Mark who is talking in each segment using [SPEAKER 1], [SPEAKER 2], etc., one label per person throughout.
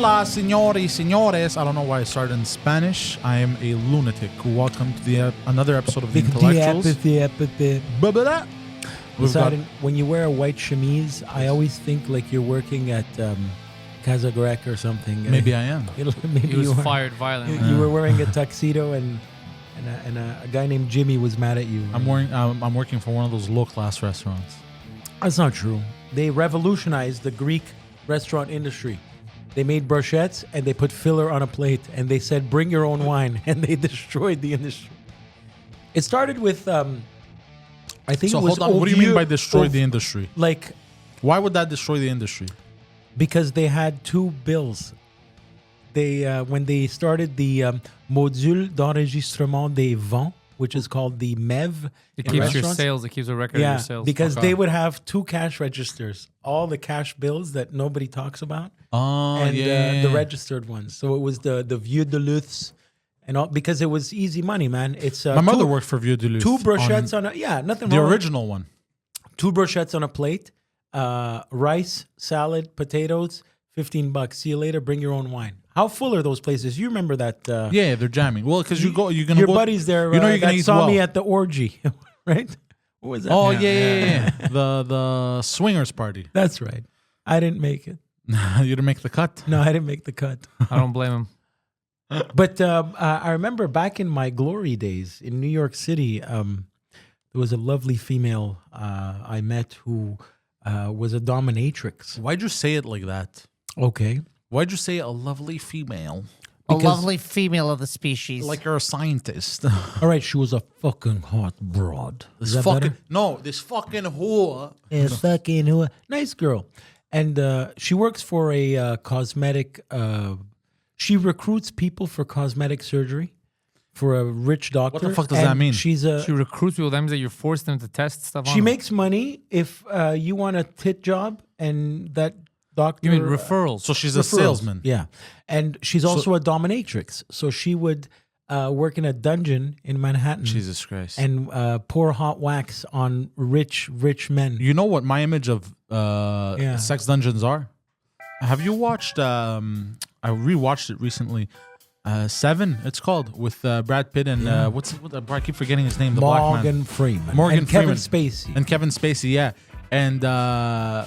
[SPEAKER 1] Hola, señores, señores. I don't know why I started in Spanish. I am a lunatic. Welcome to another episode of The Intellectuals.
[SPEAKER 2] Poseidon, when you wear a white chemise, I always think like you're working at Casagrec or something.
[SPEAKER 1] Maybe I am.
[SPEAKER 2] Maybe
[SPEAKER 3] He was fired violently.
[SPEAKER 2] You were wearing a tuxedo, and a guy named Jimmy was mad at you.
[SPEAKER 1] I'm working for one of those low-class restaurants.
[SPEAKER 2] That's not true. They revolutionized the Greek restaurant industry. They made brochettes and they put filler on a plate, and they said, "Bring your own wine," and they destroyed the industry. It started with, I think.
[SPEAKER 1] So
[SPEAKER 2] it was
[SPEAKER 1] hold on. What do you mean by destroy the industry?
[SPEAKER 2] Like,
[SPEAKER 1] why would that destroy the industry?
[SPEAKER 2] because they had two bills. They when they started the module d'enregistrement des ventes, which is called the MEV.
[SPEAKER 3] It keeps your sales. It keeps a record of your sales.
[SPEAKER 2] Because they would have two cash registers, all the cash bills that nobody talks about, and the registered ones. So it was the Vieux de Luths, and all, because it was easy money, man. It's
[SPEAKER 1] my mother worked for Vieux de Luth.
[SPEAKER 2] Two brochettes on a nothing
[SPEAKER 1] the
[SPEAKER 2] wrong.
[SPEAKER 1] original one.
[SPEAKER 2] Two brochettes on a plate, rice, salad, potatoes, $15. See you later. Bring your own wine. How full are those places? You remember that?
[SPEAKER 1] Yeah, they're jamming. Well, because you're gonna
[SPEAKER 2] your
[SPEAKER 1] go,
[SPEAKER 2] buddies there.
[SPEAKER 1] You know you're gonna eat
[SPEAKER 2] saw
[SPEAKER 1] well.
[SPEAKER 2] me at the orgy, right? What was that?
[SPEAKER 1] Oh yeah. The swingers party.
[SPEAKER 2] That's right. I didn't make it.
[SPEAKER 1] You didn't make the cut.
[SPEAKER 2] No, I didn't make the cut.
[SPEAKER 3] I don't blame him.
[SPEAKER 2] But I remember back in my glory days in New York City, there was a lovely female I met who was a dominatrix.
[SPEAKER 1] Why'd you say it like that?
[SPEAKER 2] Okay.
[SPEAKER 1] Why'd you say a lovely female?
[SPEAKER 4] A lovely female of the species.
[SPEAKER 1] Like you're a scientist.
[SPEAKER 2] All right, she was a fucking hot broad.
[SPEAKER 1] This fucking whore.
[SPEAKER 2] Yeah, fucking whore. Nice girl. And she works for a cosmetic... she recruits people for cosmetic surgery for a rich doctor.
[SPEAKER 1] What the fuck does that mean?
[SPEAKER 3] She recruits people. That means that you force them to test stuff on
[SPEAKER 2] She
[SPEAKER 3] them.
[SPEAKER 2] makes money if you want a tit job and that doctor...
[SPEAKER 3] You mean referrals?
[SPEAKER 1] So she's a salesman.
[SPEAKER 2] Yeah. And she's also a dominatrix. So she would work in a dungeon in Manhattan.
[SPEAKER 1] Jesus Christ.
[SPEAKER 2] And pour hot wax on rich men.
[SPEAKER 1] You know what my image of sex dungeons are? Have you watched... I rewatched it recently. Seven, it's called, with Brad Pitt and I keep forgetting his name. The black man.
[SPEAKER 2] Morgan Freeman. Kevin Spacey.
[SPEAKER 1] And Kevin Spacey, yeah. And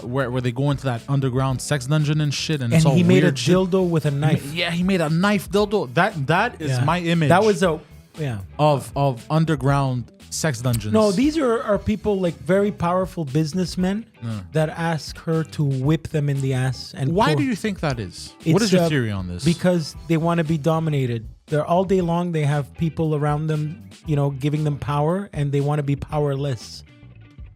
[SPEAKER 1] where they go into that underground sex dungeon and shit, and it's all
[SPEAKER 2] he made
[SPEAKER 1] weird
[SPEAKER 2] a dildo with a knife.
[SPEAKER 1] He made a knife dildo. That is my image.
[SPEAKER 2] That was
[SPEAKER 1] of underground sex dungeons.
[SPEAKER 2] No, these are people like very powerful businessmen that ask her to whip them in the ass. And
[SPEAKER 1] why do you think that is? What is your theory on this?
[SPEAKER 2] Because they want to be dominated. They're all day long. They have people around them, giving them power, and they want to be powerless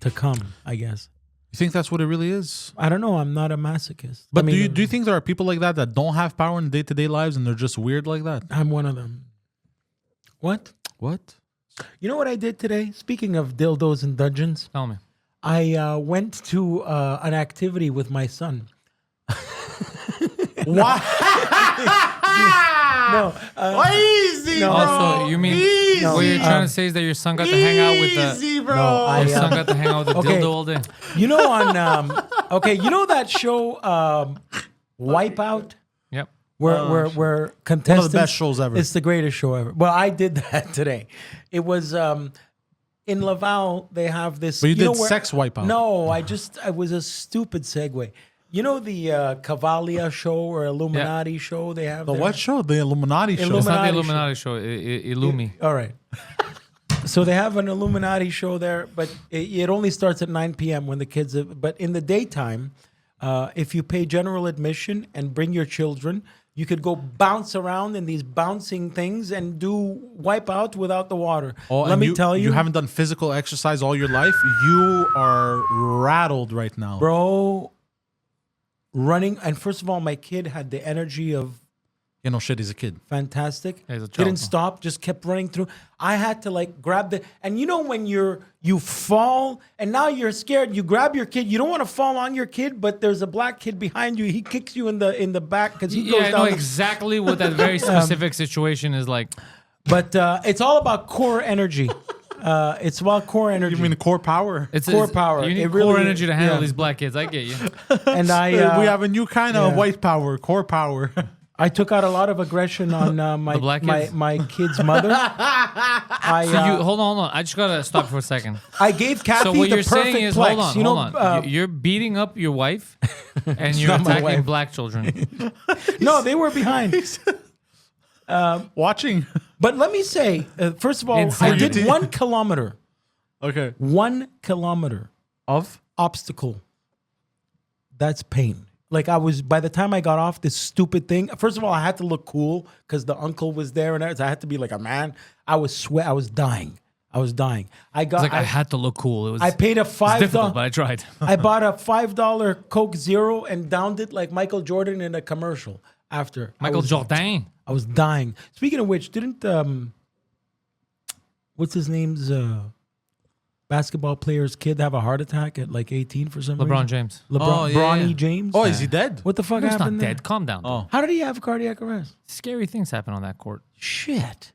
[SPEAKER 2] to come, I guess.
[SPEAKER 1] You think that's what it really is?
[SPEAKER 2] I don't know. I'm not a masochist.
[SPEAKER 1] But do you think there are people like that don't have power in day-to-day lives and they're just weird like that?
[SPEAKER 2] I'm one of them. What? You know what I did today? Speaking of dildos and dungeons.
[SPEAKER 3] Tell me.
[SPEAKER 2] I went to an activity with my son.
[SPEAKER 1] What?
[SPEAKER 2] No.
[SPEAKER 1] Easy, bro.
[SPEAKER 3] Also, you mean what you're trying to say is that your son got to hang out with the...
[SPEAKER 1] Easy, bro.
[SPEAKER 2] No,
[SPEAKER 3] Your son got to hang out with the dildo all day.
[SPEAKER 2] You know you know that show Wipeout?
[SPEAKER 3] Yep.
[SPEAKER 2] Where contestants...
[SPEAKER 1] One of the best shows ever.
[SPEAKER 2] It's the greatest show ever. Well, I did that today. It was in Laval. They have this.
[SPEAKER 1] But you did sex Wipeout.
[SPEAKER 2] No, it was a stupid segue. You know the Cavalia show or Illuminati show they have?
[SPEAKER 1] The
[SPEAKER 2] there?
[SPEAKER 1] what show? The Illuminati show.
[SPEAKER 3] It's not the Illuminati show. Illumi.
[SPEAKER 2] All right. So they have an Illuminati show there, but it only starts at 9 p.m. when the kids... But in the daytime, if you pay general admission and bring your children... You could go bounce around in these bouncing things and do Wipeout without the water.
[SPEAKER 1] Oh,
[SPEAKER 2] Let me tell you.
[SPEAKER 1] You haven't done physical exercise all your life. You are rattled right now.
[SPEAKER 2] Bro, running. And first of all, my kid had the energy of...
[SPEAKER 1] No shit, he's a kid.
[SPEAKER 2] Fantastic.
[SPEAKER 3] Yeah, he's a child.
[SPEAKER 2] Didn't stop, just kept running through. I had to grab the... And when you fall and now you're scared, you grab your kid. You don't want to fall on your kid, but there's a black kid behind you. He kicks you in the back because he goes
[SPEAKER 3] I
[SPEAKER 2] down.
[SPEAKER 3] know exactly what that very specific situation is like.
[SPEAKER 2] But it's all about core energy. It's about core energy.
[SPEAKER 1] You mean core power?
[SPEAKER 3] It's
[SPEAKER 2] Core power.
[SPEAKER 3] You need
[SPEAKER 2] It
[SPEAKER 3] core
[SPEAKER 2] really is,
[SPEAKER 3] energy to handle
[SPEAKER 2] yeah.
[SPEAKER 3] these black kids. I get you.
[SPEAKER 2] And
[SPEAKER 1] We have a new kind of
[SPEAKER 2] yeah.
[SPEAKER 1] white power, core power.
[SPEAKER 2] I took out a lot of aggression on my
[SPEAKER 3] black
[SPEAKER 2] my,
[SPEAKER 3] kids?
[SPEAKER 2] my kid's mother. I
[SPEAKER 3] So you hold on. I just gotta stop for a second.
[SPEAKER 2] I gave Kathy
[SPEAKER 3] So what
[SPEAKER 2] the
[SPEAKER 3] you're
[SPEAKER 2] perfect
[SPEAKER 3] saying is,
[SPEAKER 2] plex.
[SPEAKER 3] hold on. You're beating up your wife, and you're
[SPEAKER 2] not my
[SPEAKER 3] attacking
[SPEAKER 2] wife.
[SPEAKER 3] black children.
[SPEAKER 2] No, they were behind.
[SPEAKER 1] Watching.
[SPEAKER 2] But let me say, first of all, I
[SPEAKER 3] Insanity.
[SPEAKER 2] did 1 kilometer.
[SPEAKER 1] Okay.
[SPEAKER 2] 1 kilometer
[SPEAKER 1] Of?
[SPEAKER 2] obstacle. That's pain. Like I was, by the time I got off this stupid thing, first of all, I had to look cool because the uncle was there and I had to be like a man. I was dying. I was dying. I got,
[SPEAKER 3] It's like I had to look cool. It was.
[SPEAKER 2] I paid a
[SPEAKER 3] it's difficult, but
[SPEAKER 2] $5.
[SPEAKER 3] I tried.
[SPEAKER 2] I bought a $5 Coke Zero and downed it like Michael Jordan in a commercial after.
[SPEAKER 3] Michael Jordan.
[SPEAKER 2] I was dying. Speaking of which, didn't what's his name's basketball player's kid have a heart attack at like 18 for some reason?
[SPEAKER 3] LeBron James.
[SPEAKER 2] Bronny James.
[SPEAKER 1] Oh, is he dead?
[SPEAKER 2] What the fuck
[SPEAKER 3] He's
[SPEAKER 2] happened
[SPEAKER 3] not
[SPEAKER 2] there?
[SPEAKER 3] dead. Calm down.
[SPEAKER 1] Oh.
[SPEAKER 2] How did he have cardiac arrest?
[SPEAKER 3] Scary things happen on that court.
[SPEAKER 2] Shit.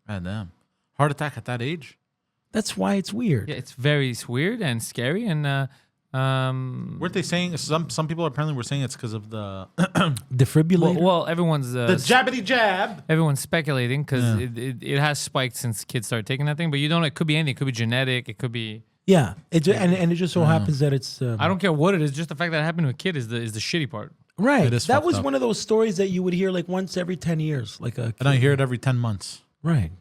[SPEAKER 1] God damn. Heart attack at that age?
[SPEAKER 2] That's why it's weird.
[SPEAKER 3] Yeah, it's very weird and scary. And
[SPEAKER 1] Weren't they saying, some people apparently were saying it's because of the
[SPEAKER 2] Defibrillator.
[SPEAKER 3] well, everyone's
[SPEAKER 1] the jabbity jab?
[SPEAKER 3] everyone's speculating because
[SPEAKER 1] Yeah.
[SPEAKER 3] it has spiked since kids started taking that thing. But you don't know. It could be anything. It could be genetic. It could be.
[SPEAKER 2] Yeah. And it just so happens that it's
[SPEAKER 3] I don't care what it is. Just the fact that it happened to a kid is the shitty part.
[SPEAKER 2] right.
[SPEAKER 1] It is
[SPEAKER 2] That
[SPEAKER 1] fucked
[SPEAKER 2] was
[SPEAKER 1] up.
[SPEAKER 2] one of those stories that you would hear like once every 10 years. Like a
[SPEAKER 1] And I hear it every 10 months.
[SPEAKER 2] right.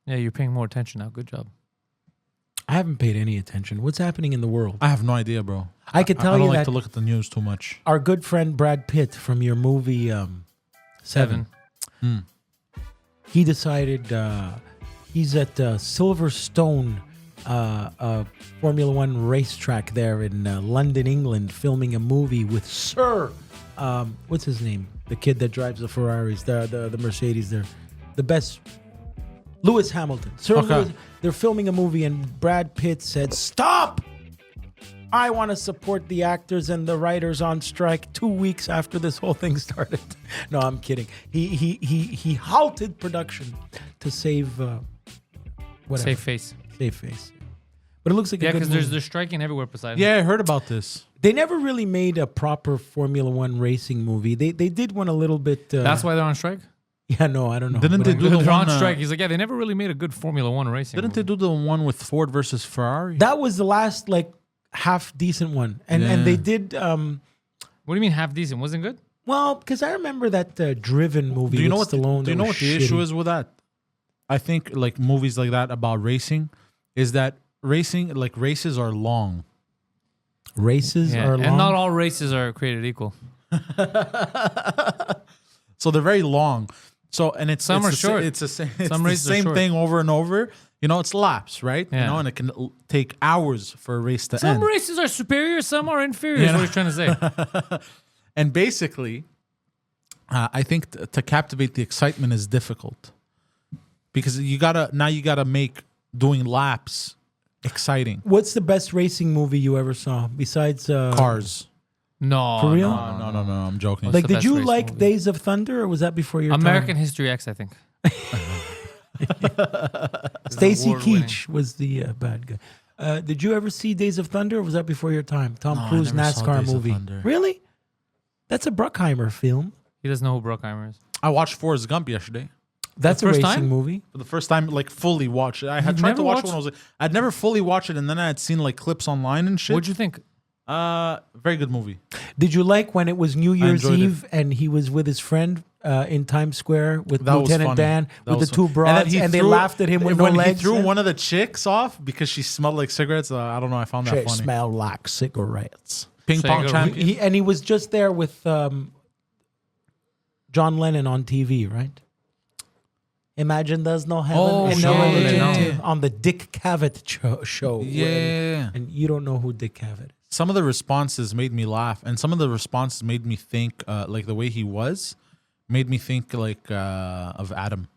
[SPEAKER 3] Yeah, you're paying more attention now. Good job.
[SPEAKER 2] I haven't paid any attention. What's happening in the world?
[SPEAKER 1] I have no idea, bro.
[SPEAKER 2] I could tell
[SPEAKER 1] I don't
[SPEAKER 2] you
[SPEAKER 1] like
[SPEAKER 2] that
[SPEAKER 1] to look at the news too much.
[SPEAKER 2] our good friend Brad Pitt from your movie Seven. He decided he's at Silverstone Formula One racetrack there in London, England, filming a movie with Sir. What's his name? The kid that drives the Ferraris, the Mercedes there. The best. Lewis Hamilton. Sir
[SPEAKER 1] Okay.
[SPEAKER 2] Lewis. They're filming a movie and Brad Pitt said, "Stop! I want to support the actors and the writers on strike 2 weeks after this whole thing started." No, I'm kidding. He halted production to save whatever.
[SPEAKER 3] Safe face.
[SPEAKER 2] Save face. But it looks like
[SPEAKER 3] Yeah,
[SPEAKER 2] a good
[SPEAKER 3] because
[SPEAKER 2] movie.
[SPEAKER 3] they're striking everywhere, Poseidon.
[SPEAKER 1] Yeah, I heard about this.
[SPEAKER 2] They never really made a proper Formula One racing movie. They did one a little bit.
[SPEAKER 3] That's why they're on strike.
[SPEAKER 2] Yeah, no, I don't know.
[SPEAKER 1] Didn't
[SPEAKER 2] But
[SPEAKER 1] they
[SPEAKER 2] I-
[SPEAKER 1] do the
[SPEAKER 3] They're on
[SPEAKER 1] one?
[SPEAKER 3] strike. He's like, yeah, they never really made a good Formula One racing.
[SPEAKER 1] Didn't they do the one with Ford versus Ferrari?
[SPEAKER 2] That was the last like half decent one, and
[SPEAKER 1] Yeah.
[SPEAKER 2] they did.
[SPEAKER 3] What do you mean half decent? Wasn't good?
[SPEAKER 2] Well, because I remember that Driven movie.
[SPEAKER 1] Do you know
[SPEAKER 2] with
[SPEAKER 1] what?
[SPEAKER 2] Stallone
[SPEAKER 1] Do you
[SPEAKER 2] that
[SPEAKER 1] know
[SPEAKER 2] was
[SPEAKER 1] what the issue
[SPEAKER 2] shitty.
[SPEAKER 1] is with that? I think like movies like that about racing is that races are long.
[SPEAKER 2] Races
[SPEAKER 3] Yeah,
[SPEAKER 2] are long.
[SPEAKER 3] and not all races are created equal.
[SPEAKER 1] So they're very long. So and it's
[SPEAKER 3] Some
[SPEAKER 1] it's
[SPEAKER 3] are
[SPEAKER 1] the
[SPEAKER 3] short.
[SPEAKER 1] It's the same. It's
[SPEAKER 3] Some
[SPEAKER 1] the
[SPEAKER 3] races are
[SPEAKER 1] same
[SPEAKER 3] short.
[SPEAKER 1] thing over and over. You know, it's laps, right?
[SPEAKER 3] Yeah.
[SPEAKER 1] You know, and it can take hours for a race to
[SPEAKER 3] Some
[SPEAKER 1] end.
[SPEAKER 3] races are superior, some are inferior. Is what he's trying to say.
[SPEAKER 1] And basically, I think to captivate the excitement is difficult because you gotta make doing laps exciting.
[SPEAKER 2] What's the best racing movie you ever saw besides
[SPEAKER 1] Cars.
[SPEAKER 3] No,
[SPEAKER 2] For real?
[SPEAKER 1] No, I'm joking.
[SPEAKER 2] Like,
[SPEAKER 3] the
[SPEAKER 2] did
[SPEAKER 3] best
[SPEAKER 2] you
[SPEAKER 3] race
[SPEAKER 2] like
[SPEAKER 3] movie?
[SPEAKER 2] Days of Thunder, or was that before your
[SPEAKER 3] American
[SPEAKER 2] time?
[SPEAKER 3] History X, I think.
[SPEAKER 2] Stacy
[SPEAKER 3] award-winning.
[SPEAKER 2] Keach was the bad guy. Did you ever see Days of Thunder, or was that before your time? Tom
[SPEAKER 1] No, I
[SPEAKER 2] Cruise
[SPEAKER 1] never saw
[SPEAKER 2] NASCAR
[SPEAKER 1] Days of
[SPEAKER 2] movie.
[SPEAKER 1] Thunder.
[SPEAKER 2] Really? That's a Bruckheimer film.
[SPEAKER 3] He doesn't know who Bruckheimer is.
[SPEAKER 1] I watched Forrest Gump yesterday
[SPEAKER 2] That's a
[SPEAKER 3] first
[SPEAKER 2] racing
[SPEAKER 3] time?
[SPEAKER 2] movie.
[SPEAKER 1] for the first time, like fully watched it. I had
[SPEAKER 3] You've
[SPEAKER 1] tried to
[SPEAKER 3] never
[SPEAKER 1] watch it
[SPEAKER 3] watched-
[SPEAKER 1] when I was. I'd never fully watched it, and then I had seen like clips online and shit.
[SPEAKER 3] What'd you think?
[SPEAKER 1] Very good movie.
[SPEAKER 2] Did you like when it was New Year's
[SPEAKER 1] enjoyed it.
[SPEAKER 2] Eve and he was with his friend in Times Square with
[SPEAKER 1] That was
[SPEAKER 2] Lieutenant
[SPEAKER 1] funny.
[SPEAKER 2] Dan
[SPEAKER 1] That
[SPEAKER 2] with the
[SPEAKER 1] was
[SPEAKER 2] two
[SPEAKER 1] fun.
[SPEAKER 2] broads,
[SPEAKER 1] then
[SPEAKER 2] and they
[SPEAKER 1] threw-
[SPEAKER 2] laughed at him with no
[SPEAKER 1] when
[SPEAKER 2] legs?
[SPEAKER 1] he threw one of the chicks off because she smelled like cigarettes. I don't know. I found that
[SPEAKER 2] They
[SPEAKER 1] funny.
[SPEAKER 2] smell like cigarettes.
[SPEAKER 1] Ping pong
[SPEAKER 3] Cigarette.
[SPEAKER 1] champion.
[SPEAKER 2] And he was just there with John Lennon on TV, right? Imagine there's no heaven
[SPEAKER 3] Oh,
[SPEAKER 2] and no
[SPEAKER 3] John
[SPEAKER 2] religion
[SPEAKER 3] Lennon.
[SPEAKER 2] on the Dick Cavett show.
[SPEAKER 1] Yeah.
[SPEAKER 2] And you don't know who Dick Cavett is.
[SPEAKER 1] Some of the responses made me laugh, and some of the responses made me think, like the way he was, made me think like of Adam,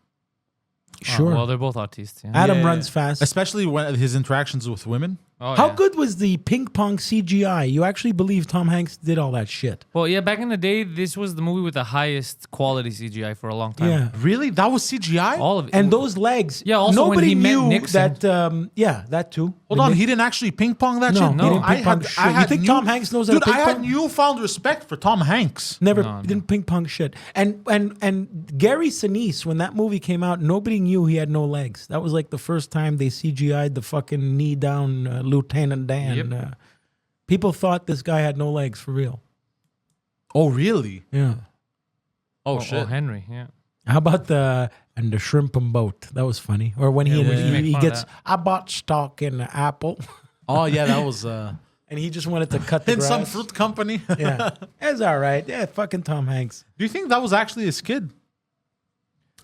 [SPEAKER 2] Sure.
[SPEAKER 3] Oh, well, they're both autists. Yeah.
[SPEAKER 2] Adam
[SPEAKER 1] Yeah.
[SPEAKER 2] runs fast.
[SPEAKER 1] especially when his interactions with women.
[SPEAKER 3] Oh,
[SPEAKER 2] How
[SPEAKER 3] yeah.
[SPEAKER 2] good was the ping pong CGI? You actually believe Tom Hanks did all that shit?
[SPEAKER 3] Well, yeah, back in the day, this was the movie with the highest quality CGI for a long time.
[SPEAKER 2] Yeah.
[SPEAKER 1] Really? That was CGI?
[SPEAKER 3] All of it.
[SPEAKER 2] And those legs.
[SPEAKER 3] Yeah, also when
[SPEAKER 2] nobody
[SPEAKER 3] he met
[SPEAKER 2] knew
[SPEAKER 3] Nixon.
[SPEAKER 2] that. Yeah, that too.
[SPEAKER 1] Hold on, he didn't actually ping pong that
[SPEAKER 2] No,
[SPEAKER 1] shit?
[SPEAKER 2] he didn't ping pong shit. You think Tom Hanks knows how to
[SPEAKER 1] Dude,
[SPEAKER 2] ping
[SPEAKER 1] I had
[SPEAKER 2] pong?
[SPEAKER 1] newfound respect for Tom Hanks.
[SPEAKER 2] Never
[SPEAKER 3] No,
[SPEAKER 2] didn't ping pong shit. And Gary Sinise, when that movie came out, nobody knew he had no legs. That was like the first time they CGI'd the fucking knee down Lieutenant Dan.
[SPEAKER 3] Yep.
[SPEAKER 2] People thought this guy had no legs for real.
[SPEAKER 1] Oh, really?
[SPEAKER 2] Yeah.
[SPEAKER 1] Oh,
[SPEAKER 3] Oh,
[SPEAKER 1] shit.
[SPEAKER 2] Oh,
[SPEAKER 3] Henry, yeah.
[SPEAKER 2] How about the shrimp and boat? That was funny. Or when he
[SPEAKER 3] make fun of
[SPEAKER 2] gets,
[SPEAKER 3] that.
[SPEAKER 2] I bought stock in Apple,
[SPEAKER 1] Oh, yeah, that was
[SPEAKER 2] and he just wanted to cut the
[SPEAKER 1] in
[SPEAKER 2] grass.
[SPEAKER 1] some fruit company.
[SPEAKER 2] Yeah, it's all right. Yeah, fucking Tom Hanks.
[SPEAKER 1] Do you think that was actually his kid?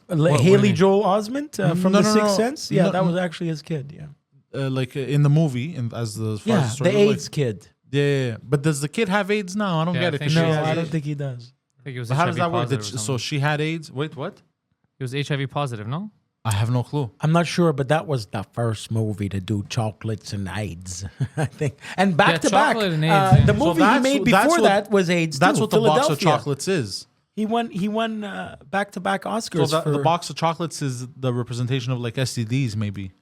[SPEAKER 3] do you
[SPEAKER 2] Haley
[SPEAKER 3] mean?
[SPEAKER 2] Joel Osment from
[SPEAKER 1] No,
[SPEAKER 2] The
[SPEAKER 1] no,
[SPEAKER 2] Sixth
[SPEAKER 1] no.
[SPEAKER 2] Sense. Yeah,
[SPEAKER 1] No,
[SPEAKER 2] that was
[SPEAKER 1] no.
[SPEAKER 2] actually his kid. Yeah,
[SPEAKER 1] Like in the movie, as far as
[SPEAKER 2] yeah,
[SPEAKER 1] story
[SPEAKER 2] the
[SPEAKER 1] goes,
[SPEAKER 2] AIDS kid.
[SPEAKER 1] Yeah. But does the kid have AIDS now? I don't
[SPEAKER 3] Yeah,
[SPEAKER 1] get
[SPEAKER 3] I
[SPEAKER 1] it.
[SPEAKER 3] think
[SPEAKER 1] 'cause
[SPEAKER 3] she
[SPEAKER 1] she
[SPEAKER 2] No,
[SPEAKER 1] has
[SPEAKER 2] I don't
[SPEAKER 1] AIDS.
[SPEAKER 2] think he does.
[SPEAKER 3] I think it was
[SPEAKER 1] But how does
[SPEAKER 3] HIV
[SPEAKER 1] that work?
[SPEAKER 3] positive or
[SPEAKER 1] So
[SPEAKER 3] something.
[SPEAKER 1] she had AIDS? Wait, what?
[SPEAKER 3] It was HIV positive, no?
[SPEAKER 1] I have no clue.
[SPEAKER 2] I'm not sure, but that was the first movie to do chocolates and AIDS, I think. And back to back,
[SPEAKER 3] chocolate and AIDS, yeah.
[SPEAKER 2] the
[SPEAKER 3] So
[SPEAKER 2] movie he
[SPEAKER 1] that's-
[SPEAKER 2] made
[SPEAKER 1] that's
[SPEAKER 2] before
[SPEAKER 1] what-
[SPEAKER 2] that was AIDS.
[SPEAKER 1] That's
[SPEAKER 2] too,
[SPEAKER 1] what the box of
[SPEAKER 2] Philadelphia.
[SPEAKER 1] chocolates is.
[SPEAKER 2] He won back to back Oscars.
[SPEAKER 1] So
[SPEAKER 2] for,
[SPEAKER 1] the box of chocolates is the representation of like STDs, maybe.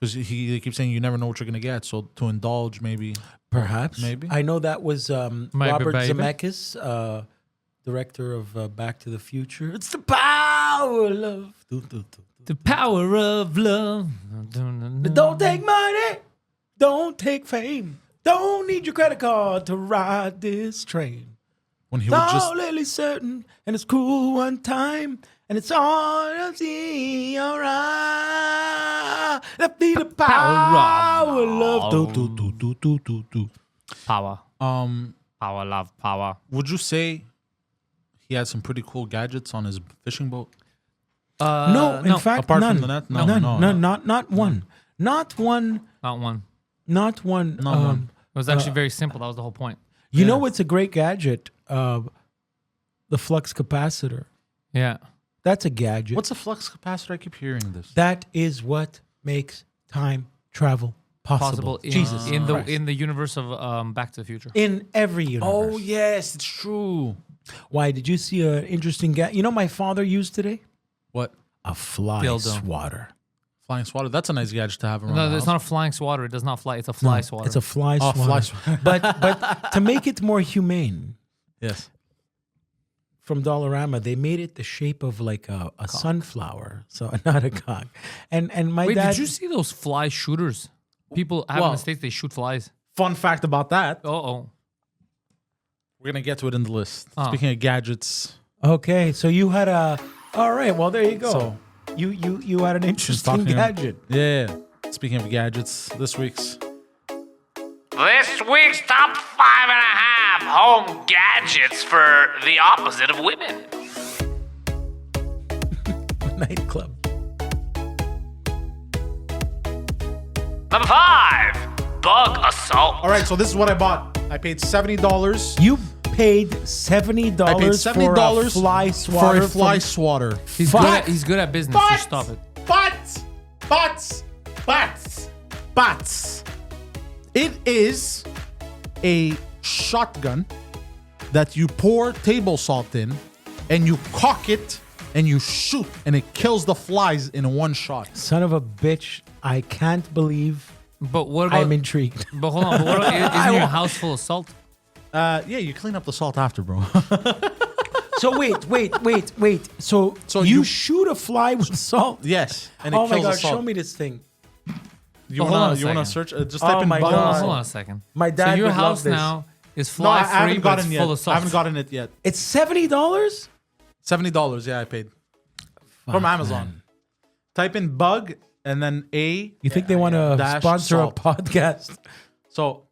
[SPEAKER 1] Because he keeps saying you never know what you're gonna get. So to indulge, maybe.
[SPEAKER 2] Perhaps.
[SPEAKER 1] Maybe.
[SPEAKER 2] I know that was
[SPEAKER 3] Maybe,
[SPEAKER 2] Robert
[SPEAKER 3] baby.
[SPEAKER 2] Zemeckis, director of Back to the Future. It's the power of love.
[SPEAKER 3] The power of love.
[SPEAKER 2] Don't take money. Don't take fame. Don't need your credit card to ride this train.
[SPEAKER 1] When he
[SPEAKER 2] It's
[SPEAKER 1] would
[SPEAKER 2] all
[SPEAKER 1] just
[SPEAKER 2] really certain, and it's cool one time, and it's all you'll see, alright. That be the power of love. Do.
[SPEAKER 3] Power. Power, love, power.
[SPEAKER 1] would you say he had some pretty cool gadgets on his fishing boat?
[SPEAKER 2] No, in fact,
[SPEAKER 1] Apart
[SPEAKER 2] none.
[SPEAKER 1] from the net? No,
[SPEAKER 2] none,
[SPEAKER 1] no,
[SPEAKER 2] none,
[SPEAKER 1] no.
[SPEAKER 2] not one. Not one.
[SPEAKER 3] Not one.
[SPEAKER 2] Not one.
[SPEAKER 1] Not one.
[SPEAKER 3] It was actually very simple. That was the whole point.
[SPEAKER 2] You know what's a great gadget? The flux capacitor.
[SPEAKER 3] Yeah.
[SPEAKER 2] That's a gadget.
[SPEAKER 1] What's a flux capacitor? I keep hearing this.
[SPEAKER 2] That is what makes time travel possible.
[SPEAKER 3] Possible
[SPEAKER 2] Jesus
[SPEAKER 3] in
[SPEAKER 2] Christ.
[SPEAKER 3] the universe of Back to the Future.
[SPEAKER 2] In every universe.
[SPEAKER 1] Oh yes, it's true.
[SPEAKER 2] Why? Did you see an interesting gadget? You know my father used today?
[SPEAKER 1] What?
[SPEAKER 2] A fly
[SPEAKER 3] Dildo.
[SPEAKER 2] swatter.
[SPEAKER 1] Flying swatter. That's a nice gadget to have around.
[SPEAKER 3] No,
[SPEAKER 1] the
[SPEAKER 3] it's
[SPEAKER 1] house.
[SPEAKER 3] not a flying swatter. It does not fly. It's a fly swatter.
[SPEAKER 2] It's a fly
[SPEAKER 1] Oh,
[SPEAKER 2] swatter.
[SPEAKER 1] fly swatter.
[SPEAKER 2] but to make it more humane,
[SPEAKER 1] Yes.
[SPEAKER 2] from Dollarama, they made it the shape of like a sunflower, so not a cock. And my
[SPEAKER 3] Wait,
[SPEAKER 2] dad.
[SPEAKER 3] did you see those fly shooters? People have in
[SPEAKER 1] Well-
[SPEAKER 3] the States, they shoot flies.
[SPEAKER 1] Fun fact about that.
[SPEAKER 3] Oh.
[SPEAKER 1] We're gonna get to it in the list.
[SPEAKER 3] Oh.
[SPEAKER 1] Speaking of gadgets,
[SPEAKER 2] Okay, so you had a. All right, well there you go.
[SPEAKER 1] So-
[SPEAKER 2] you had an interesting
[SPEAKER 1] talking-
[SPEAKER 2] gadget.
[SPEAKER 1] yeah. Speaking of gadgets, this week's
[SPEAKER 5] This week's top 5.5 home gadgets for the opposite of women.
[SPEAKER 2] Nightclub.
[SPEAKER 5] Number 5, bug assault.
[SPEAKER 1] All right, so this is what I bought. I paid $70.
[SPEAKER 2] You paid $70
[SPEAKER 1] I paid
[SPEAKER 2] for a
[SPEAKER 1] $70
[SPEAKER 2] fly
[SPEAKER 1] for
[SPEAKER 2] swatter.
[SPEAKER 1] a fly
[SPEAKER 2] from-
[SPEAKER 1] swatter.
[SPEAKER 3] He's good at business. Just stop it.
[SPEAKER 1] But it is a shotgun that you pour table salt in and you cock it and you shoot and it kills the flies in one shot.
[SPEAKER 2] Son of a bitch! I can't believe
[SPEAKER 3] But what about?
[SPEAKER 2] I'm intrigued.
[SPEAKER 3] But hold on. But what about, isn't your house full of salt?
[SPEAKER 1] Yeah, you clean up the salt after, bro.
[SPEAKER 2] So wait. So you
[SPEAKER 1] you-
[SPEAKER 2] shoot a fly with salt?
[SPEAKER 1] Yes, and it
[SPEAKER 2] Oh my
[SPEAKER 1] kills the
[SPEAKER 2] god!
[SPEAKER 1] salt.
[SPEAKER 2] Show me this thing.
[SPEAKER 1] You
[SPEAKER 3] Hold on
[SPEAKER 1] wanna
[SPEAKER 3] a
[SPEAKER 1] you wanna
[SPEAKER 3] second.
[SPEAKER 1] search? Just
[SPEAKER 2] Oh
[SPEAKER 1] type in
[SPEAKER 2] my
[SPEAKER 1] bug
[SPEAKER 3] Hold on,
[SPEAKER 2] God.
[SPEAKER 1] assault.
[SPEAKER 3] hold on a second.
[SPEAKER 2] My dad
[SPEAKER 3] So your
[SPEAKER 2] would love
[SPEAKER 3] house
[SPEAKER 2] this.
[SPEAKER 3] now is
[SPEAKER 1] No, I
[SPEAKER 3] fly free,
[SPEAKER 1] haven't
[SPEAKER 3] but
[SPEAKER 1] gotten
[SPEAKER 3] it's
[SPEAKER 1] yet.
[SPEAKER 3] full of
[SPEAKER 1] I
[SPEAKER 3] salt.
[SPEAKER 1] haven't gotten it yet.
[SPEAKER 2] It's $70.
[SPEAKER 1] $70. Yeah, I paid from Amazon. Type in bug and then A.
[SPEAKER 2] You think they want to
[SPEAKER 1] Dash
[SPEAKER 2] sponsor
[SPEAKER 1] salt.
[SPEAKER 2] a podcast?
[SPEAKER 1] So,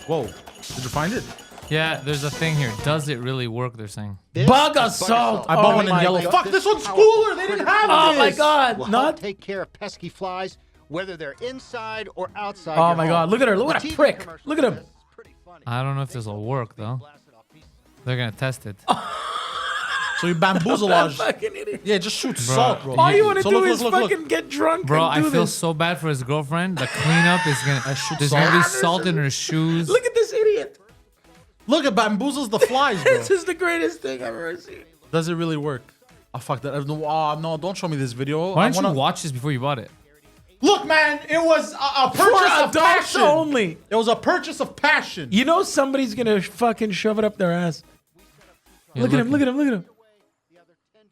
[SPEAKER 1] whoa! Did you find it?
[SPEAKER 3] Yeah, there's a thing here. Does it really work? They're saying.
[SPEAKER 2] Bug assault.
[SPEAKER 1] I bought
[SPEAKER 2] Oh
[SPEAKER 1] one in
[SPEAKER 2] my
[SPEAKER 1] yellow.
[SPEAKER 2] God.
[SPEAKER 1] Fuck, this one's cooler. They didn't have
[SPEAKER 2] Oh
[SPEAKER 1] this.
[SPEAKER 2] my god!
[SPEAKER 6] will
[SPEAKER 2] Not.
[SPEAKER 6] help take care of pesky flies, whether they're inside or outside.
[SPEAKER 2] Oh
[SPEAKER 6] your
[SPEAKER 2] my
[SPEAKER 6] home.
[SPEAKER 2] God! Look at her! Look at
[SPEAKER 6] The
[SPEAKER 2] that
[SPEAKER 6] TV
[SPEAKER 2] prick!
[SPEAKER 6] commercial
[SPEAKER 2] Look at him!
[SPEAKER 6] says it's pretty funny.
[SPEAKER 3] I don't know if this will work though. They're gonna test it.
[SPEAKER 1] So you bamboozleage.
[SPEAKER 2] Fucking idiot.
[SPEAKER 1] Yeah, just shoot salt, bro.
[SPEAKER 2] All you want to
[SPEAKER 1] So
[SPEAKER 2] do
[SPEAKER 1] look,
[SPEAKER 2] is
[SPEAKER 1] look,
[SPEAKER 2] fucking
[SPEAKER 1] look.
[SPEAKER 2] get drunk.
[SPEAKER 3] Bro,
[SPEAKER 2] and
[SPEAKER 3] I
[SPEAKER 2] do
[SPEAKER 3] feel
[SPEAKER 2] this.
[SPEAKER 3] so bad for his girlfriend. The cleanup is gonna. There's gonna be salt in her shoes.
[SPEAKER 2] Look at this idiot.
[SPEAKER 1] Look, it bamboozles the flies, bro.
[SPEAKER 2] This is the greatest thing I've ever seen.
[SPEAKER 1] Does it really work? Oh, fuck that. No, don't show me this video.
[SPEAKER 3] Why
[SPEAKER 1] I
[SPEAKER 3] didn't
[SPEAKER 1] wanna...
[SPEAKER 3] you watch this before you bought it?
[SPEAKER 1] Look, man, it was a
[SPEAKER 2] For
[SPEAKER 1] purchase of
[SPEAKER 2] adults
[SPEAKER 1] passion.
[SPEAKER 2] only.
[SPEAKER 1] It was a purchase of passion.
[SPEAKER 2] You know somebody's gonna fucking shove it up their ass.
[SPEAKER 3] Yeah,
[SPEAKER 2] Look at him. Look at him. Look at him.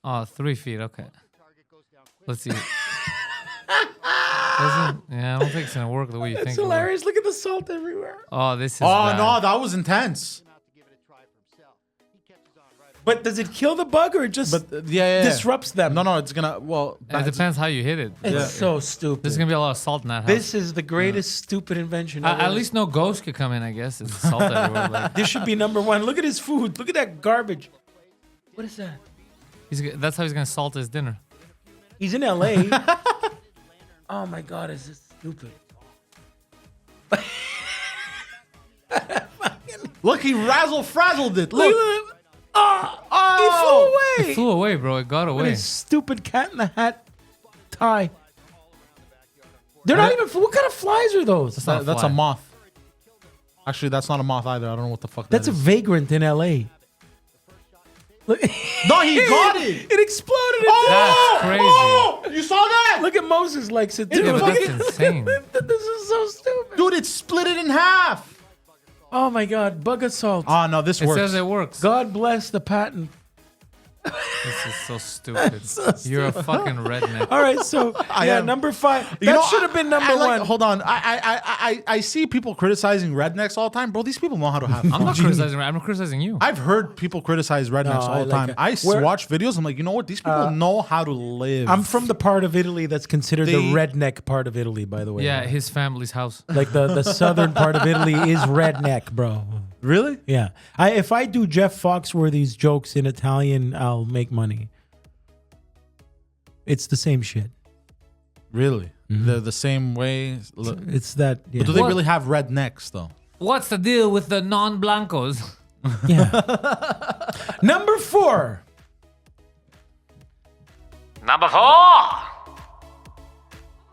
[SPEAKER 3] Oh, 3 feet. Okay. Let's see. Yeah, I don't think it's gonna work the way you
[SPEAKER 2] It's
[SPEAKER 3] think. It will.
[SPEAKER 2] hilarious. Look at the salt everywhere.
[SPEAKER 3] Oh, this is.
[SPEAKER 1] Oh,
[SPEAKER 3] bad.
[SPEAKER 1] no, that was intense.
[SPEAKER 2] But does it kill the bug or it just
[SPEAKER 1] Yeah.
[SPEAKER 2] disrupts them?
[SPEAKER 1] No, it's gonna. Well,
[SPEAKER 3] It depends how you hit it.
[SPEAKER 2] It's so stupid.
[SPEAKER 3] There's gonna be a lot of salt in that house.
[SPEAKER 2] This is the greatest stupid invention ever.
[SPEAKER 3] At least no ghost could come in. I guess it's salt everywhere. Like,
[SPEAKER 2] This should be number one. Look at his food. Look at that garbage. What is that?
[SPEAKER 3] that's how he's gonna salt his dinner.
[SPEAKER 2] He's in LA. Oh my God, is this stupid?
[SPEAKER 1] look, he razzle-frazzled it.
[SPEAKER 2] Look
[SPEAKER 1] Look.
[SPEAKER 2] at him. Oh, he flew away.
[SPEAKER 3] It flew away, bro. It got
[SPEAKER 2] With
[SPEAKER 3] away.
[SPEAKER 2] his stupid cat in the hat tie. They're not even. What kind of flies are those?
[SPEAKER 3] not a
[SPEAKER 1] That's
[SPEAKER 3] fly.
[SPEAKER 1] a moth. Actually, that's not a moth either. I don't know what the fuck
[SPEAKER 2] That's
[SPEAKER 1] that
[SPEAKER 2] a
[SPEAKER 1] is.
[SPEAKER 2] vagrant in LA. Look.
[SPEAKER 1] No, he got it.
[SPEAKER 2] It exploded.
[SPEAKER 1] Oh,
[SPEAKER 3] That's crazy.
[SPEAKER 1] Oh, you saw that?
[SPEAKER 2] Look at Moses likes it too.
[SPEAKER 3] Yeah, but
[SPEAKER 2] Look
[SPEAKER 3] that's
[SPEAKER 2] at-
[SPEAKER 3] insane.
[SPEAKER 2] This is so stupid.
[SPEAKER 1] Dude, it split it in half.
[SPEAKER 2] Oh my God, bug assault.
[SPEAKER 1] Oh, no, this
[SPEAKER 3] It
[SPEAKER 1] works.
[SPEAKER 3] says it works.
[SPEAKER 2] God bless the patent.
[SPEAKER 3] This is so stupid. You're a fucking redneck.
[SPEAKER 2] All right, so yeah,
[SPEAKER 1] am.
[SPEAKER 2] number 5.
[SPEAKER 1] You
[SPEAKER 2] That
[SPEAKER 1] know,
[SPEAKER 2] should have been number
[SPEAKER 1] I like-
[SPEAKER 2] one.
[SPEAKER 1] Hold on. I see people criticizing rednecks all the time. Bro, these people know how to have
[SPEAKER 3] I'm
[SPEAKER 1] fun.
[SPEAKER 3] not criticizing. I'm not criticizing you.
[SPEAKER 1] I've heard people criticize rednecks
[SPEAKER 2] No,
[SPEAKER 1] all
[SPEAKER 2] I
[SPEAKER 1] the time.
[SPEAKER 2] like it.
[SPEAKER 1] I
[SPEAKER 2] Where-
[SPEAKER 1] watch videos. I'm like, you know what? These people know how to live.
[SPEAKER 2] I'm from the part of Italy that's considered the
[SPEAKER 1] They-
[SPEAKER 2] redneck part of Italy, by the way.
[SPEAKER 3] Yeah, his family's house.
[SPEAKER 2] Like the southern part of Italy is redneck, bro.
[SPEAKER 1] Really?
[SPEAKER 2] Yeah. If I do Jeff Foxworthy's jokes in Italian, I'll make money. It's the same shit.
[SPEAKER 1] Really? They're the same way.
[SPEAKER 2] It's that. Yeah.
[SPEAKER 1] But do they
[SPEAKER 3] What?
[SPEAKER 1] really have rednecks though?
[SPEAKER 3] What's the deal with the non-blancos?
[SPEAKER 2] Yeah. Number 4.
[SPEAKER 5] Number 4.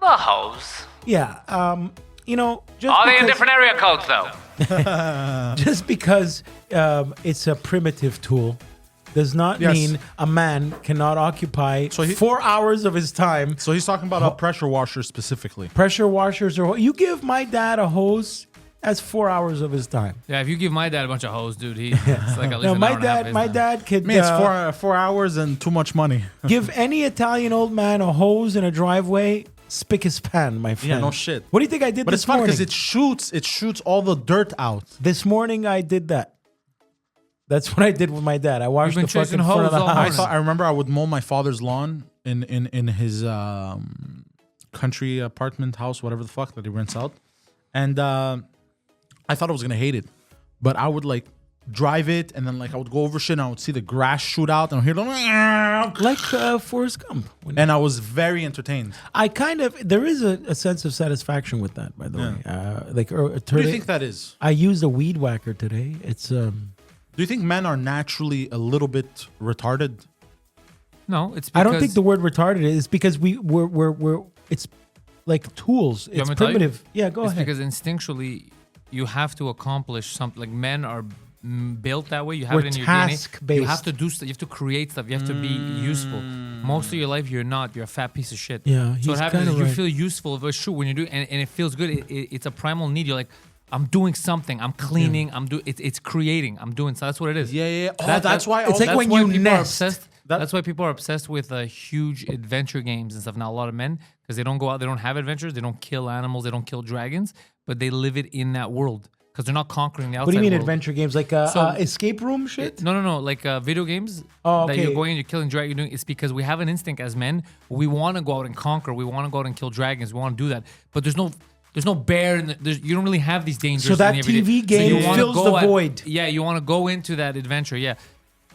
[SPEAKER 5] The hose.
[SPEAKER 2] Yeah. You know, just
[SPEAKER 5] Are they in
[SPEAKER 2] because,
[SPEAKER 5] different area codes, though?
[SPEAKER 2] just because it's a primitive tool does not
[SPEAKER 1] Yes.
[SPEAKER 2] mean a man cannot occupy
[SPEAKER 1] So he-
[SPEAKER 2] 4 hours of his time.
[SPEAKER 1] So he's talking about a pressure washer specifically.
[SPEAKER 2] Pressure washers or you give my dad a hose, that's 4 hours of his time.
[SPEAKER 3] Yeah, if you give my dad a bunch of hoes, dude, it's like at least
[SPEAKER 2] No,
[SPEAKER 3] an
[SPEAKER 2] my
[SPEAKER 3] hour and a half
[SPEAKER 2] dad,
[SPEAKER 3] his
[SPEAKER 2] my
[SPEAKER 3] time.
[SPEAKER 2] dad could
[SPEAKER 1] Man, it's 4 hours and too much money.
[SPEAKER 2] give any Italian old man a hose in a driveway, spick his pan, my friend.
[SPEAKER 1] no shit.
[SPEAKER 2] What do you think I did
[SPEAKER 1] But
[SPEAKER 2] this
[SPEAKER 1] it's fun
[SPEAKER 2] morning?
[SPEAKER 1] because it shoots all the dirt out.
[SPEAKER 2] This morning I did that. That's what I did with my dad. I washed
[SPEAKER 3] been
[SPEAKER 2] the fucking
[SPEAKER 3] chasing
[SPEAKER 2] front of the
[SPEAKER 3] hose all
[SPEAKER 2] house.
[SPEAKER 3] morning.
[SPEAKER 1] I remember I would mow my father's lawn in his country apartment house, whatever the fuck that he rents out, and I thought I was gonna hate it, but I would like drive it, and then like I would go over shit, and I would see the grass shoot out, and I'd hear
[SPEAKER 2] Like Forrest Gump.
[SPEAKER 1] and I was very entertained.
[SPEAKER 2] I kind of, there is a sense of satisfaction with that, by the way. Like,
[SPEAKER 1] What do you think that is?
[SPEAKER 2] I used a weed whacker today. It's,
[SPEAKER 1] Do you think men are naturally a little bit retarded?
[SPEAKER 3] No, it's because
[SPEAKER 2] I don't think the word retarded is because we're it's like tools. It's
[SPEAKER 3] want me to tell you?
[SPEAKER 2] primitive. Yeah, go
[SPEAKER 3] it's
[SPEAKER 2] ahead.
[SPEAKER 3] because instinctually you have to accomplish something. Like men are built that way. You have
[SPEAKER 2] We're
[SPEAKER 3] it in your DNA.
[SPEAKER 2] task-based.
[SPEAKER 3] You have to do stuff. You have to create stuff. You have to be useful. Most of your life, you're not. You're a fat piece of shit.
[SPEAKER 2] Yeah,
[SPEAKER 3] So
[SPEAKER 2] he's
[SPEAKER 3] what happens
[SPEAKER 2] kinda
[SPEAKER 3] is you
[SPEAKER 2] right.
[SPEAKER 3] feel useful of a shoot when you do, and it feels good. It's a primal need. You're like, I'm doing something. I'm cleaning. It's creating. I'm doing. So that's what it is.
[SPEAKER 1] Yeah. Oh,
[SPEAKER 3] That-
[SPEAKER 1] that's
[SPEAKER 3] that-
[SPEAKER 1] why.
[SPEAKER 2] it's like
[SPEAKER 3] That's
[SPEAKER 2] when
[SPEAKER 3] why
[SPEAKER 2] you
[SPEAKER 3] people are
[SPEAKER 2] nest.
[SPEAKER 3] obsessed. That's why people are obsessed with huge adventure games and stuff. Now, a lot of men, because they don't go out, they don't have adventures, they don't kill animals, they don't kill dragons, but they live it in that world because they're not conquering the outside
[SPEAKER 2] What do you mean
[SPEAKER 3] world.
[SPEAKER 2] adventure games? Like escape room shit?
[SPEAKER 3] No. Like video games
[SPEAKER 2] Oh,
[SPEAKER 3] that
[SPEAKER 2] okay.
[SPEAKER 3] you're going and you're killing dragons. You're doing. It's because we have an instinct as men. We want to go out and conquer. We want to go out and kill dragons. We want to do that. But there's no bear. You don't really have these dangers.
[SPEAKER 2] So that
[SPEAKER 3] in everyday-
[SPEAKER 2] TV game
[SPEAKER 3] you wanna
[SPEAKER 2] fills
[SPEAKER 3] go
[SPEAKER 2] the void.
[SPEAKER 3] Yeah, you want to go into that adventure. Yeah.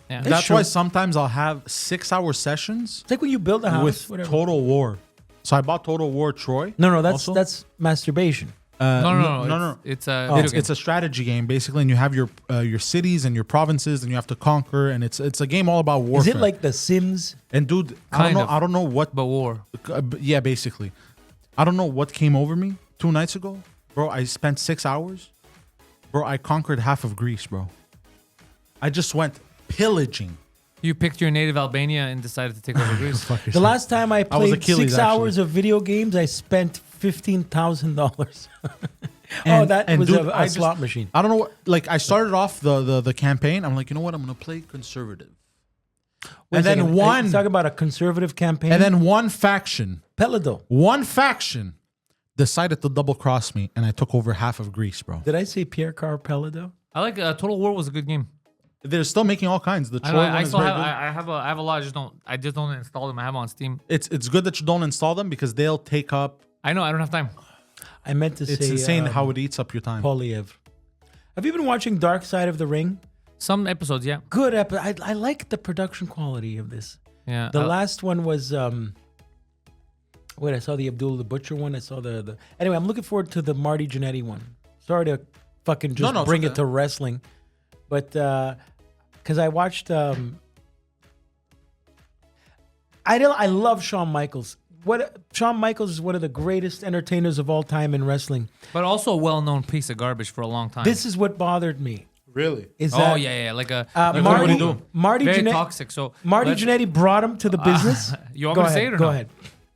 [SPEAKER 1] That's
[SPEAKER 2] true.
[SPEAKER 1] why sometimes I'll have 6-hour sessions
[SPEAKER 2] It's like when you build a house.
[SPEAKER 1] with
[SPEAKER 2] whatever.
[SPEAKER 1] Total War. So I bought Total War Troy.
[SPEAKER 2] No, that's
[SPEAKER 1] also.
[SPEAKER 2] that's masturbation.
[SPEAKER 3] No. It's a video game.
[SPEAKER 1] It's a strategy game basically, and you have your cities and your provinces, and you have to conquer, and it's a game all about warfare.
[SPEAKER 2] Is it like The Sims?
[SPEAKER 1] And dude,
[SPEAKER 3] Kind of.
[SPEAKER 1] I don't know what,
[SPEAKER 3] but war.
[SPEAKER 1] yeah, basically, I don't know what came over me 2 nights ago, bro. I spent 6 hours, bro. I conquered half of Greece, bro. I just went pillaging.
[SPEAKER 3] You picked your native Albania and decided to take over Greece.
[SPEAKER 2] The last time I
[SPEAKER 1] was
[SPEAKER 2] played
[SPEAKER 1] Achilles,
[SPEAKER 2] 6 hours of video games, I spent $15,000.
[SPEAKER 1] And
[SPEAKER 2] was
[SPEAKER 1] dude,
[SPEAKER 2] a
[SPEAKER 1] I
[SPEAKER 2] slot
[SPEAKER 1] just-
[SPEAKER 2] machine.
[SPEAKER 1] I don't know what. Like, I started off the campaign. I'm like, you know what? I'm gonna play conservative.
[SPEAKER 2] Wait
[SPEAKER 1] And
[SPEAKER 2] a second.
[SPEAKER 1] then one,
[SPEAKER 2] He's talking about a conservative campaign.
[SPEAKER 1] and then one faction decided to double cross me, and I took over half of Greece, bro.
[SPEAKER 2] Did I say Pierre Carpellido?
[SPEAKER 3] I like Total War was a good game.
[SPEAKER 1] They're still making all kinds. The
[SPEAKER 3] I,
[SPEAKER 1] Troy
[SPEAKER 3] know,
[SPEAKER 1] one
[SPEAKER 3] I
[SPEAKER 1] is
[SPEAKER 3] still
[SPEAKER 1] very
[SPEAKER 3] have
[SPEAKER 1] good.
[SPEAKER 3] I have a lot. I just don't install them. I have them on Steam.
[SPEAKER 1] It's good that you don't install them because they'll take up.
[SPEAKER 3] I know I don't have time.
[SPEAKER 2] I meant to
[SPEAKER 1] It's
[SPEAKER 2] say
[SPEAKER 1] insane how it eats up your time.
[SPEAKER 2] Polyev. Have you been watching Dark Side of the Ring?
[SPEAKER 3] Some episodes, yeah,
[SPEAKER 2] Good episode. I like the production quality of this.
[SPEAKER 3] yeah.
[SPEAKER 2] The last one was wait, I saw the Abdul the Butcher one. I saw the anyway. I'm looking forward to the Marty Jannetty one. Sorry to fucking just
[SPEAKER 1] No, it's
[SPEAKER 2] bring
[SPEAKER 1] okay.
[SPEAKER 2] it to wrestling, but because I watched I love Shawn Michaels. Shawn Michaels is one of the greatest entertainers of all time in wrestling.
[SPEAKER 3] but also a well-known piece of garbage for a long time.
[SPEAKER 2] This is what bothered me.
[SPEAKER 1] Really?
[SPEAKER 2] Is
[SPEAKER 3] oh
[SPEAKER 2] that
[SPEAKER 3] yeah, like a
[SPEAKER 1] what
[SPEAKER 2] Marty
[SPEAKER 1] do you do?
[SPEAKER 2] Marty
[SPEAKER 3] very
[SPEAKER 2] Jannetty,
[SPEAKER 3] toxic. So
[SPEAKER 2] Marty
[SPEAKER 3] let's-
[SPEAKER 2] Jannetty brought him to the business.
[SPEAKER 3] You want
[SPEAKER 2] Go
[SPEAKER 3] me to
[SPEAKER 2] ahead,
[SPEAKER 3] say it or
[SPEAKER 2] go
[SPEAKER 3] no?
[SPEAKER 2] ahead.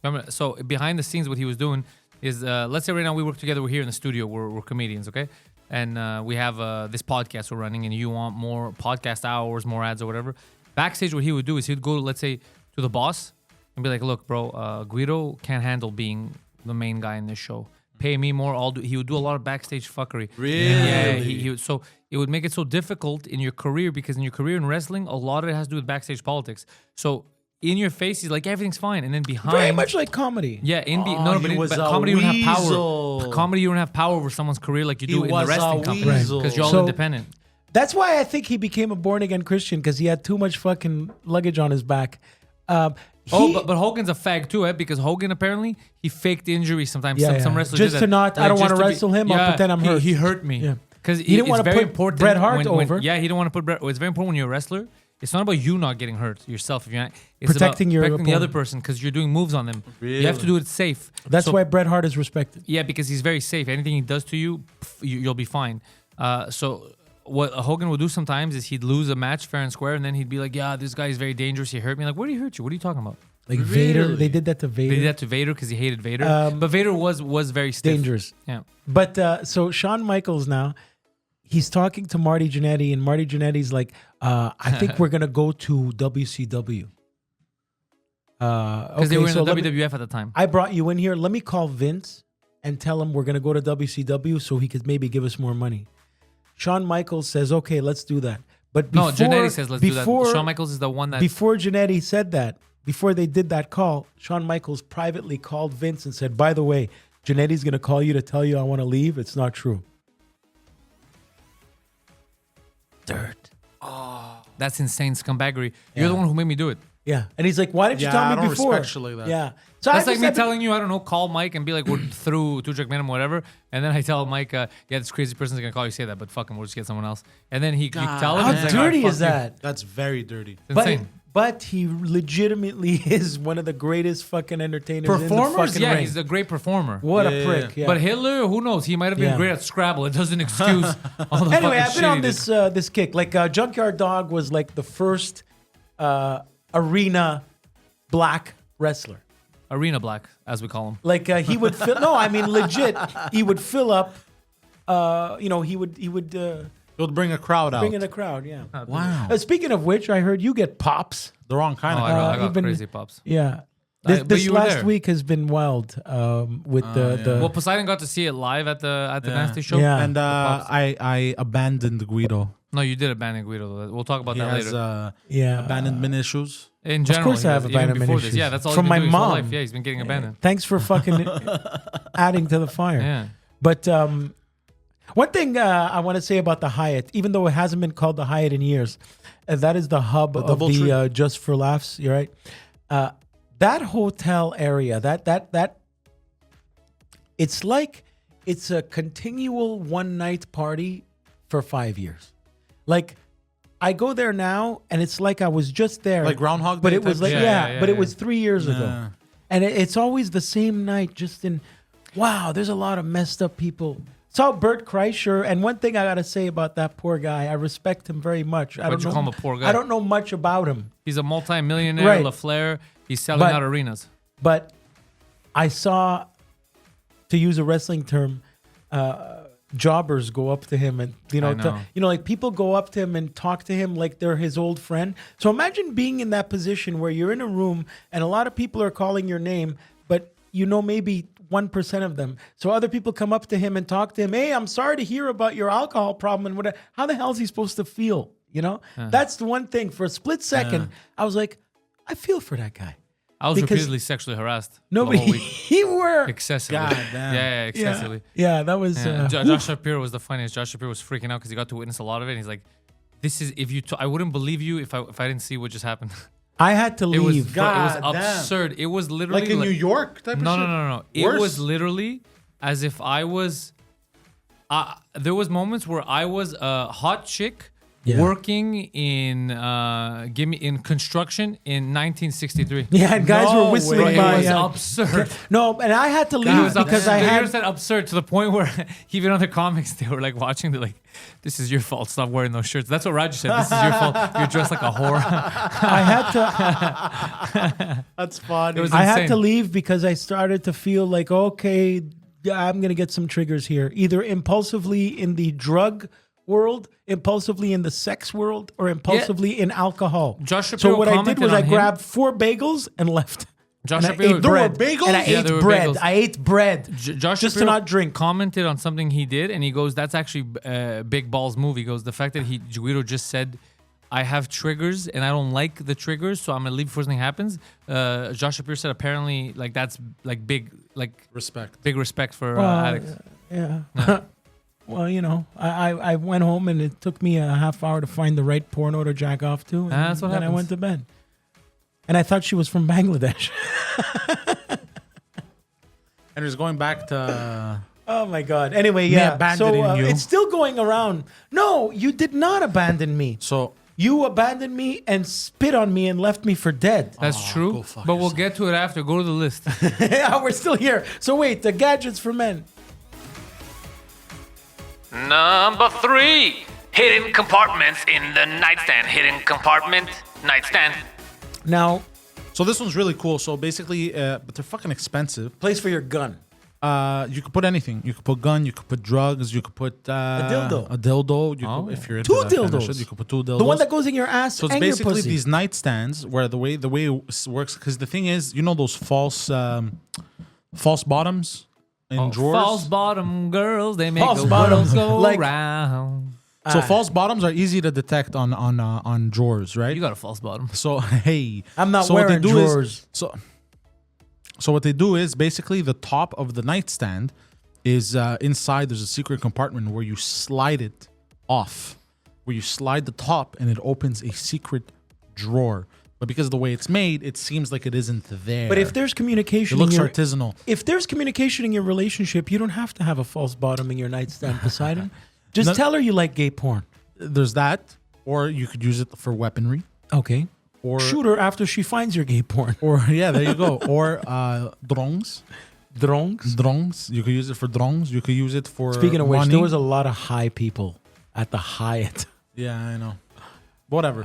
[SPEAKER 3] Remember, so behind the scenes, what he was doing is, let's say right now we work together. We're here in the studio. We're comedians, okay? And we have this podcast we're running, and you want more podcast hours, more ads, or whatever. Backstage, what he would do is he'd go, let's say, to the boss and be like, "Look, bro, Guido can't handle being the main guy in this show. Pay me more. He would do a lot of backstage fuckery.
[SPEAKER 1] Really?
[SPEAKER 3] Yeah. He would, so it would make it so difficult in your career because in your career in wrestling, a lot of it has to do with backstage politics. So in your face, he's like, everything's fine, and then behind,
[SPEAKER 2] Very much like comedy.
[SPEAKER 3] yeah,
[SPEAKER 1] he was
[SPEAKER 3] but
[SPEAKER 1] a
[SPEAKER 3] comedy you don't have
[SPEAKER 1] weasel.
[SPEAKER 3] power. Comedy you don't have power over someone's career like you
[SPEAKER 1] He
[SPEAKER 3] do in the
[SPEAKER 1] was a
[SPEAKER 3] wrestling company
[SPEAKER 1] weasel.
[SPEAKER 3] because you're all
[SPEAKER 2] So-
[SPEAKER 3] independent.
[SPEAKER 2] That's why I think he became a born again Christian because he had too much fucking luggage on his back.
[SPEAKER 3] But Hogan's a fag too, because Hogan apparently he faked injuries sometimes.
[SPEAKER 2] Yeah,
[SPEAKER 3] Some
[SPEAKER 2] yeah.
[SPEAKER 3] wrestlers
[SPEAKER 2] Just
[SPEAKER 3] do
[SPEAKER 2] to
[SPEAKER 3] that.
[SPEAKER 2] not- I don't
[SPEAKER 3] just
[SPEAKER 2] wanna
[SPEAKER 3] to be-
[SPEAKER 2] wrestle him, I'll pretend I'm hurt.
[SPEAKER 3] He hurt me.
[SPEAKER 2] Yeah.
[SPEAKER 3] Because
[SPEAKER 2] He didn't wanna
[SPEAKER 3] it's very
[SPEAKER 2] put
[SPEAKER 3] important
[SPEAKER 2] Bret Hart
[SPEAKER 3] when,
[SPEAKER 2] over.
[SPEAKER 3] Yeah, he didn't want to put Bret. It's very important when you're a wrestler. It's not about you not getting hurt yourself. If you're not, it's
[SPEAKER 2] Protecting
[SPEAKER 3] about
[SPEAKER 2] your
[SPEAKER 3] protecting the other
[SPEAKER 2] opponent.
[SPEAKER 3] person because you're doing moves on them. You have to do it safe.
[SPEAKER 2] That's
[SPEAKER 3] So-
[SPEAKER 2] why Bret Hart is respected.
[SPEAKER 3] Yeah, because he's very safe. Anything he does to you, you'll be fine. So what Hogan would do sometimes is he'd lose a match fair and square, and then he'd be like, "Yeah, this guy is very dangerous. He hurt me." Like, where did he hurt you? What are you talking about?
[SPEAKER 2] Like Vader,
[SPEAKER 1] Really?
[SPEAKER 2] they did that to Vader.
[SPEAKER 3] They did that to Vader because he hated Vader. But Vader was very stiff.
[SPEAKER 2] Dangerous.
[SPEAKER 3] Yeah.
[SPEAKER 2] But so Shawn Michaels now, he's talking to Marty Jannetty, and Marty Jannetty's like, "I think we're gonna go to WCW."
[SPEAKER 3] Because they were in the WWF at the time.
[SPEAKER 2] I brought you in here. Let me call Vince and tell him we're gonna go to WCW so he could maybe give us more money. Shawn Michaels says, "Okay, let's do that." But before,
[SPEAKER 3] No, Jannetty says let's do that.
[SPEAKER 2] before-
[SPEAKER 3] Shawn Michaels is the one that.
[SPEAKER 2] Before Jannetty said that, before they did that call, Shawn Michaels privately called Vince and said, "By the way, Jannetty's gonna call you to tell you I want to leave. It's not true." Dirt.
[SPEAKER 3] That's insane scumbaggery. You're the one who made me do it.
[SPEAKER 2] Yeah, and he's like, "Why didn't you
[SPEAKER 1] Yeah,
[SPEAKER 2] tell
[SPEAKER 1] I
[SPEAKER 2] me
[SPEAKER 1] don't
[SPEAKER 2] before?"
[SPEAKER 1] respect shit like that.
[SPEAKER 2] Yeah, so
[SPEAKER 3] That's
[SPEAKER 2] I
[SPEAKER 3] like
[SPEAKER 2] just
[SPEAKER 3] me
[SPEAKER 2] had to-
[SPEAKER 3] telling you, I don't know, call Mike and be like, we're through Tujak Minimum, whatever. And then I tell Mike, yeah, this crazy person's going to call you, say that, but fuck him, we'll just get someone else. And then you tell him.
[SPEAKER 2] How
[SPEAKER 3] it's like,
[SPEAKER 2] dirty
[SPEAKER 3] "Alright,
[SPEAKER 2] is
[SPEAKER 3] fuck you."
[SPEAKER 2] that?
[SPEAKER 1] That's very dirty.
[SPEAKER 3] It's
[SPEAKER 2] But
[SPEAKER 3] insane.
[SPEAKER 2] but he legitimately is one of the greatest fucking entertainers in the
[SPEAKER 3] Performers?
[SPEAKER 2] fucking
[SPEAKER 3] Yeah,
[SPEAKER 2] ring.
[SPEAKER 3] he's a great performer.
[SPEAKER 2] What
[SPEAKER 1] Yeah,
[SPEAKER 2] a
[SPEAKER 1] yeah,
[SPEAKER 2] prick! Yeah.
[SPEAKER 3] But Hitler, who knows? He might have been
[SPEAKER 2] Yeah.
[SPEAKER 3] great at Scrabble. It doesn't excuse all the
[SPEAKER 2] anyway,
[SPEAKER 3] fucking
[SPEAKER 2] I've been
[SPEAKER 3] shit
[SPEAKER 2] on
[SPEAKER 3] he
[SPEAKER 2] this
[SPEAKER 3] did.
[SPEAKER 2] this kick. Like Junkyard Dog was like the first arena black wrestler.
[SPEAKER 3] Arena Black, as we call him.
[SPEAKER 2] Like he would fill. No, I mean legit. He would fill up. He would
[SPEAKER 1] You'll bring a crowd out.
[SPEAKER 2] bring in a crowd. Yeah.
[SPEAKER 1] Wow.
[SPEAKER 2] Speaking of which, I heard you get pops.
[SPEAKER 1] The wrong kind
[SPEAKER 3] Oh,
[SPEAKER 1] of
[SPEAKER 3] I
[SPEAKER 1] crowd.
[SPEAKER 3] got
[SPEAKER 2] you've been-
[SPEAKER 3] crazy pops.
[SPEAKER 2] Yeah.
[SPEAKER 3] But
[SPEAKER 2] This
[SPEAKER 3] you were
[SPEAKER 2] last
[SPEAKER 3] there.
[SPEAKER 2] week has been wild with the
[SPEAKER 3] Well, Poseidon got to see it live at the Nasty show.
[SPEAKER 2] Yeah.
[SPEAKER 1] And I abandoned Guido.
[SPEAKER 3] No, you did abandon Guido. Though. We'll talk about
[SPEAKER 1] He
[SPEAKER 3] that
[SPEAKER 1] has
[SPEAKER 3] later.
[SPEAKER 1] abandonment issues.
[SPEAKER 3] In general,
[SPEAKER 2] course
[SPEAKER 3] he
[SPEAKER 2] I have
[SPEAKER 3] has, even
[SPEAKER 2] abandonment
[SPEAKER 3] before
[SPEAKER 2] issues.
[SPEAKER 3] This. Yeah, that's all
[SPEAKER 2] From
[SPEAKER 3] he's
[SPEAKER 2] my
[SPEAKER 3] been doing his whole
[SPEAKER 2] mom.
[SPEAKER 3] life. Yeah, he's been getting abandoned.
[SPEAKER 2] Thanks for fucking adding to the fire.
[SPEAKER 3] Yeah.
[SPEAKER 2] But one thing I want to say about the Hyatt, even though it hasn't been called the Hyatt in years, that is the hub of
[SPEAKER 1] Doubletree.
[SPEAKER 2] the Just for Laughs. You're right. That hotel area, that it's like it's a continual one-night party for 5 years. Like, I go there now, and it's like I was just there.
[SPEAKER 1] Like Groundhog Day
[SPEAKER 2] But it
[SPEAKER 1] type
[SPEAKER 2] was like,
[SPEAKER 1] shit?
[SPEAKER 2] but it was 3 years ago.
[SPEAKER 1] Yeah.
[SPEAKER 2] And it's always the same night, just in, wow, there's a lot of messed up people. Saw Bert Kreischer, and one thing I got to say about that poor guy, I respect him very much. I
[SPEAKER 3] Why'd
[SPEAKER 2] don't
[SPEAKER 3] you
[SPEAKER 2] know,
[SPEAKER 3] call him a poor guy?
[SPEAKER 2] I don't know much about him.
[SPEAKER 3] He's a multi-millionaire,
[SPEAKER 2] Right.
[SPEAKER 3] LaFleur. He's selling
[SPEAKER 2] But-
[SPEAKER 3] out arenas.
[SPEAKER 2] But I saw, to use a wrestling term, jobbers go up to him and
[SPEAKER 3] I know.
[SPEAKER 2] like people go up to him and talk to him like they're his old friend. So imagine being in that position where you're in a room and a lot of people are calling your name, but you know maybe 1% of them. So other people come up to him and talk to him. Hey, I'm sorry to hear about your alcohol problem and whatever. How the hell is he supposed to feel? You know, that's the one thing. For a split second, I was like, I feel for that guy.
[SPEAKER 3] I was
[SPEAKER 2] Because
[SPEAKER 3] repeatedly sexually harassed.
[SPEAKER 2] Nobody,
[SPEAKER 3] The whole week.
[SPEAKER 2] he were.
[SPEAKER 3] Excessively.
[SPEAKER 1] God damn.
[SPEAKER 3] Yeah, excessively.
[SPEAKER 2] Yeah, that was.
[SPEAKER 3] Yeah. Josh Shapiro was the funniest. Josh Shapiro was freaking out because he got to witness a lot of it. And he's like, "This is if you. I wouldn't believe you if I didn't see what just happened."
[SPEAKER 2] I had to
[SPEAKER 3] It was.
[SPEAKER 2] leave.
[SPEAKER 3] It was
[SPEAKER 1] God damn.
[SPEAKER 3] absurd. It was literally
[SPEAKER 1] Like in New York type of
[SPEAKER 3] No,
[SPEAKER 1] shit?
[SPEAKER 3] no, no, no. It
[SPEAKER 1] Worse?
[SPEAKER 3] was literally as if I was. There was moments where I was a hot chick
[SPEAKER 2] Yeah.
[SPEAKER 3] working in in construction in 1963.
[SPEAKER 2] Yeah, and guys
[SPEAKER 1] No
[SPEAKER 2] were whistling
[SPEAKER 1] way.
[SPEAKER 3] It
[SPEAKER 2] by.
[SPEAKER 3] was
[SPEAKER 2] yeah.
[SPEAKER 3] absurd.
[SPEAKER 2] No, and I had to
[SPEAKER 3] It
[SPEAKER 2] leave
[SPEAKER 3] was
[SPEAKER 2] because
[SPEAKER 3] absurd.
[SPEAKER 2] I
[SPEAKER 3] You
[SPEAKER 2] had.
[SPEAKER 3] understand absurd to the point where even other comics they were like watching. They're like, "This is your fault. Stop wearing those shirts." That's what Raj said. This is your fault. You're dressed like a whore.
[SPEAKER 2] I had to.
[SPEAKER 1] That's funny.
[SPEAKER 3] It was
[SPEAKER 2] I had
[SPEAKER 3] insane.
[SPEAKER 2] to leave because I started to feel like, okay, I'm gonna get some triggers here, either impulsively in the drug world, impulsively in the sex world, or impulsively in alcohol.
[SPEAKER 3] Josh
[SPEAKER 2] So
[SPEAKER 3] Shapiro
[SPEAKER 2] what I did
[SPEAKER 3] commented
[SPEAKER 2] was I
[SPEAKER 3] on him.
[SPEAKER 2] grabbed 4 bagels and left.
[SPEAKER 3] Josh
[SPEAKER 2] And I
[SPEAKER 3] Shapiro-
[SPEAKER 2] ate
[SPEAKER 3] There were
[SPEAKER 2] bread.
[SPEAKER 1] bagels?
[SPEAKER 2] And I
[SPEAKER 3] Yeah,
[SPEAKER 2] ate
[SPEAKER 3] there were
[SPEAKER 2] bread.
[SPEAKER 3] bagels.
[SPEAKER 2] I ate bread.
[SPEAKER 3] Josh
[SPEAKER 2] just to
[SPEAKER 3] Shapiro
[SPEAKER 2] not drink.
[SPEAKER 3] commented on something he did, and he goes, "That's actually Big Balls move." He goes, "The fact that Guido just said, I have triggers and I don't like the triggers, so I'm gonna leave before something happens." Josh Shapiro said apparently like that's like big respect for addicts.
[SPEAKER 2] Yeah. Well, you know, I went home and it took me a half hour to find the right porno to jack off to. And
[SPEAKER 3] That's what
[SPEAKER 2] then I
[SPEAKER 3] happens.
[SPEAKER 2] went to bed. And I thought she was from Bangladesh.
[SPEAKER 1] And it's going back to.
[SPEAKER 2] Oh my God. Anyway,
[SPEAKER 1] Me
[SPEAKER 2] yeah.
[SPEAKER 1] abandoning
[SPEAKER 2] So
[SPEAKER 1] you.
[SPEAKER 2] it's still going around. No, you did not abandon me.
[SPEAKER 1] So
[SPEAKER 2] You abandoned me and spit on me and left me for dead.
[SPEAKER 3] That's
[SPEAKER 1] go
[SPEAKER 3] true,
[SPEAKER 1] fuck
[SPEAKER 3] but we'll get to it after. Go to the list.
[SPEAKER 2] Yeah, we're still here. So wait, the gadgets for men.
[SPEAKER 5] Number 3. Hidden compartments in the nightstand. Hidden compartment, nightstand.
[SPEAKER 2] Now,
[SPEAKER 1] so this one's really cool. So basically, but they're fucking expensive.
[SPEAKER 2] place for your gun.
[SPEAKER 1] You could put anything. You could put gun. You could put drugs. You could put
[SPEAKER 2] dildo.
[SPEAKER 1] A dildo. You
[SPEAKER 3] Oh.
[SPEAKER 1] could, if you're into
[SPEAKER 2] 2
[SPEAKER 1] that kind of
[SPEAKER 2] dildos.
[SPEAKER 1] shit, you could put 2 dildos.
[SPEAKER 2] The one that goes in your ass
[SPEAKER 1] So it's
[SPEAKER 2] and your
[SPEAKER 1] basically
[SPEAKER 2] pussy.
[SPEAKER 1] these nightstands where the way it works, because the thing is, you know those false bottoms in drawers.
[SPEAKER 3] False bottom girls, they make
[SPEAKER 2] False
[SPEAKER 3] the
[SPEAKER 2] bottoms,
[SPEAKER 3] world go
[SPEAKER 2] like-
[SPEAKER 3] round.
[SPEAKER 1] So false bottoms are easy to detect on drawers, right?
[SPEAKER 3] You got a false bottom.
[SPEAKER 1] So hey,
[SPEAKER 2] I'm not
[SPEAKER 1] so what they
[SPEAKER 2] wearing
[SPEAKER 1] do
[SPEAKER 2] drawers.
[SPEAKER 1] Is, so what they do is basically the top of the nightstand is inside. There's a secret compartment where you slide it off, where you slide the top and it opens a secret drawer. But because of the way it's made, it seems like it isn't there.
[SPEAKER 2] But if there's
[SPEAKER 1] it
[SPEAKER 2] communication,
[SPEAKER 1] looks
[SPEAKER 2] in your,
[SPEAKER 1] artisanal.
[SPEAKER 2] if there's communication in your relationship, you don't have to have a false bottom in your nightstand, Poseidon. Just
[SPEAKER 1] No-
[SPEAKER 2] tell her you like gay porn.
[SPEAKER 1] There's that, or you could use it for weaponry,
[SPEAKER 2] Okay.
[SPEAKER 1] or
[SPEAKER 2] Shoot her after she finds your gay porn.
[SPEAKER 1] or yeah, there you go, or drones.
[SPEAKER 2] Drongs.
[SPEAKER 1] You could use it for drones. You could use it for.
[SPEAKER 2] Speaking of which,
[SPEAKER 1] money.
[SPEAKER 2] there was a lot of high people at the Hyatt.
[SPEAKER 1] Yeah, I know. Whatever.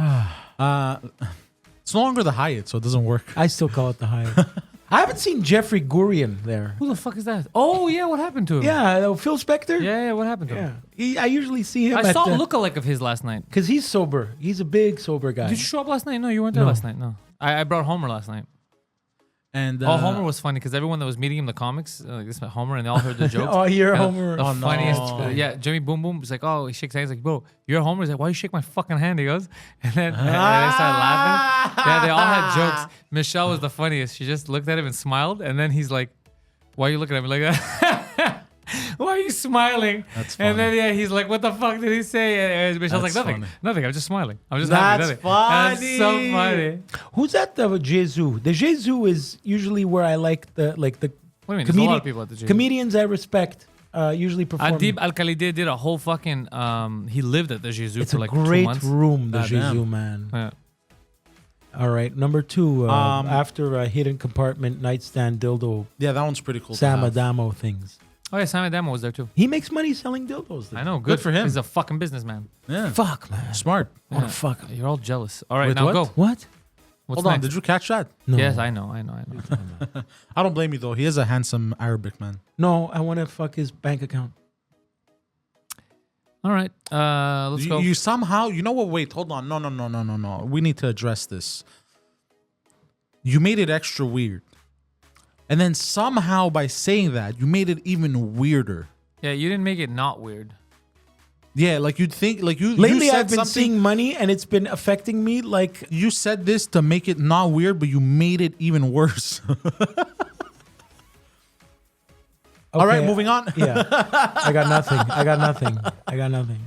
[SPEAKER 1] It's no longer the Hyatt, so it doesn't work.
[SPEAKER 2] I still call it the Hyatt. I haven't seen Jeffrey Gurian there.
[SPEAKER 3] Who the fuck is that? Oh yeah, what happened to him?
[SPEAKER 2] Yeah, Phil Spector.
[SPEAKER 3] yeah. What happened to him?
[SPEAKER 2] I usually see him.
[SPEAKER 3] I saw a lookalike of his last night.
[SPEAKER 2] because he's sober. He's a big sober guy.
[SPEAKER 3] Did you show up last night? No, you weren't there
[SPEAKER 2] No.
[SPEAKER 3] last night. No, I brought Homer last night.
[SPEAKER 1] And
[SPEAKER 3] Homer was funny because everyone that was meeting him, the comics, like this Homer, and they all heard the jokes.
[SPEAKER 2] Oh, you're
[SPEAKER 3] And
[SPEAKER 2] Homer.
[SPEAKER 3] The
[SPEAKER 2] Oh,
[SPEAKER 3] funniest,
[SPEAKER 1] no.
[SPEAKER 3] yeah. Jimmy Boom Boom was like, oh, he shakes hands. He's like, bro, you're Homer. He's like, why you shake my fucking hand? He goes, and then they started laughing. Yeah, they all had jokes. Michelle was the funniest. She just looked at him and smiled, and then he's like, why are you looking at me like that? Why are you smiling?
[SPEAKER 1] That's
[SPEAKER 3] And then
[SPEAKER 1] funny.
[SPEAKER 3] yeah, he's like, what the fuck did he say? And Michelle's like,
[SPEAKER 1] That's
[SPEAKER 3] nothing,
[SPEAKER 1] funny.
[SPEAKER 3] nothing. I'm just smiling. I'm just happy.
[SPEAKER 2] That's
[SPEAKER 3] nothing." That's so
[SPEAKER 2] funny.
[SPEAKER 3] funny.
[SPEAKER 2] Who's at the Jesus? The Jesus is usually where I like the
[SPEAKER 3] What do you mean? There's a lot of people at the gym.
[SPEAKER 2] comedians I respect. usually perform.
[SPEAKER 3] Adib Al-Khalidi did a whole fucking. He lived at the Jésus
[SPEAKER 2] It's
[SPEAKER 3] for
[SPEAKER 2] a
[SPEAKER 3] like 2
[SPEAKER 2] great
[SPEAKER 3] months.
[SPEAKER 2] room, the
[SPEAKER 1] Goddamn.
[SPEAKER 2] Jésus, man.
[SPEAKER 3] Yeah.
[SPEAKER 2] All right, number 2. After a hidden compartment nightstand dildo
[SPEAKER 1] Yeah, that one's pretty cool. to
[SPEAKER 2] Sam
[SPEAKER 1] have.
[SPEAKER 2] Adamo things.
[SPEAKER 3] Oh yeah, Simon Damo was there too.
[SPEAKER 2] He makes money selling dildos.
[SPEAKER 3] I know.
[SPEAKER 1] Good for him.
[SPEAKER 3] He's a fucking businessman.
[SPEAKER 1] Yeah,
[SPEAKER 2] Fuck, man.
[SPEAKER 1] smart.
[SPEAKER 2] I want to fuck him.
[SPEAKER 3] You're all jealous. All right,
[SPEAKER 1] Wait,
[SPEAKER 3] now
[SPEAKER 1] what?
[SPEAKER 3] go.
[SPEAKER 2] What?
[SPEAKER 3] What's
[SPEAKER 1] Hold on,
[SPEAKER 3] next?
[SPEAKER 1] did you catch that?
[SPEAKER 2] No.
[SPEAKER 3] Yes, I know.
[SPEAKER 1] I don't blame you though. He is a handsome Arabic man.
[SPEAKER 2] No, I want to fuck his bank account.
[SPEAKER 3] All right, let's go.
[SPEAKER 1] You somehow, you know what? Wait, hold on. No. We need to address this. You made it extra weird, and then somehow by saying that, you made it even weirder.
[SPEAKER 3] Yeah, you didn't make it not weird.
[SPEAKER 1] Yeah, like you'd think, like you.
[SPEAKER 2] Lately,
[SPEAKER 1] you said
[SPEAKER 2] I've been
[SPEAKER 1] something-
[SPEAKER 2] seeing money, and it's been affecting me. Like,
[SPEAKER 1] You said this to make it not weird, but you made it even worse. All right,
[SPEAKER 2] okay,
[SPEAKER 1] moving on.
[SPEAKER 2] Yeah, I got nothing. I got nothing.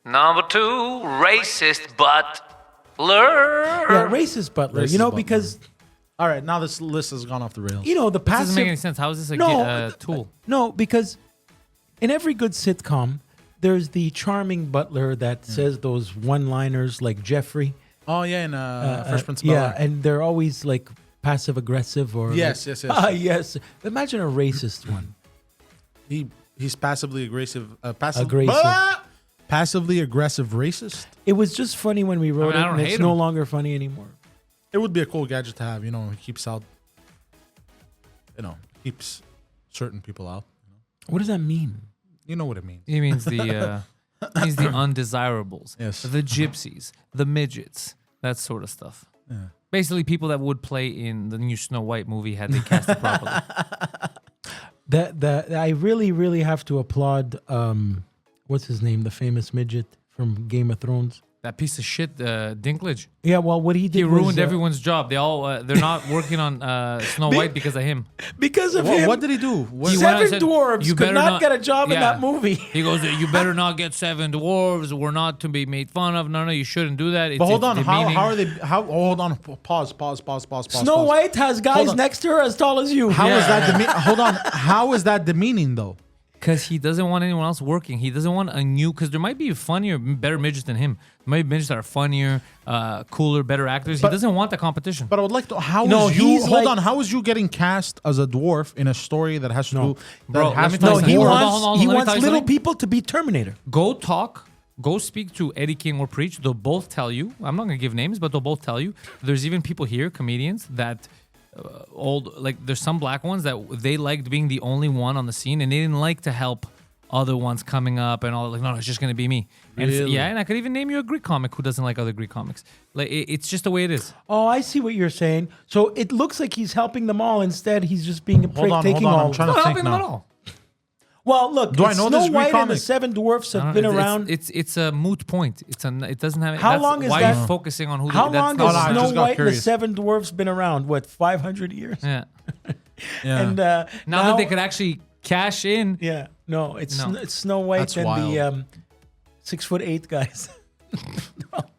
[SPEAKER 5] Number 2, racist butler.
[SPEAKER 2] Yeah, racist butler.
[SPEAKER 1] Racist
[SPEAKER 2] you know,
[SPEAKER 1] butler.
[SPEAKER 2] because
[SPEAKER 1] All right, now this list has gone off the rails.
[SPEAKER 2] you know the
[SPEAKER 3] This
[SPEAKER 2] passive.
[SPEAKER 3] doesn't make any sense. How is this a
[SPEAKER 2] No,
[SPEAKER 3] tool?
[SPEAKER 2] No, because in every good sitcom, there's the charming butler that says those one-liners like Jeffrey.
[SPEAKER 1] Oh yeah, in Fresh Prince of
[SPEAKER 2] Yeah,
[SPEAKER 1] Bel-Air.
[SPEAKER 2] and they're always like passive aggressive or
[SPEAKER 1] Yes,
[SPEAKER 2] like,
[SPEAKER 1] yes.
[SPEAKER 2] yes. Imagine a racist one.
[SPEAKER 1] He's passively aggressive.
[SPEAKER 2] Aggressive.
[SPEAKER 1] Passively aggressive racist.
[SPEAKER 2] It was just funny when we wrote
[SPEAKER 3] I
[SPEAKER 2] it,
[SPEAKER 3] don't
[SPEAKER 2] and it's
[SPEAKER 3] hate
[SPEAKER 2] no
[SPEAKER 3] him.
[SPEAKER 2] longer funny anymore.
[SPEAKER 1] It would be a cool gadget to have. You know, it keeps out. Keeps certain people out.
[SPEAKER 2] What does that mean?
[SPEAKER 1] You know what it means.
[SPEAKER 3] He means the undesirables,
[SPEAKER 1] Yes.
[SPEAKER 3] the gypsies, the midgets, that sort of stuff.
[SPEAKER 1] Yeah.
[SPEAKER 3] Basically, people that would play in the new Snow White movie had they cast it properly.
[SPEAKER 2] I really have to applaud. What's his name? The famous midget from Game of Thrones.
[SPEAKER 3] That piece of shit, Dinklage.
[SPEAKER 2] Yeah, well, what he did
[SPEAKER 3] He ruined
[SPEAKER 2] was,
[SPEAKER 3] everyone's job. They all they're not working on Snow White because of him.
[SPEAKER 2] because of him.
[SPEAKER 1] What did he do? What,
[SPEAKER 3] He went out and
[SPEAKER 2] Seven
[SPEAKER 3] said,
[SPEAKER 2] dwarves
[SPEAKER 3] "You
[SPEAKER 2] could
[SPEAKER 3] better
[SPEAKER 2] not get a job in
[SPEAKER 3] Yeah.
[SPEAKER 2] that movie.
[SPEAKER 3] He goes, "You better not get 7 dwarves. We're not to be made fun of. No, you shouldn't do that."
[SPEAKER 1] but hold
[SPEAKER 3] it's
[SPEAKER 1] on. How
[SPEAKER 3] demeaning."
[SPEAKER 1] are they? Hold on. Pause.
[SPEAKER 2] Snow
[SPEAKER 1] pause.
[SPEAKER 2] White has guys
[SPEAKER 1] on.
[SPEAKER 2] next to her as tall as you.
[SPEAKER 1] How is that? Hold on. How is that demeaning though?
[SPEAKER 3] Because he doesn't want anyone else working. He doesn't want a new. Because there might be funnier, better midgets than him. There might be midgets that are funnier, cooler, better actors. He doesn't want the competition.
[SPEAKER 1] But I would like to. How
[SPEAKER 2] No,
[SPEAKER 1] is you?
[SPEAKER 2] he's
[SPEAKER 1] Hold
[SPEAKER 2] like-
[SPEAKER 1] on. How is you getting cast as a dwarf in a story that has to do?
[SPEAKER 3] Bro,
[SPEAKER 1] that has
[SPEAKER 3] let me
[SPEAKER 1] to
[SPEAKER 3] tell
[SPEAKER 2] No,
[SPEAKER 3] you
[SPEAKER 1] do
[SPEAKER 2] he
[SPEAKER 3] something.
[SPEAKER 1] with
[SPEAKER 3] Hold on,
[SPEAKER 2] wants
[SPEAKER 3] hold on,
[SPEAKER 2] he
[SPEAKER 3] let me
[SPEAKER 2] wants
[SPEAKER 3] tell you
[SPEAKER 2] little
[SPEAKER 3] something.
[SPEAKER 2] people to be Terminator.
[SPEAKER 3] Go talk. Go speak to Eddie King or Preach. They'll both tell you. I'm not gonna give names, but they'll both tell you. There's even people here, comedians that there's some black ones that they liked being the only one on the scene, and they didn't like to help other ones coming up and all. Like, no, it's just gonna be me. And
[SPEAKER 1] Really?
[SPEAKER 3] and I could even name you a Greek comic who doesn't like other Greek comics. Like it's just the way it is.
[SPEAKER 2] Oh, I see what you're saying. So it looks like he's helping them all. Instead, he's just being a prick,
[SPEAKER 1] on,
[SPEAKER 2] taking
[SPEAKER 1] hold on,
[SPEAKER 2] all.
[SPEAKER 1] I'm trying to
[SPEAKER 3] Not
[SPEAKER 1] think
[SPEAKER 3] helping them
[SPEAKER 1] now.
[SPEAKER 3] at all.
[SPEAKER 2] Well, look,
[SPEAKER 1] Do I
[SPEAKER 2] it's
[SPEAKER 1] know
[SPEAKER 2] Snow
[SPEAKER 1] this Greek
[SPEAKER 2] White and the
[SPEAKER 1] comic?
[SPEAKER 2] Seven Dwarfs have been around.
[SPEAKER 3] It's a moot point. It doesn't have.
[SPEAKER 2] How
[SPEAKER 3] that's
[SPEAKER 2] long is
[SPEAKER 3] why
[SPEAKER 2] that-
[SPEAKER 3] you're focusing on who?
[SPEAKER 2] How
[SPEAKER 3] that's
[SPEAKER 2] long
[SPEAKER 3] not-
[SPEAKER 2] has
[SPEAKER 1] I
[SPEAKER 2] Snow
[SPEAKER 1] just got
[SPEAKER 2] White and the
[SPEAKER 1] curious.
[SPEAKER 2] Seven Dwarfs been around? What, 500 years?
[SPEAKER 3] Yeah.
[SPEAKER 1] Yeah.
[SPEAKER 2] And
[SPEAKER 3] Now that they could actually cash in.
[SPEAKER 2] Yeah, no, it's
[SPEAKER 3] No.
[SPEAKER 2] It's Snow White
[SPEAKER 1] That's
[SPEAKER 2] and
[SPEAKER 1] wild.
[SPEAKER 2] the 6'8" guys.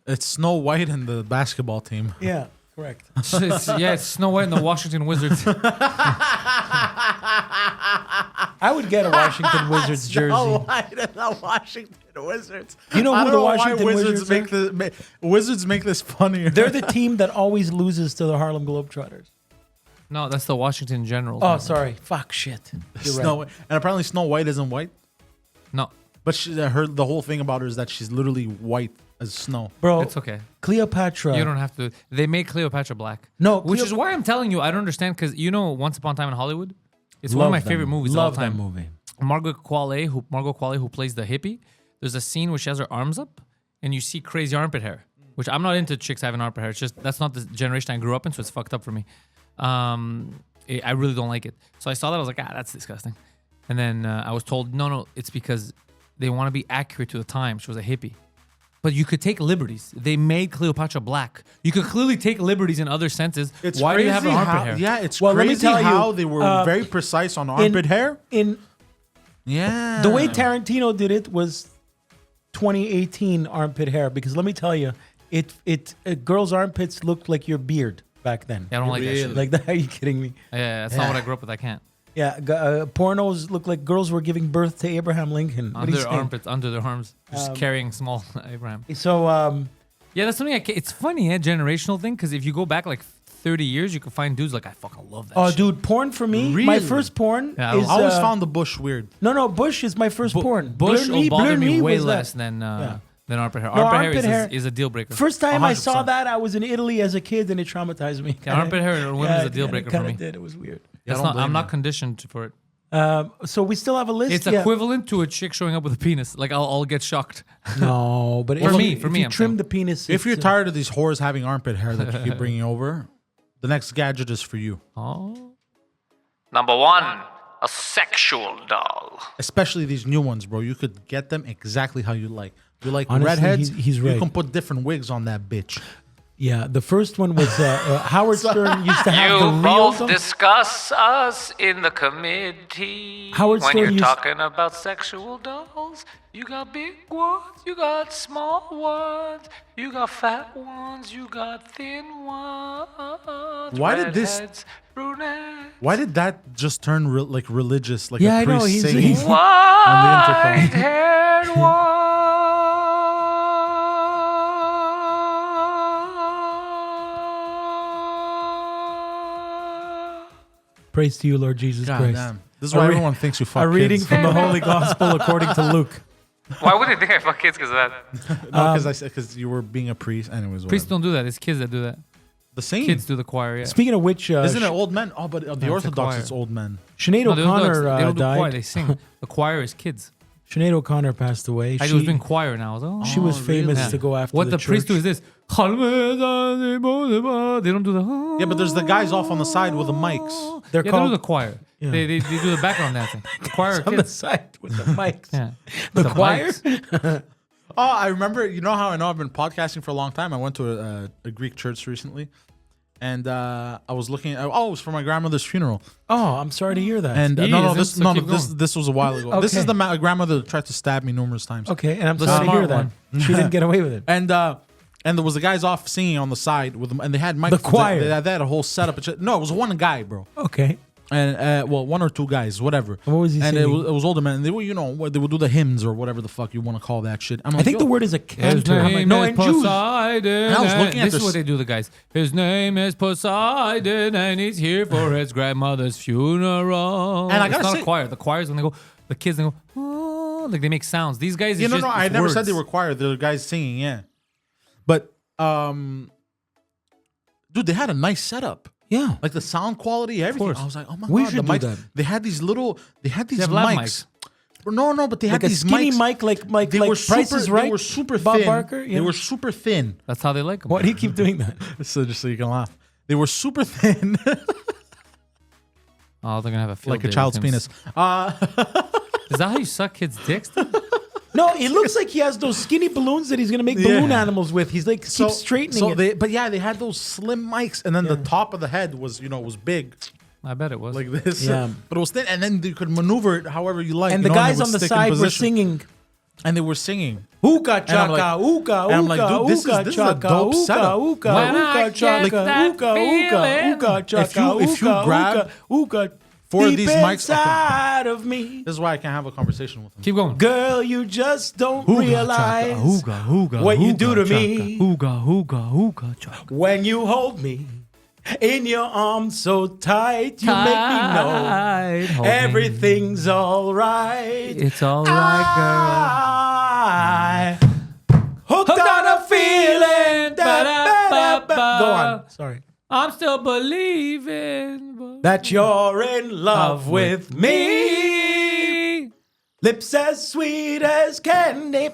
[SPEAKER 1] It's Snow White and the basketball team.
[SPEAKER 2] Yeah, correct.
[SPEAKER 3] It's Snow White and the Washington Wizards.
[SPEAKER 2] I would get a Washington Wizards jersey.
[SPEAKER 1] White and the Washington Wizards.
[SPEAKER 2] You know
[SPEAKER 1] I
[SPEAKER 2] who
[SPEAKER 1] don't
[SPEAKER 2] the
[SPEAKER 1] know why
[SPEAKER 2] Washington
[SPEAKER 1] Wizards
[SPEAKER 2] Wizards
[SPEAKER 1] make Wizards make this funnier.
[SPEAKER 2] They're the team that always loses to the Harlem Globetrotters.
[SPEAKER 3] No, that's the Washington Generals.
[SPEAKER 2] Oh,
[SPEAKER 3] man.
[SPEAKER 2] sorry. Fuck shit. You're
[SPEAKER 1] Snow
[SPEAKER 2] right.
[SPEAKER 1] White. And apparently Snow White isn't white.
[SPEAKER 3] No,
[SPEAKER 1] But I heard the whole thing about her is that she's literally white as snow.
[SPEAKER 2] Bro,
[SPEAKER 3] it's okay.
[SPEAKER 2] Cleopatra.
[SPEAKER 3] You don't have to. They make Cleopatra black.
[SPEAKER 2] No,
[SPEAKER 3] which is why I'm telling you, I don't understand because Once Upon a Time in Hollywood. It's one
[SPEAKER 2] Love
[SPEAKER 3] of my
[SPEAKER 2] them.
[SPEAKER 3] favorite movies
[SPEAKER 2] Love
[SPEAKER 3] of all time.
[SPEAKER 2] that movie.
[SPEAKER 3] Margot Qualley, who plays the hippie. There's a scene where she has her arms up, and you see crazy armpit hair. Which I'm not into chicks having armpit hair. It's just that's not the generation I grew up in, so it's fucked up for me. I really don't like it. So I saw that, I was like, that's disgusting. And then I was told, no, it's because they want to be accurate to the time. She was a hippie. But you could take liberties. They made Cleopatra black. You could clearly take liberties in other senses. Why do you have an armpit hair?
[SPEAKER 1] Yeah, it's
[SPEAKER 2] Well, let me
[SPEAKER 1] crazy
[SPEAKER 2] tell you,
[SPEAKER 1] how they were very precise on armpit hair.
[SPEAKER 2] In
[SPEAKER 1] Yeah.
[SPEAKER 2] the way Tarantino did it was 2018 armpit hair, because let me tell you, girls' armpits looked like your beard back then.
[SPEAKER 3] Yeah, I don't like that shit.
[SPEAKER 2] Like that? Are you kidding me?
[SPEAKER 3] Yeah, that's not what I grew up with. I can't.
[SPEAKER 2] Yeah, pornos look like girls were giving birth to Abraham Lincoln. What
[SPEAKER 3] Under
[SPEAKER 2] are you
[SPEAKER 3] their
[SPEAKER 2] saying?
[SPEAKER 3] armpits, under their arms, just carrying small Abraham.
[SPEAKER 2] So,
[SPEAKER 3] Yeah, that's something. It's funny, generational thing. Because if you go back like 30 years, you can find dudes like I fucking love that. shit.
[SPEAKER 2] dude, porn for me. My
[SPEAKER 1] Really?
[SPEAKER 2] first porn
[SPEAKER 3] Yeah,
[SPEAKER 2] is.
[SPEAKER 1] I always found the bush weird.
[SPEAKER 2] No, Bush is my first porn.
[SPEAKER 3] Bush will bother me way
[SPEAKER 2] was that.
[SPEAKER 3] less than armpit hair.
[SPEAKER 2] No,
[SPEAKER 3] armpit hair is a deal breaker.
[SPEAKER 2] First time I saw
[SPEAKER 1] 100%.
[SPEAKER 2] that, I was in Italy as a kid, and it traumatized me.
[SPEAKER 3] Yeah, armpit hair in women is a deal breaker for me.
[SPEAKER 2] Did. It was weird.
[SPEAKER 3] That's not, I'm not conditioned for it.
[SPEAKER 2] So we still have a list.
[SPEAKER 3] It's
[SPEAKER 2] yeah.
[SPEAKER 3] equivalent to a chick showing up with a penis. Like I'll get shocked.
[SPEAKER 2] No, but
[SPEAKER 3] For
[SPEAKER 2] if
[SPEAKER 3] me,
[SPEAKER 2] you,
[SPEAKER 3] for
[SPEAKER 2] if
[SPEAKER 3] me,
[SPEAKER 2] you
[SPEAKER 3] I'm
[SPEAKER 2] trim
[SPEAKER 3] saying.
[SPEAKER 2] the penis,
[SPEAKER 1] If you're
[SPEAKER 2] it's,
[SPEAKER 1] tired of these whores having armpit hair that you keep bringing over, the next gadget is for you.
[SPEAKER 3] Oh,
[SPEAKER 5] Number 1, a sexual doll.
[SPEAKER 1] Especially these new ones, bro. You could get them exactly how you like. You like
[SPEAKER 2] Honestly,
[SPEAKER 1] redheads?
[SPEAKER 2] he's
[SPEAKER 1] You
[SPEAKER 2] right.
[SPEAKER 1] can put different wigs on that bitch.
[SPEAKER 2] yeah. The first one was Howard Stern used to have
[SPEAKER 5] You
[SPEAKER 2] the real.
[SPEAKER 5] both discuss us in the committee.
[SPEAKER 2] Howard
[SPEAKER 5] when
[SPEAKER 2] Stern
[SPEAKER 5] you're
[SPEAKER 2] used-
[SPEAKER 5] talking about sexual dolls, you got big ones, you got small ones, you got fat ones, you got thin ones.
[SPEAKER 1] Why did this-
[SPEAKER 5] redheads, brunettes.
[SPEAKER 1] Why did that just turn like religious? Like
[SPEAKER 2] Yeah,
[SPEAKER 1] a
[SPEAKER 2] I know,
[SPEAKER 1] priest
[SPEAKER 2] he's-
[SPEAKER 1] singing?
[SPEAKER 2] he's-
[SPEAKER 5] White-haired one.
[SPEAKER 2] Praise to you, Lord Jesus
[SPEAKER 1] God
[SPEAKER 2] Christ.
[SPEAKER 1] damn. This is why everyone thinks you fuck
[SPEAKER 2] A reading
[SPEAKER 1] kids.
[SPEAKER 2] from the Holy Gospel according to Luke.
[SPEAKER 5] Why would they think I fuck kids because of that?
[SPEAKER 1] No, because you were being a priest. Anyways,
[SPEAKER 3] priests
[SPEAKER 1] whatever.
[SPEAKER 3] don't do that. It's kids that do that.
[SPEAKER 1] The same.
[SPEAKER 3] Kids do the choir. Yeah.
[SPEAKER 2] Speaking of which,
[SPEAKER 1] Isn't it old men? Oh, but the
[SPEAKER 3] it's a
[SPEAKER 1] Orthodox,
[SPEAKER 3] choir.
[SPEAKER 1] it's old men.
[SPEAKER 2] Sinead
[SPEAKER 3] No, they don't do
[SPEAKER 2] O'Connor
[SPEAKER 3] that. They don't do choir.
[SPEAKER 2] died.
[SPEAKER 3] They sing. The choir is kids.
[SPEAKER 2] Sinead O'Connor passed away.
[SPEAKER 3] I was doing choir now. I was, oh,
[SPEAKER 2] She was famous
[SPEAKER 3] yeah.
[SPEAKER 2] to go after
[SPEAKER 3] What
[SPEAKER 2] the
[SPEAKER 3] the priest do
[SPEAKER 2] church.
[SPEAKER 3] is this. They don't do the.
[SPEAKER 1] Yeah, but there's the guys off on the side with the mics.
[SPEAKER 2] They're
[SPEAKER 3] They
[SPEAKER 2] called
[SPEAKER 3] do the choir.
[SPEAKER 2] Yeah.
[SPEAKER 3] They do the background dancing. The choir are
[SPEAKER 2] on the
[SPEAKER 3] kids.
[SPEAKER 2] side with the mics.
[SPEAKER 3] Yeah.
[SPEAKER 2] The
[SPEAKER 3] The
[SPEAKER 2] choir?
[SPEAKER 3] mics.
[SPEAKER 1] Oh, I remember. You know how I know I've been podcasting for a long time. I went to a Greek church recently, and I was looking. Oh, it was for my grandmother's funeral.
[SPEAKER 2] Oh, I'm sorry to hear that.
[SPEAKER 1] And
[SPEAKER 3] He
[SPEAKER 1] no,
[SPEAKER 3] isn't,
[SPEAKER 1] this
[SPEAKER 3] so
[SPEAKER 1] no,
[SPEAKER 3] keep
[SPEAKER 1] this
[SPEAKER 3] going.
[SPEAKER 1] this was a while ago. This
[SPEAKER 2] Okay.
[SPEAKER 1] is the grandmother that tried to stab me numerous times.
[SPEAKER 2] okay, and I'm
[SPEAKER 3] The
[SPEAKER 2] sorry to hear
[SPEAKER 3] smart
[SPEAKER 2] that. She didn't get away with it.
[SPEAKER 1] And there was the guys off singing on the side with them, and they had mics.
[SPEAKER 2] The choir.
[SPEAKER 1] They had a whole setup. And shit. No, it was one guy, bro.
[SPEAKER 2] Okay.
[SPEAKER 1] And well, one or two guys, whatever.
[SPEAKER 2] And what was he
[SPEAKER 1] And
[SPEAKER 2] singing?
[SPEAKER 1] it was older men. And they were, they would do the hymns or whatever the fuck you want to call that shit. I'm
[SPEAKER 2] I
[SPEAKER 1] like,
[SPEAKER 2] think
[SPEAKER 1] yo.
[SPEAKER 2] the word is a
[SPEAKER 3] His
[SPEAKER 2] cantor. I'm like,
[SPEAKER 3] name
[SPEAKER 2] no,
[SPEAKER 3] is
[SPEAKER 2] and Jews.
[SPEAKER 3] Poseidon.
[SPEAKER 1] And I was looking at
[SPEAKER 3] This is
[SPEAKER 1] this-
[SPEAKER 3] what they do, the guys. His name is Poseidon, and he's here for his grandmother's funeral.
[SPEAKER 1] And I
[SPEAKER 3] It's
[SPEAKER 1] gotta
[SPEAKER 3] not
[SPEAKER 1] say-
[SPEAKER 3] a choir. The choir is when they go, the kids, they go, oh, like they make sounds. These guys,
[SPEAKER 1] Yeah,
[SPEAKER 3] it's
[SPEAKER 1] no,
[SPEAKER 3] just,
[SPEAKER 1] no. I
[SPEAKER 3] it's
[SPEAKER 1] never
[SPEAKER 3] words.
[SPEAKER 1] said they were choir. They're guys singing. Yeah, but dude, they had a nice setup.
[SPEAKER 2] Yeah.
[SPEAKER 1] Like the sound quality, everything.
[SPEAKER 3] course.
[SPEAKER 1] I was like, oh my
[SPEAKER 2] We
[SPEAKER 1] god,
[SPEAKER 2] should
[SPEAKER 1] the
[SPEAKER 2] do
[SPEAKER 1] mics.
[SPEAKER 2] that.
[SPEAKER 1] They had these little. They had these
[SPEAKER 3] have lav
[SPEAKER 1] mics. No, but they had
[SPEAKER 2] Like a
[SPEAKER 1] these
[SPEAKER 2] skinny
[SPEAKER 1] mics.
[SPEAKER 2] mic, like
[SPEAKER 1] They
[SPEAKER 2] like
[SPEAKER 1] were
[SPEAKER 2] Price
[SPEAKER 1] super.
[SPEAKER 2] is Right.
[SPEAKER 1] They were super
[SPEAKER 2] Bob
[SPEAKER 1] thin.
[SPEAKER 2] Barker.
[SPEAKER 1] They were super thin.
[SPEAKER 3] That's how they like them.
[SPEAKER 2] Why do you keep doing that?
[SPEAKER 1] So just so you can laugh. They were super thin,
[SPEAKER 3] Oh, they're gonna have a field
[SPEAKER 1] like a
[SPEAKER 3] day
[SPEAKER 1] child's
[SPEAKER 3] with him.
[SPEAKER 1] penis.
[SPEAKER 3] Is that how you suck kids' dicks?
[SPEAKER 2] No, it looks like he has those skinny balloons that he's gonna make balloon animals with. He's like keeps straightening it.
[SPEAKER 1] They had those slim mics, and then the top of the head was was big
[SPEAKER 3] I bet it was.
[SPEAKER 1] like this.
[SPEAKER 2] Yeah.
[SPEAKER 1] But it was thin, and then you could maneuver it however you like.
[SPEAKER 2] and
[SPEAKER 1] you
[SPEAKER 2] the
[SPEAKER 1] know,
[SPEAKER 2] guys
[SPEAKER 1] it would
[SPEAKER 2] on the
[SPEAKER 1] stick in
[SPEAKER 2] side were
[SPEAKER 1] position.
[SPEAKER 2] singing.
[SPEAKER 1] And they were singing.
[SPEAKER 2] Hookah
[SPEAKER 1] And I'm
[SPEAKER 2] chaka,
[SPEAKER 1] like-
[SPEAKER 2] hookah,
[SPEAKER 1] and I'm like,
[SPEAKER 2] hookah,
[SPEAKER 1] dude, this is-
[SPEAKER 2] hookah
[SPEAKER 1] this is a
[SPEAKER 2] chaka,
[SPEAKER 1] dope
[SPEAKER 2] hookah,
[SPEAKER 1] setup.
[SPEAKER 2] hookah,
[SPEAKER 3] When I
[SPEAKER 2] hookah
[SPEAKER 3] get
[SPEAKER 2] chaka,
[SPEAKER 3] that
[SPEAKER 2] hookah,
[SPEAKER 3] feeling.
[SPEAKER 2] hookah chaka,
[SPEAKER 1] If you
[SPEAKER 2] hookah,
[SPEAKER 1] grab
[SPEAKER 2] hookah, hookah,
[SPEAKER 1] four of
[SPEAKER 2] deep
[SPEAKER 1] these mics,
[SPEAKER 2] inside of me.
[SPEAKER 1] This is why I can't have a conversation with them.
[SPEAKER 3] Keep going.
[SPEAKER 2] Girl, you just don't realize what you do to me when you hold me in your arms so tight. You make me know
[SPEAKER 3] Hold me.
[SPEAKER 2] everything's all right.
[SPEAKER 3] It's all right, girl.
[SPEAKER 2] I hooked on a feeling.
[SPEAKER 3] Ba-da-ba-ba.
[SPEAKER 2] Go on. Sorry.
[SPEAKER 3] I'm still believing
[SPEAKER 2] That you're in love with me. Lips as sweet as candy.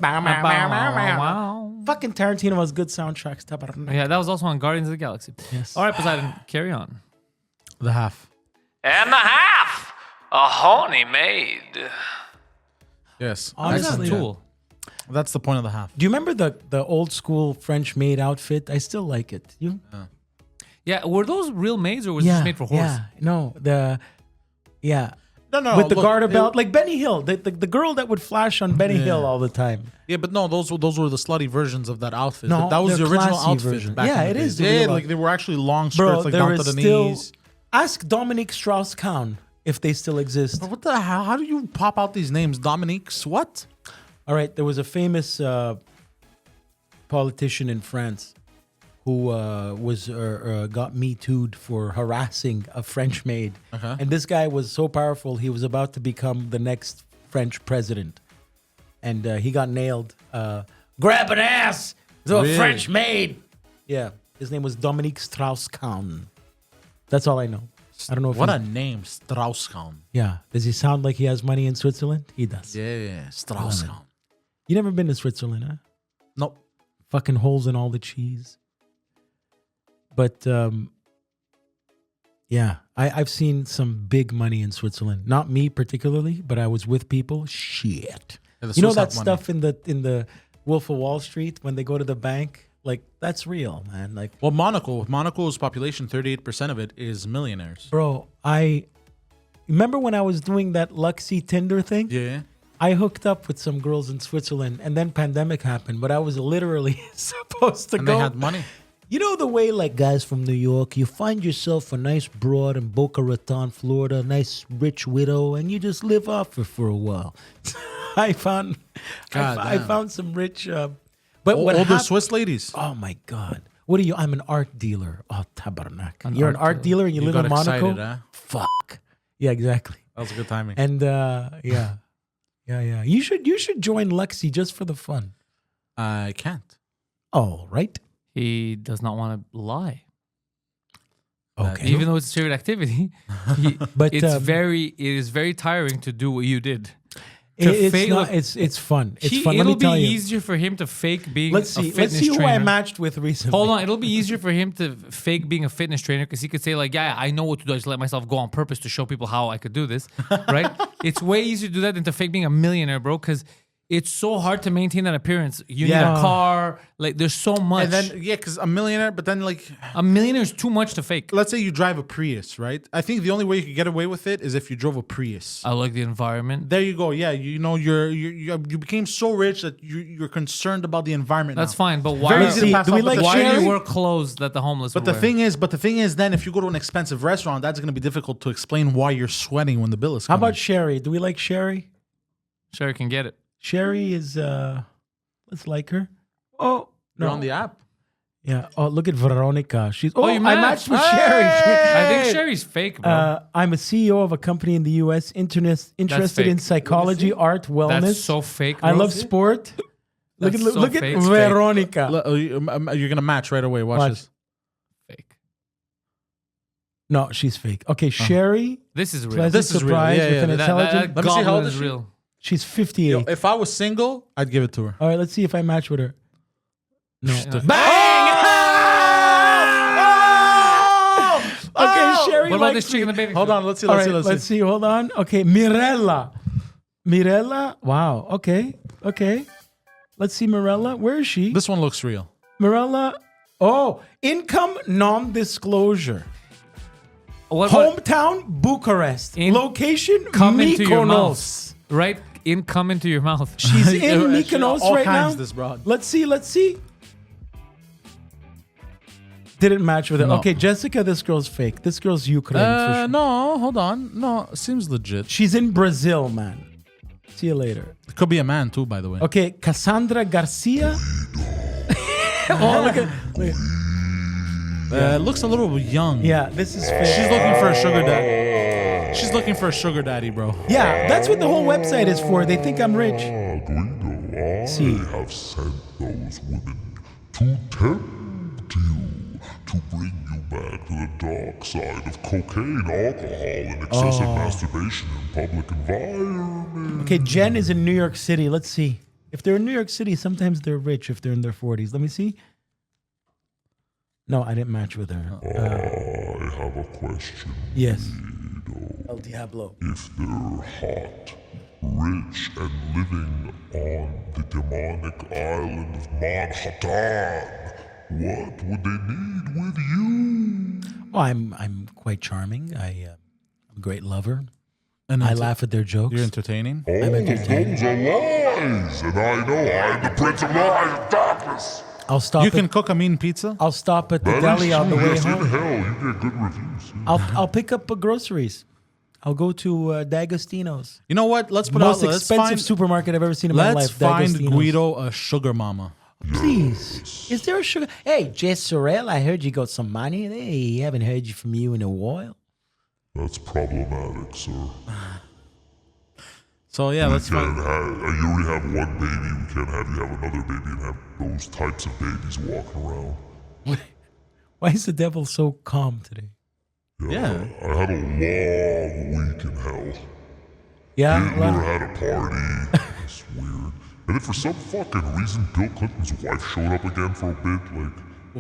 [SPEAKER 2] Fucking Tarantino has good soundtracks.
[SPEAKER 3] Yeah, that was also on Guardians of the Galaxy.
[SPEAKER 2] Yes.
[SPEAKER 3] All right, Poseidon, carry on.
[SPEAKER 1] The half.
[SPEAKER 5] And the half, a honey maid.
[SPEAKER 1] Yes.
[SPEAKER 3] That's a
[SPEAKER 2] Honestly,
[SPEAKER 3] tool.
[SPEAKER 1] That's the point of the half.
[SPEAKER 2] do you remember the old school French maid outfit? I still like it. You?
[SPEAKER 3] Yeah, were those real maids or was it just made for horse?
[SPEAKER 2] Yeah. No,
[SPEAKER 1] No,
[SPEAKER 2] with the
[SPEAKER 1] look,
[SPEAKER 2] garter
[SPEAKER 1] it-
[SPEAKER 2] belt, like Benny Hill, the girl that would flash on Benny Hill all the time.
[SPEAKER 1] Yeah, but no, those were the slutty versions of that outfit.
[SPEAKER 2] No,
[SPEAKER 1] that was
[SPEAKER 2] they're
[SPEAKER 1] the original
[SPEAKER 2] classy
[SPEAKER 1] outfit.
[SPEAKER 2] version.
[SPEAKER 1] Back
[SPEAKER 2] Yeah,
[SPEAKER 1] in the
[SPEAKER 2] it is
[SPEAKER 1] days.
[SPEAKER 2] the
[SPEAKER 1] Yeah,
[SPEAKER 2] real
[SPEAKER 1] like they were actually long
[SPEAKER 2] Bro,
[SPEAKER 1] skirts, like
[SPEAKER 2] there
[SPEAKER 1] down to
[SPEAKER 2] is
[SPEAKER 1] the
[SPEAKER 2] still.
[SPEAKER 1] knees.
[SPEAKER 2] Ask Dominique Strauss-Kahn if they still exist.
[SPEAKER 1] But what the hell? How do you pop out these names? Dominique's what?
[SPEAKER 2] All right, there was a famous politician in France who got Me Too'd for harassing a French maid. And this guy was so powerful, he was about to become the next French president. And he got nailed. Grab an ass to a French maid. Yeah, his name was Dominique Strauss-Kahn. That's all I know. I don't know if
[SPEAKER 1] What a name, Strauss-Kahn.
[SPEAKER 2] Yeah. Does he sound like he has money in Switzerland? He does.
[SPEAKER 1] Yeah, Strauss-Kahn.
[SPEAKER 2] You never been to Switzerland, huh?
[SPEAKER 1] Nope.
[SPEAKER 2] Fucking holes in all the cheese. But yeah, I've seen some big money in Switzerland. Not me particularly, but I was with people. Shit.
[SPEAKER 1] Yeah,
[SPEAKER 2] you know
[SPEAKER 1] Swiss
[SPEAKER 2] that
[SPEAKER 1] have money.
[SPEAKER 2] stuff in the Wolf of Wall Street when they go to the bank? Like, that's real, man. Like,
[SPEAKER 1] Well, Monaco's population, 38% of it is millionaires.
[SPEAKER 2] bro, I remember when I was doing that Luxy Tinder thing?
[SPEAKER 1] Yeah.
[SPEAKER 2] I hooked up with some girls in Switzerland, and then pandemic happened, but I was literally supposed to
[SPEAKER 1] And
[SPEAKER 2] go.
[SPEAKER 1] they had money.
[SPEAKER 2] You know the way, like, guys from New York, you find yourself a nice broad in Boca Raton, Florida, nice rich widow, and you just live off her for a while. I found some rich, but what
[SPEAKER 1] Older
[SPEAKER 2] happened?
[SPEAKER 1] Swiss ladies.
[SPEAKER 2] Oh my God! What are you? I'm an art dealer. Oh, tabarnak! You're an art dealer and you live
[SPEAKER 1] got
[SPEAKER 2] in Monaco.
[SPEAKER 1] excited, huh?
[SPEAKER 2] Fuck. Yeah, exactly.
[SPEAKER 1] That was a good timing.
[SPEAKER 2] And yeah. You should join Lexi just for the fun.
[SPEAKER 1] I can't.
[SPEAKER 2] Oh, right.
[SPEAKER 3] He does not want to lie.
[SPEAKER 2] Okay.
[SPEAKER 3] Even though it's a favorite activity,
[SPEAKER 2] But,
[SPEAKER 3] it is very tiring to do what you did.
[SPEAKER 2] It's
[SPEAKER 3] fake-
[SPEAKER 2] not.
[SPEAKER 3] look,
[SPEAKER 2] It's fun. It's fun. Let
[SPEAKER 3] It'll
[SPEAKER 2] me tell
[SPEAKER 3] be
[SPEAKER 2] you.
[SPEAKER 3] easier for him to fake being
[SPEAKER 2] Let's
[SPEAKER 3] a
[SPEAKER 2] see.
[SPEAKER 3] fitness
[SPEAKER 2] Let's see who
[SPEAKER 3] trainer.
[SPEAKER 2] I matched with recently.
[SPEAKER 3] Hold on, it'll be easier for him to fake being a fitness trainer because he could say like, "Yeah, I know what to do. I just let myself go on purpose to show people how I could do this." Right? It's way easier to do that than to fake being a millionaire, bro. Because it's so hard to maintain that appearance. You need
[SPEAKER 2] Yeah.
[SPEAKER 3] a car. Like, there's so much.
[SPEAKER 1] And then, because a millionaire, but then, like,
[SPEAKER 3] a millionaire is too much to fake.
[SPEAKER 1] let's say you drive a Prius, right? I think the only way you could get away with it is if you drove a Prius.
[SPEAKER 3] I like the environment.
[SPEAKER 1] There you go. Yeah, you know, you became so rich that you're concerned about the environment.
[SPEAKER 3] That's
[SPEAKER 1] now.
[SPEAKER 3] fine, but why?
[SPEAKER 1] Very
[SPEAKER 3] are-
[SPEAKER 1] easy to pass
[SPEAKER 2] do we
[SPEAKER 1] off, but
[SPEAKER 2] like
[SPEAKER 1] the-
[SPEAKER 3] why do
[SPEAKER 2] Sherry?
[SPEAKER 3] you wear clothes that the homeless?
[SPEAKER 1] But
[SPEAKER 3] would
[SPEAKER 1] the
[SPEAKER 3] wear?
[SPEAKER 1] thing is, then if you go to an expensive restaurant, that's going to be difficult to explain why you're sweating when the bill is
[SPEAKER 2] How
[SPEAKER 1] coming.
[SPEAKER 2] about Sherry? Do we like Sherry?
[SPEAKER 3] Sherry can get it.
[SPEAKER 2] Sherry is. Let's like her. Oh
[SPEAKER 1] You're
[SPEAKER 2] no.
[SPEAKER 1] on the app?
[SPEAKER 2] Yeah. Oh, look at Veronica. She's. Oh,
[SPEAKER 3] you
[SPEAKER 2] I
[SPEAKER 3] matched.
[SPEAKER 2] matched with Sherry.
[SPEAKER 3] I think Sherry's fake, bro.
[SPEAKER 2] I'm a CEO of a company in the U.S. interested
[SPEAKER 3] fake.
[SPEAKER 2] in psychology, art, wellness.
[SPEAKER 3] That's so fake.
[SPEAKER 2] I
[SPEAKER 3] bro.
[SPEAKER 2] love sport. Look
[SPEAKER 3] That's
[SPEAKER 2] at
[SPEAKER 3] so
[SPEAKER 2] look at
[SPEAKER 3] fake.
[SPEAKER 2] Veronica.
[SPEAKER 1] You're gonna match right away. Watch
[SPEAKER 2] Watch.
[SPEAKER 1] this.
[SPEAKER 3] fake.
[SPEAKER 2] No, she's fake. Okay, Sherry.
[SPEAKER 3] This is real.
[SPEAKER 2] Pleasant
[SPEAKER 1] This is real.
[SPEAKER 2] surprise
[SPEAKER 1] Yeah,
[SPEAKER 2] with
[SPEAKER 1] yeah,
[SPEAKER 2] an
[SPEAKER 1] that-
[SPEAKER 2] intelligent.
[SPEAKER 1] Let me see how old
[SPEAKER 3] goblin
[SPEAKER 1] is
[SPEAKER 3] is
[SPEAKER 1] she?
[SPEAKER 3] real.
[SPEAKER 2] She's 58.
[SPEAKER 1] Yo, if I was single, I'd give it to her.
[SPEAKER 2] All right, let's see if I match with her. No. Okay, Sherry.
[SPEAKER 3] What about
[SPEAKER 2] likes
[SPEAKER 3] this chick in the
[SPEAKER 2] me.
[SPEAKER 3] bathing
[SPEAKER 1] Hold
[SPEAKER 3] suit?
[SPEAKER 1] on, let's see.
[SPEAKER 2] All
[SPEAKER 1] Let's
[SPEAKER 2] right,
[SPEAKER 1] see.
[SPEAKER 2] let's see. Hold on. Okay, Mirella. Wow. Okay. Let's see Mirella. Where is she?
[SPEAKER 1] This one looks real.
[SPEAKER 2] Mirella. Oh, income non-disclosure.
[SPEAKER 3] What about
[SPEAKER 2] Hometown Bucharest. Location
[SPEAKER 3] come into your
[SPEAKER 2] Mykonos.
[SPEAKER 3] mouth? Right? Come into your mouth.
[SPEAKER 2] She's in
[SPEAKER 1] She-
[SPEAKER 2] Mykonos
[SPEAKER 1] all
[SPEAKER 2] right
[SPEAKER 1] kinds
[SPEAKER 2] now.
[SPEAKER 1] this broad.
[SPEAKER 2] Let's see. Didn't match with her.
[SPEAKER 1] No.
[SPEAKER 2] Okay, Jessica, this girl's fake. This girl's Ukraine for sure.
[SPEAKER 1] No, hold on. No, seems legit.
[SPEAKER 2] She's in Brazil, man. See you later.
[SPEAKER 1] It could be a man too, by the way.
[SPEAKER 2] Okay, Cassandra Garcia. Oh, look at.
[SPEAKER 1] Looks a little young.
[SPEAKER 2] Yeah, this is fake.
[SPEAKER 1] She's looking for a sugar daddy. She's looking for a sugar daddy, bro.
[SPEAKER 2] Yeah, that's what the whole website is for. They think I'm rich.
[SPEAKER 7] Guido, I
[SPEAKER 2] See.
[SPEAKER 7] have sent those women to tempt you, to bring you back to the dark side of cocaine, alcohol, and excessive masturbation in public environments.
[SPEAKER 2] Okay, Jen is in New York City. Let's see. If they're in New York City, sometimes they're rich if they're in their 40s. Let me see. No, I didn't match with her.
[SPEAKER 7] I have a question.
[SPEAKER 2] Yes. El Diablo.
[SPEAKER 7] If they're hot, rich, and living on the demonic island of Manhattan, what would they need with you?
[SPEAKER 2] Oh, I'm quite charming. I'm a great lover.
[SPEAKER 1] And
[SPEAKER 2] I laugh at their jokes.
[SPEAKER 1] You're entertaining.
[SPEAKER 7] All of
[SPEAKER 2] entertaining.
[SPEAKER 7] those are lies, and I know I'm the prince of lies and darkness.
[SPEAKER 2] I'll stop.
[SPEAKER 1] You can cook a mean pizza.
[SPEAKER 2] I'll stop at the
[SPEAKER 7] That is
[SPEAKER 2] deli on the
[SPEAKER 7] true,
[SPEAKER 2] way
[SPEAKER 7] yes, in
[SPEAKER 2] home.
[SPEAKER 7] hell, you get good reviews.
[SPEAKER 2] I'll pick up groceries. I'll go to D'Agostino's.
[SPEAKER 1] You know what? Let's put
[SPEAKER 2] Most
[SPEAKER 1] out. Let's
[SPEAKER 2] expensive
[SPEAKER 1] find.
[SPEAKER 2] supermarket I've ever seen in my life.
[SPEAKER 1] Let's find
[SPEAKER 2] D'Agostino's.
[SPEAKER 1] Guido a sugar mama.
[SPEAKER 2] Please. Is there a sugar? Hey, Jess Sorrell, I heard you got some money. Hey, haven't heard you from you in a while.
[SPEAKER 7] That's problematic, sir.
[SPEAKER 1] So yeah, let's
[SPEAKER 7] You
[SPEAKER 1] find.
[SPEAKER 7] already have one baby. We can't have you have another baby and have those types of babies walking around.
[SPEAKER 2] Why is the devil so calm today?
[SPEAKER 1] Yeah.
[SPEAKER 7] I had a long week in hell.
[SPEAKER 2] Yeah.
[SPEAKER 7] Hitler had a party. It's weird. And then for some fucking reason, Bill Clinton's wife showed up again for a bit.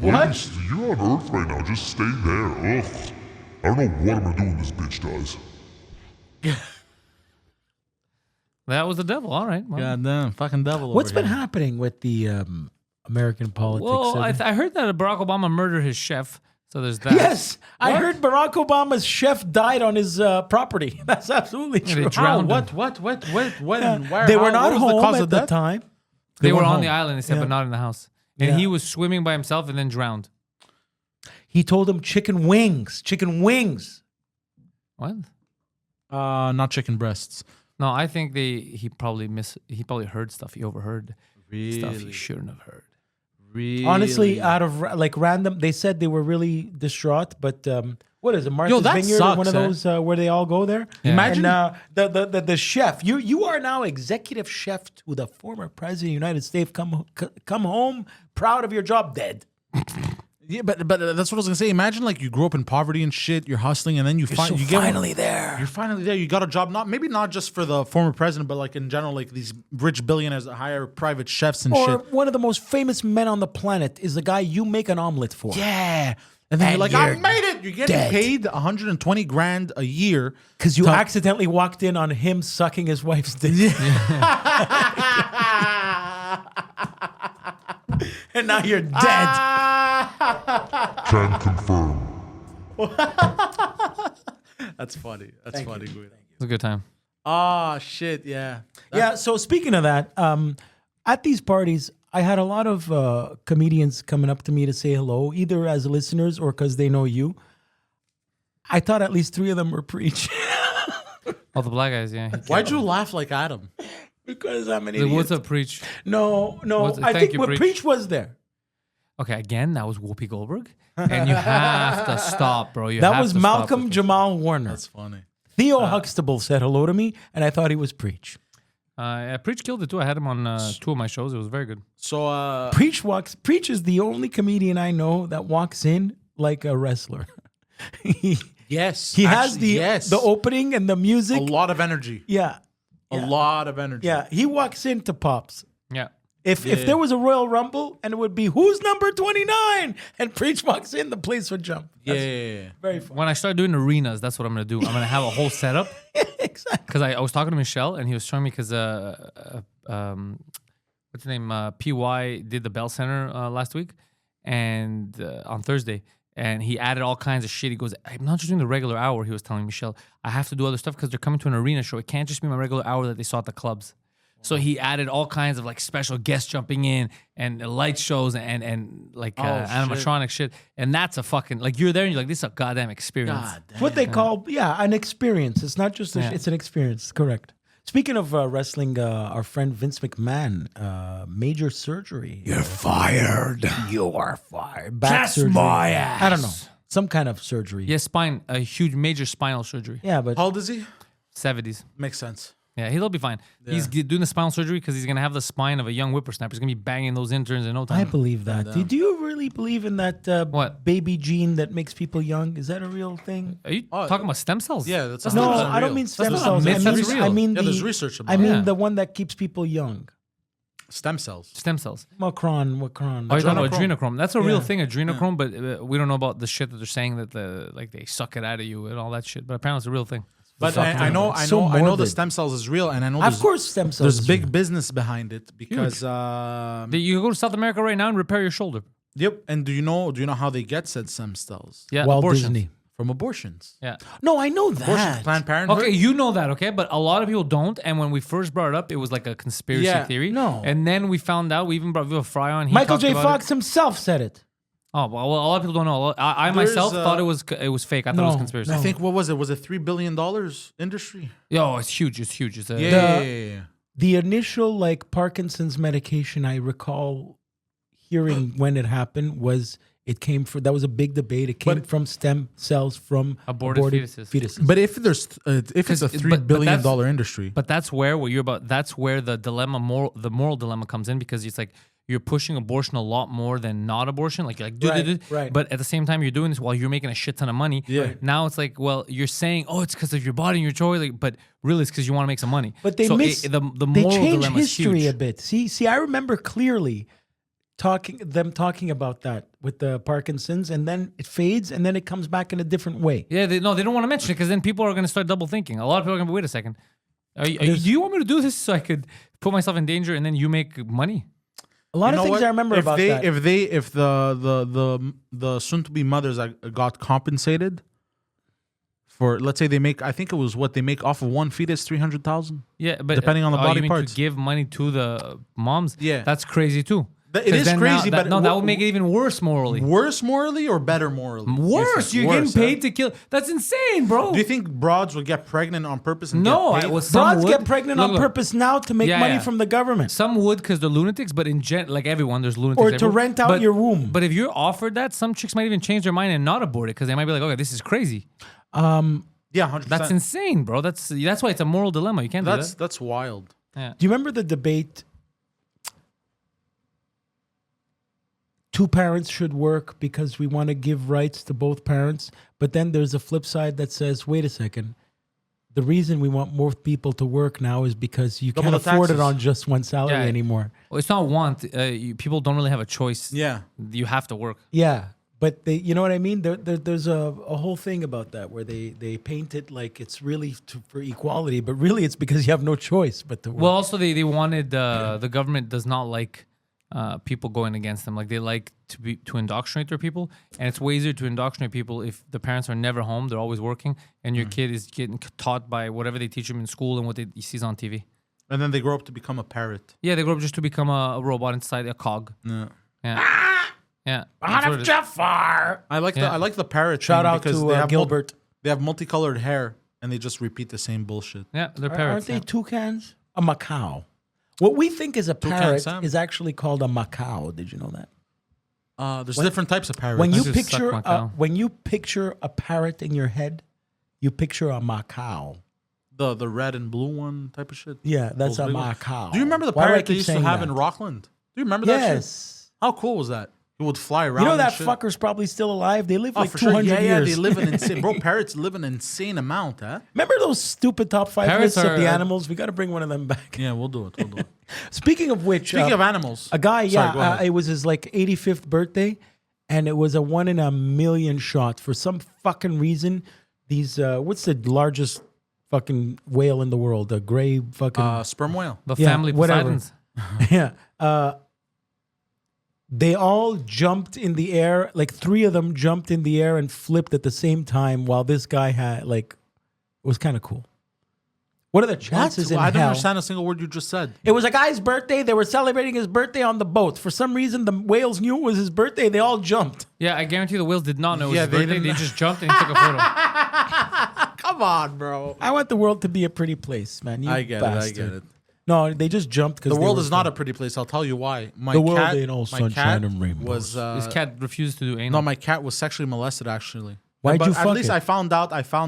[SPEAKER 7] Like,
[SPEAKER 1] What?
[SPEAKER 7] You're on Earth right now. Just stay there. Ugh. I don't know what I'm gonna do when this bitch dies.
[SPEAKER 3] That was the devil. All right. Well,
[SPEAKER 1] God damn, fucking devil.
[SPEAKER 2] What's
[SPEAKER 1] over
[SPEAKER 2] been
[SPEAKER 1] here.
[SPEAKER 2] happening with the American politics?
[SPEAKER 3] well I heard that Barack Obama murdered his chef. So there's that.
[SPEAKER 2] Yes, I heard Barack Obama's chef died on his property. That's absolutely
[SPEAKER 3] they
[SPEAKER 2] true.
[SPEAKER 1] How?
[SPEAKER 3] drowned him.
[SPEAKER 1] What? When? Where?
[SPEAKER 2] They
[SPEAKER 1] how?
[SPEAKER 2] were not
[SPEAKER 1] What was the
[SPEAKER 2] home
[SPEAKER 1] cause
[SPEAKER 2] at
[SPEAKER 1] of
[SPEAKER 2] the
[SPEAKER 1] death?
[SPEAKER 2] time.
[SPEAKER 3] They were
[SPEAKER 2] weren't
[SPEAKER 3] on
[SPEAKER 2] home.
[SPEAKER 3] the island, they said,
[SPEAKER 2] Yeah.
[SPEAKER 3] but not in the house. And
[SPEAKER 2] Yeah.
[SPEAKER 3] he was swimming by himself and then drowned.
[SPEAKER 2] He told him chicken wings. Chicken wings.
[SPEAKER 3] What?
[SPEAKER 1] Not chicken breasts.
[SPEAKER 3] No, I think he probably heard stuff. He overheard stuff he
[SPEAKER 1] Really?
[SPEAKER 3] shouldn't have heard.
[SPEAKER 1] Really?
[SPEAKER 2] Honestly, out of random, they said they were really distraught. But what is it, Martha's
[SPEAKER 1] that
[SPEAKER 2] Vineyard?
[SPEAKER 1] sucks,
[SPEAKER 2] One of
[SPEAKER 1] eh?
[SPEAKER 2] those where they all go there.
[SPEAKER 3] Yeah.
[SPEAKER 1] Imagine-
[SPEAKER 2] And the chef. You are now executive chef to the former president of the United States. Come home proud of your job. Dead.
[SPEAKER 1] Yeah, but that's what I was gonna say. Imagine like you grew up in poverty and shit. You're hustling, and then you get
[SPEAKER 2] finally there.
[SPEAKER 1] You're finally there. You got a job. Maybe not just for the former president, but like in general, like these rich billionaires that hire private chefs and
[SPEAKER 2] Or
[SPEAKER 1] shit.
[SPEAKER 2] one of the most famous men on the planet is the guy you make an omelet for.
[SPEAKER 1] Yeah. And then
[SPEAKER 2] And
[SPEAKER 1] you're like,
[SPEAKER 2] you're
[SPEAKER 1] I made it. You're getting
[SPEAKER 2] dead.
[SPEAKER 1] paid 120 grand a year.
[SPEAKER 2] Because you
[SPEAKER 1] to-
[SPEAKER 2] accidentally walked in on him sucking his wife's dick. And now you're dead.
[SPEAKER 7] Can confirm.
[SPEAKER 1] That's funny. That's funny. Guido.
[SPEAKER 3] It was a good time.
[SPEAKER 1] Oh shit, yeah.
[SPEAKER 2] Yeah, so speaking of that, at these parties, I had a lot of comedians coming up to me to say hello, either as listeners or because they know you. I thought at least 3 of them were preach.
[SPEAKER 3] All the black guys, yeah.
[SPEAKER 1] Why'd you laugh like Adam?
[SPEAKER 2] Because I'm an
[SPEAKER 3] Like,
[SPEAKER 2] idiot.
[SPEAKER 3] what's up, preach?
[SPEAKER 2] No. I
[SPEAKER 3] Thank
[SPEAKER 2] think
[SPEAKER 3] you,
[SPEAKER 2] what
[SPEAKER 3] Preach.
[SPEAKER 2] preach was there.
[SPEAKER 3] Okay, again, that was Whoopi Goldberg, and you have to stop, bro. You
[SPEAKER 2] That
[SPEAKER 3] have
[SPEAKER 2] was
[SPEAKER 3] to stop
[SPEAKER 2] Malcolm
[SPEAKER 3] with it.
[SPEAKER 2] Jamal Warner.
[SPEAKER 1] That's funny.
[SPEAKER 2] Theo Huxtable said hello to me, and I thought he was preach.
[SPEAKER 3] Preach killed it too. I had him on 2 of my shows. It was very good.
[SPEAKER 1] So
[SPEAKER 2] Preach is the only comedian I know that walks in like a wrestler.
[SPEAKER 1] yes,
[SPEAKER 2] He has
[SPEAKER 1] actually,
[SPEAKER 2] the opening and the music.
[SPEAKER 1] a lot of energy.
[SPEAKER 2] Yeah.
[SPEAKER 1] A lot of energy.
[SPEAKER 2] Yeah. He walks into Pops.
[SPEAKER 3] Yeah.
[SPEAKER 2] If there was a Royal Rumble and it would be who's number 29 and Preach walks in, the place would jump. That's
[SPEAKER 1] Yeah.
[SPEAKER 2] very fun.
[SPEAKER 3] When I start doing arenas, that's what I'm gonna do. I'm gonna have a whole setup.
[SPEAKER 2] Exactly.
[SPEAKER 3] Because I was talking to Michelle and he was showing me because what's his name? PY did the Bell Center last week and on Thursday. And he added all kinds of shit. He goes, I'm not just doing the regular hour, he was telling Michelle. I have to do other stuff because they're coming to an arena show. It can't just be my regular hour that they saw at the clubs. So he added all kinds of like special guests jumping in and light shows and like animatronic shit. And that's a fucking, like you're there and you're like, this is a goddamn experience.
[SPEAKER 1] God damn.
[SPEAKER 2] It's what they call, an experience. It's not just, it's an experience. Correct. Speaking of wrestling, our friend Vince McMahon, major surgery.
[SPEAKER 8] You're fired.
[SPEAKER 2] You are fired. Back
[SPEAKER 8] Kiss
[SPEAKER 2] surgery.
[SPEAKER 8] my ass.
[SPEAKER 2] I don't know. Some kind of surgery.
[SPEAKER 3] Yeah, spine, a huge major spinal surgery.
[SPEAKER 2] Yeah, but
[SPEAKER 1] How old is he?
[SPEAKER 3] 70s.
[SPEAKER 1] Makes sense.
[SPEAKER 3] Yeah, he'll be fine. He's doing the spinal surgery because he's going to have the spine of a young whippersnapper. He's going to be banging those interns in no time.
[SPEAKER 2] I believe that. Do you really believe in that
[SPEAKER 3] What?
[SPEAKER 2] baby gene that makes people young? Is that a real thing?
[SPEAKER 3] Are you talking about stem cells?
[SPEAKER 1] Yeah, that's
[SPEAKER 2] No,
[SPEAKER 1] 100%
[SPEAKER 2] I don't
[SPEAKER 1] real.
[SPEAKER 2] mean stem
[SPEAKER 1] That's
[SPEAKER 2] cells.
[SPEAKER 1] not
[SPEAKER 3] myth,
[SPEAKER 2] I mean,
[SPEAKER 3] that's real.
[SPEAKER 2] I mean
[SPEAKER 1] Yeah,
[SPEAKER 2] the,
[SPEAKER 1] there's research about
[SPEAKER 2] I mean
[SPEAKER 3] it.
[SPEAKER 2] the one that keeps people young.
[SPEAKER 1] Stem cells.
[SPEAKER 3] Stem cells.
[SPEAKER 2] Macron.
[SPEAKER 3] Oh, you're talking about adrenochrome. That's a real
[SPEAKER 2] Yeah.
[SPEAKER 3] thing, adrenochrome, but we don't know about the shit that they're saying that they suck it out of you and all that shit. But apparently it's a real thing.
[SPEAKER 1] But
[SPEAKER 2] Fucking
[SPEAKER 1] I know the
[SPEAKER 2] morbid.
[SPEAKER 1] stem cells is real, and I know
[SPEAKER 2] Of course, stem cells.
[SPEAKER 1] there's
[SPEAKER 2] is
[SPEAKER 1] big
[SPEAKER 2] real.
[SPEAKER 1] business behind it because
[SPEAKER 3] You can go to South America right now and repair your shoulder.
[SPEAKER 1] yep. And do you know how they get said stem cells?
[SPEAKER 3] Yeah,
[SPEAKER 2] Walt
[SPEAKER 3] abortions.
[SPEAKER 2] Disney.
[SPEAKER 1] From abortions.
[SPEAKER 3] Yeah.
[SPEAKER 2] No, I know
[SPEAKER 1] Abortions,
[SPEAKER 2] that.
[SPEAKER 1] Planned Parenthood.
[SPEAKER 3] Okay, you know that, okay? But a lot of people don't. And when we first brought it up, it was like a conspiracy
[SPEAKER 1] Yeah,
[SPEAKER 3] theory.
[SPEAKER 2] no.
[SPEAKER 3] And then we found out, we even brought Viva Fry on. He
[SPEAKER 2] Michael
[SPEAKER 3] talked
[SPEAKER 2] J.
[SPEAKER 3] about
[SPEAKER 2] Fox himself said it.
[SPEAKER 3] Oh well, a lot of people don't know. I
[SPEAKER 1] There's,
[SPEAKER 3] myself thought it was fake. I thought it was conspiracy.
[SPEAKER 1] I think what was it? Was it $3 billion industry?
[SPEAKER 3] Yo, it's huge. It's huge. It's a,
[SPEAKER 1] Yeah.
[SPEAKER 2] The initial like Parkinson's medication I recall hearing when it happened was it came from that was a big debate. It came from stem cells from
[SPEAKER 3] Aborted fetuses.
[SPEAKER 1] But if it's a $3 billion industry,
[SPEAKER 3] But that's where what you're about. That's where the moral dilemma comes in, because it's like you're pushing abortion a lot more than not abortion. Like you're like,
[SPEAKER 2] Right.
[SPEAKER 3] But at the same time, you're doing this while you're making a shit ton of money.
[SPEAKER 1] Yeah. Right.
[SPEAKER 3] Now it's like, well, you're saying, oh, it's because of your body and your choice, like, but really it's because you want to make some money.
[SPEAKER 2] But they
[SPEAKER 3] so
[SPEAKER 2] miss
[SPEAKER 3] the moral
[SPEAKER 2] they change
[SPEAKER 3] dilemma is
[SPEAKER 2] history
[SPEAKER 3] huge.
[SPEAKER 2] a bit. See, I remember clearly talking about that with the Parkinson's, and then it fades, and then it comes back in a different way.
[SPEAKER 3] Yeah, they don't want to mention it because then people are going to start double thinking. A lot of people are going to be, wait a second. Do you want me to do this so I could put myself in danger and then you make money?
[SPEAKER 2] A lot of things I remember about that.
[SPEAKER 1] If the soon-to-be mothers got compensated for, let's say they make, I think it was what they make off of one fetus, 300,000.
[SPEAKER 3] Yeah, but
[SPEAKER 1] depending on the body
[SPEAKER 3] you mean
[SPEAKER 1] parts.
[SPEAKER 3] to give money to the moms.
[SPEAKER 1] Yeah.
[SPEAKER 3] That's crazy too.
[SPEAKER 1] It is crazy, but
[SPEAKER 3] that would make it even worse morally.
[SPEAKER 1] Worse morally or better morally?
[SPEAKER 3] Worse. You're getting paid to kill. That's insane, bro.
[SPEAKER 1] Do you think broads would get pregnant on purpose and
[SPEAKER 3] No,
[SPEAKER 1] get paid?
[SPEAKER 2] Broads get pregnant on purpose now to make money
[SPEAKER 3] yeah.
[SPEAKER 2] from the government.
[SPEAKER 3] Some would because they're lunatics, but in like everyone, there's lunatics.
[SPEAKER 2] Or to
[SPEAKER 3] everywhere.
[SPEAKER 2] rent out your womb.
[SPEAKER 3] But if you're offered that, some chicks might even change their mind and not abort it because they might be like, okay, this is crazy.
[SPEAKER 1] Yeah, 100%.
[SPEAKER 3] That's insane, bro. That's why it's a moral dilemma. You can't do that.
[SPEAKER 1] That's wild.
[SPEAKER 3] Yeah.
[SPEAKER 2] Do you remember the debate? Two parents should work because we want to give rights to both parents. But then there's a flip side that says, wait a second. The reason we want more people to work now is because you
[SPEAKER 1] Double
[SPEAKER 2] can't
[SPEAKER 1] the
[SPEAKER 2] afford it
[SPEAKER 1] taxes.
[SPEAKER 2] on just one salary anymore.
[SPEAKER 3] Well, it's not want. People don't really have a choice.
[SPEAKER 1] Yeah.
[SPEAKER 3] You have to work.
[SPEAKER 2] Yeah. But you know what I mean? There's a whole thing about that where they paint it like it's really for equality, but really it's because you have no choice but to work.
[SPEAKER 3] Well, also they wanted the government does not like people going against them. Like they like to indoctrinate their people, and it's way easier to indoctrinate people if the parents are never home, they're always working, and your kid is getting taught by whatever they teach them in school and what he sees on TV.
[SPEAKER 1] And then they grow up to become a parrot.
[SPEAKER 3] Yeah, they grow up just to become a robot inside a cog.
[SPEAKER 1] Yeah.
[SPEAKER 3] Yeah. Yeah. That's what it is.
[SPEAKER 1] I like the parrot.
[SPEAKER 2] Shout
[SPEAKER 1] thing
[SPEAKER 2] out
[SPEAKER 1] because
[SPEAKER 2] to
[SPEAKER 1] they have
[SPEAKER 2] Gilbert.
[SPEAKER 1] they have multicolored hair and they just repeat the same bullshit.
[SPEAKER 3] Yeah, they're
[SPEAKER 2] Aren't
[SPEAKER 3] parrots.
[SPEAKER 2] they
[SPEAKER 3] Yeah.
[SPEAKER 2] toucans? A macaw. What we think is a
[SPEAKER 1] Toucan
[SPEAKER 2] parrot
[SPEAKER 1] Sam.
[SPEAKER 2] is actually called a macaw. Did you know that?
[SPEAKER 1] There's different types of parrots.
[SPEAKER 2] When you
[SPEAKER 3] just suck my cow.
[SPEAKER 2] picture a parrot in your head, you picture a macaw.
[SPEAKER 1] the red and blue one type of shit.
[SPEAKER 2] Yeah, that's
[SPEAKER 1] Those
[SPEAKER 2] a
[SPEAKER 1] big ones.
[SPEAKER 2] macaw.
[SPEAKER 1] Do you remember the
[SPEAKER 2] Why do I
[SPEAKER 1] parrot they
[SPEAKER 2] keep
[SPEAKER 1] used to
[SPEAKER 2] saying
[SPEAKER 1] have
[SPEAKER 2] that?
[SPEAKER 1] in Rockland? Do you remember that shit?
[SPEAKER 2] Yes.
[SPEAKER 1] How cool was that? It would fly around.
[SPEAKER 2] You know
[SPEAKER 1] and
[SPEAKER 2] that
[SPEAKER 1] shit.
[SPEAKER 2] fucker's probably still alive. They live
[SPEAKER 1] Oh,
[SPEAKER 2] like
[SPEAKER 1] for
[SPEAKER 2] 200
[SPEAKER 1] sure. Yeah,
[SPEAKER 2] years.
[SPEAKER 1] they live an insane. Bro, parrots live an insane amount, huh?
[SPEAKER 2] Remember those stupid top 5
[SPEAKER 3] Parrots
[SPEAKER 2] lists of
[SPEAKER 3] are-
[SPEAKER 2] the animals? We got to bring one of them back.
[SPEAKER 1] Yeah, we'll do it. We'll do it.
[SPEAKER 2] Speaking of which,
[SPEAKER 1] Speaking of animals,
[SPEAKER 2] a guy,
[SPEAKER 1] Sorry, go ahead.
[SPEAKER 2] it was his like 85th birthday, and it was a 1 in a million shot. For some fucking reason, these what's the largest fucking whale in the world? A gray fucking
[SPEAKER 1] sperm whale.
[SPEAKER 3] The
[SPEAKER 2] Yeah,
[SPEAKER 3] family
[SPEAKER 2] whatever.
[SPEAKER 3] Poseidons.
[SPEAKER 2] yeah. They all jumped in the air. Like 3 of them jumped in the air and flipped at the same time, while this guy had like it was kind of cool. What are the chances in
[SPEAKER 1] I don't
[SPEAKER 2] hell?
[SPEAKER 1] understand a single word you just said.
[SPEAKER 2] It was a guy's birthday. They were celebrating his birthday on the boat. For some reason, the whales knew it was his birthday. They all jumped.
[SPEAKER 3] Yeah, I guarantee the whales did not know it was
[SPEAKER 1] Yeah,
[SPEAKER 3] his
[SPEAKER 1] they
[SPEAKER 3] birthday. They
[SPEAKER 1] didn't-
[SPEAKER 3] just jumped and took a photo.
[SPEAKER 1] Come on, bro.
[SPEAKER 2] I want the world to be a pretty place, man. You
[SPEAKER 1] I get
[SPEAKER 2] bastard.
[SPEAKER 1] it.
[SPEAKER 2] No, they just jumped because
[SPEAKER 1] The world is not a pretty place. I'll tell you why. My
[SPEAKER 2] The world
[SPEAKER 1] cat,
[SPEAKER 2] ain't all
[SPEAKER 1] my
[SPEAKER 2] sunshine
[SPEAKER 1] cat
[SPEAKER 2] and rainbows.
[SPEAKER 1] was
[SPEAKER 3] This cat refused to do anal.
[SPEAKER 1] no, my cat was sexually molested actually.
[SPEAKER 2] Why'd
[SPEAKER 1] But
[SPEAKER 2] you
[SPEAKER 1] at
[SPEAKER 2] fuck
[SPEAKER 1] least
[SPEAKER 2] it?
[SPEAKER 1] I found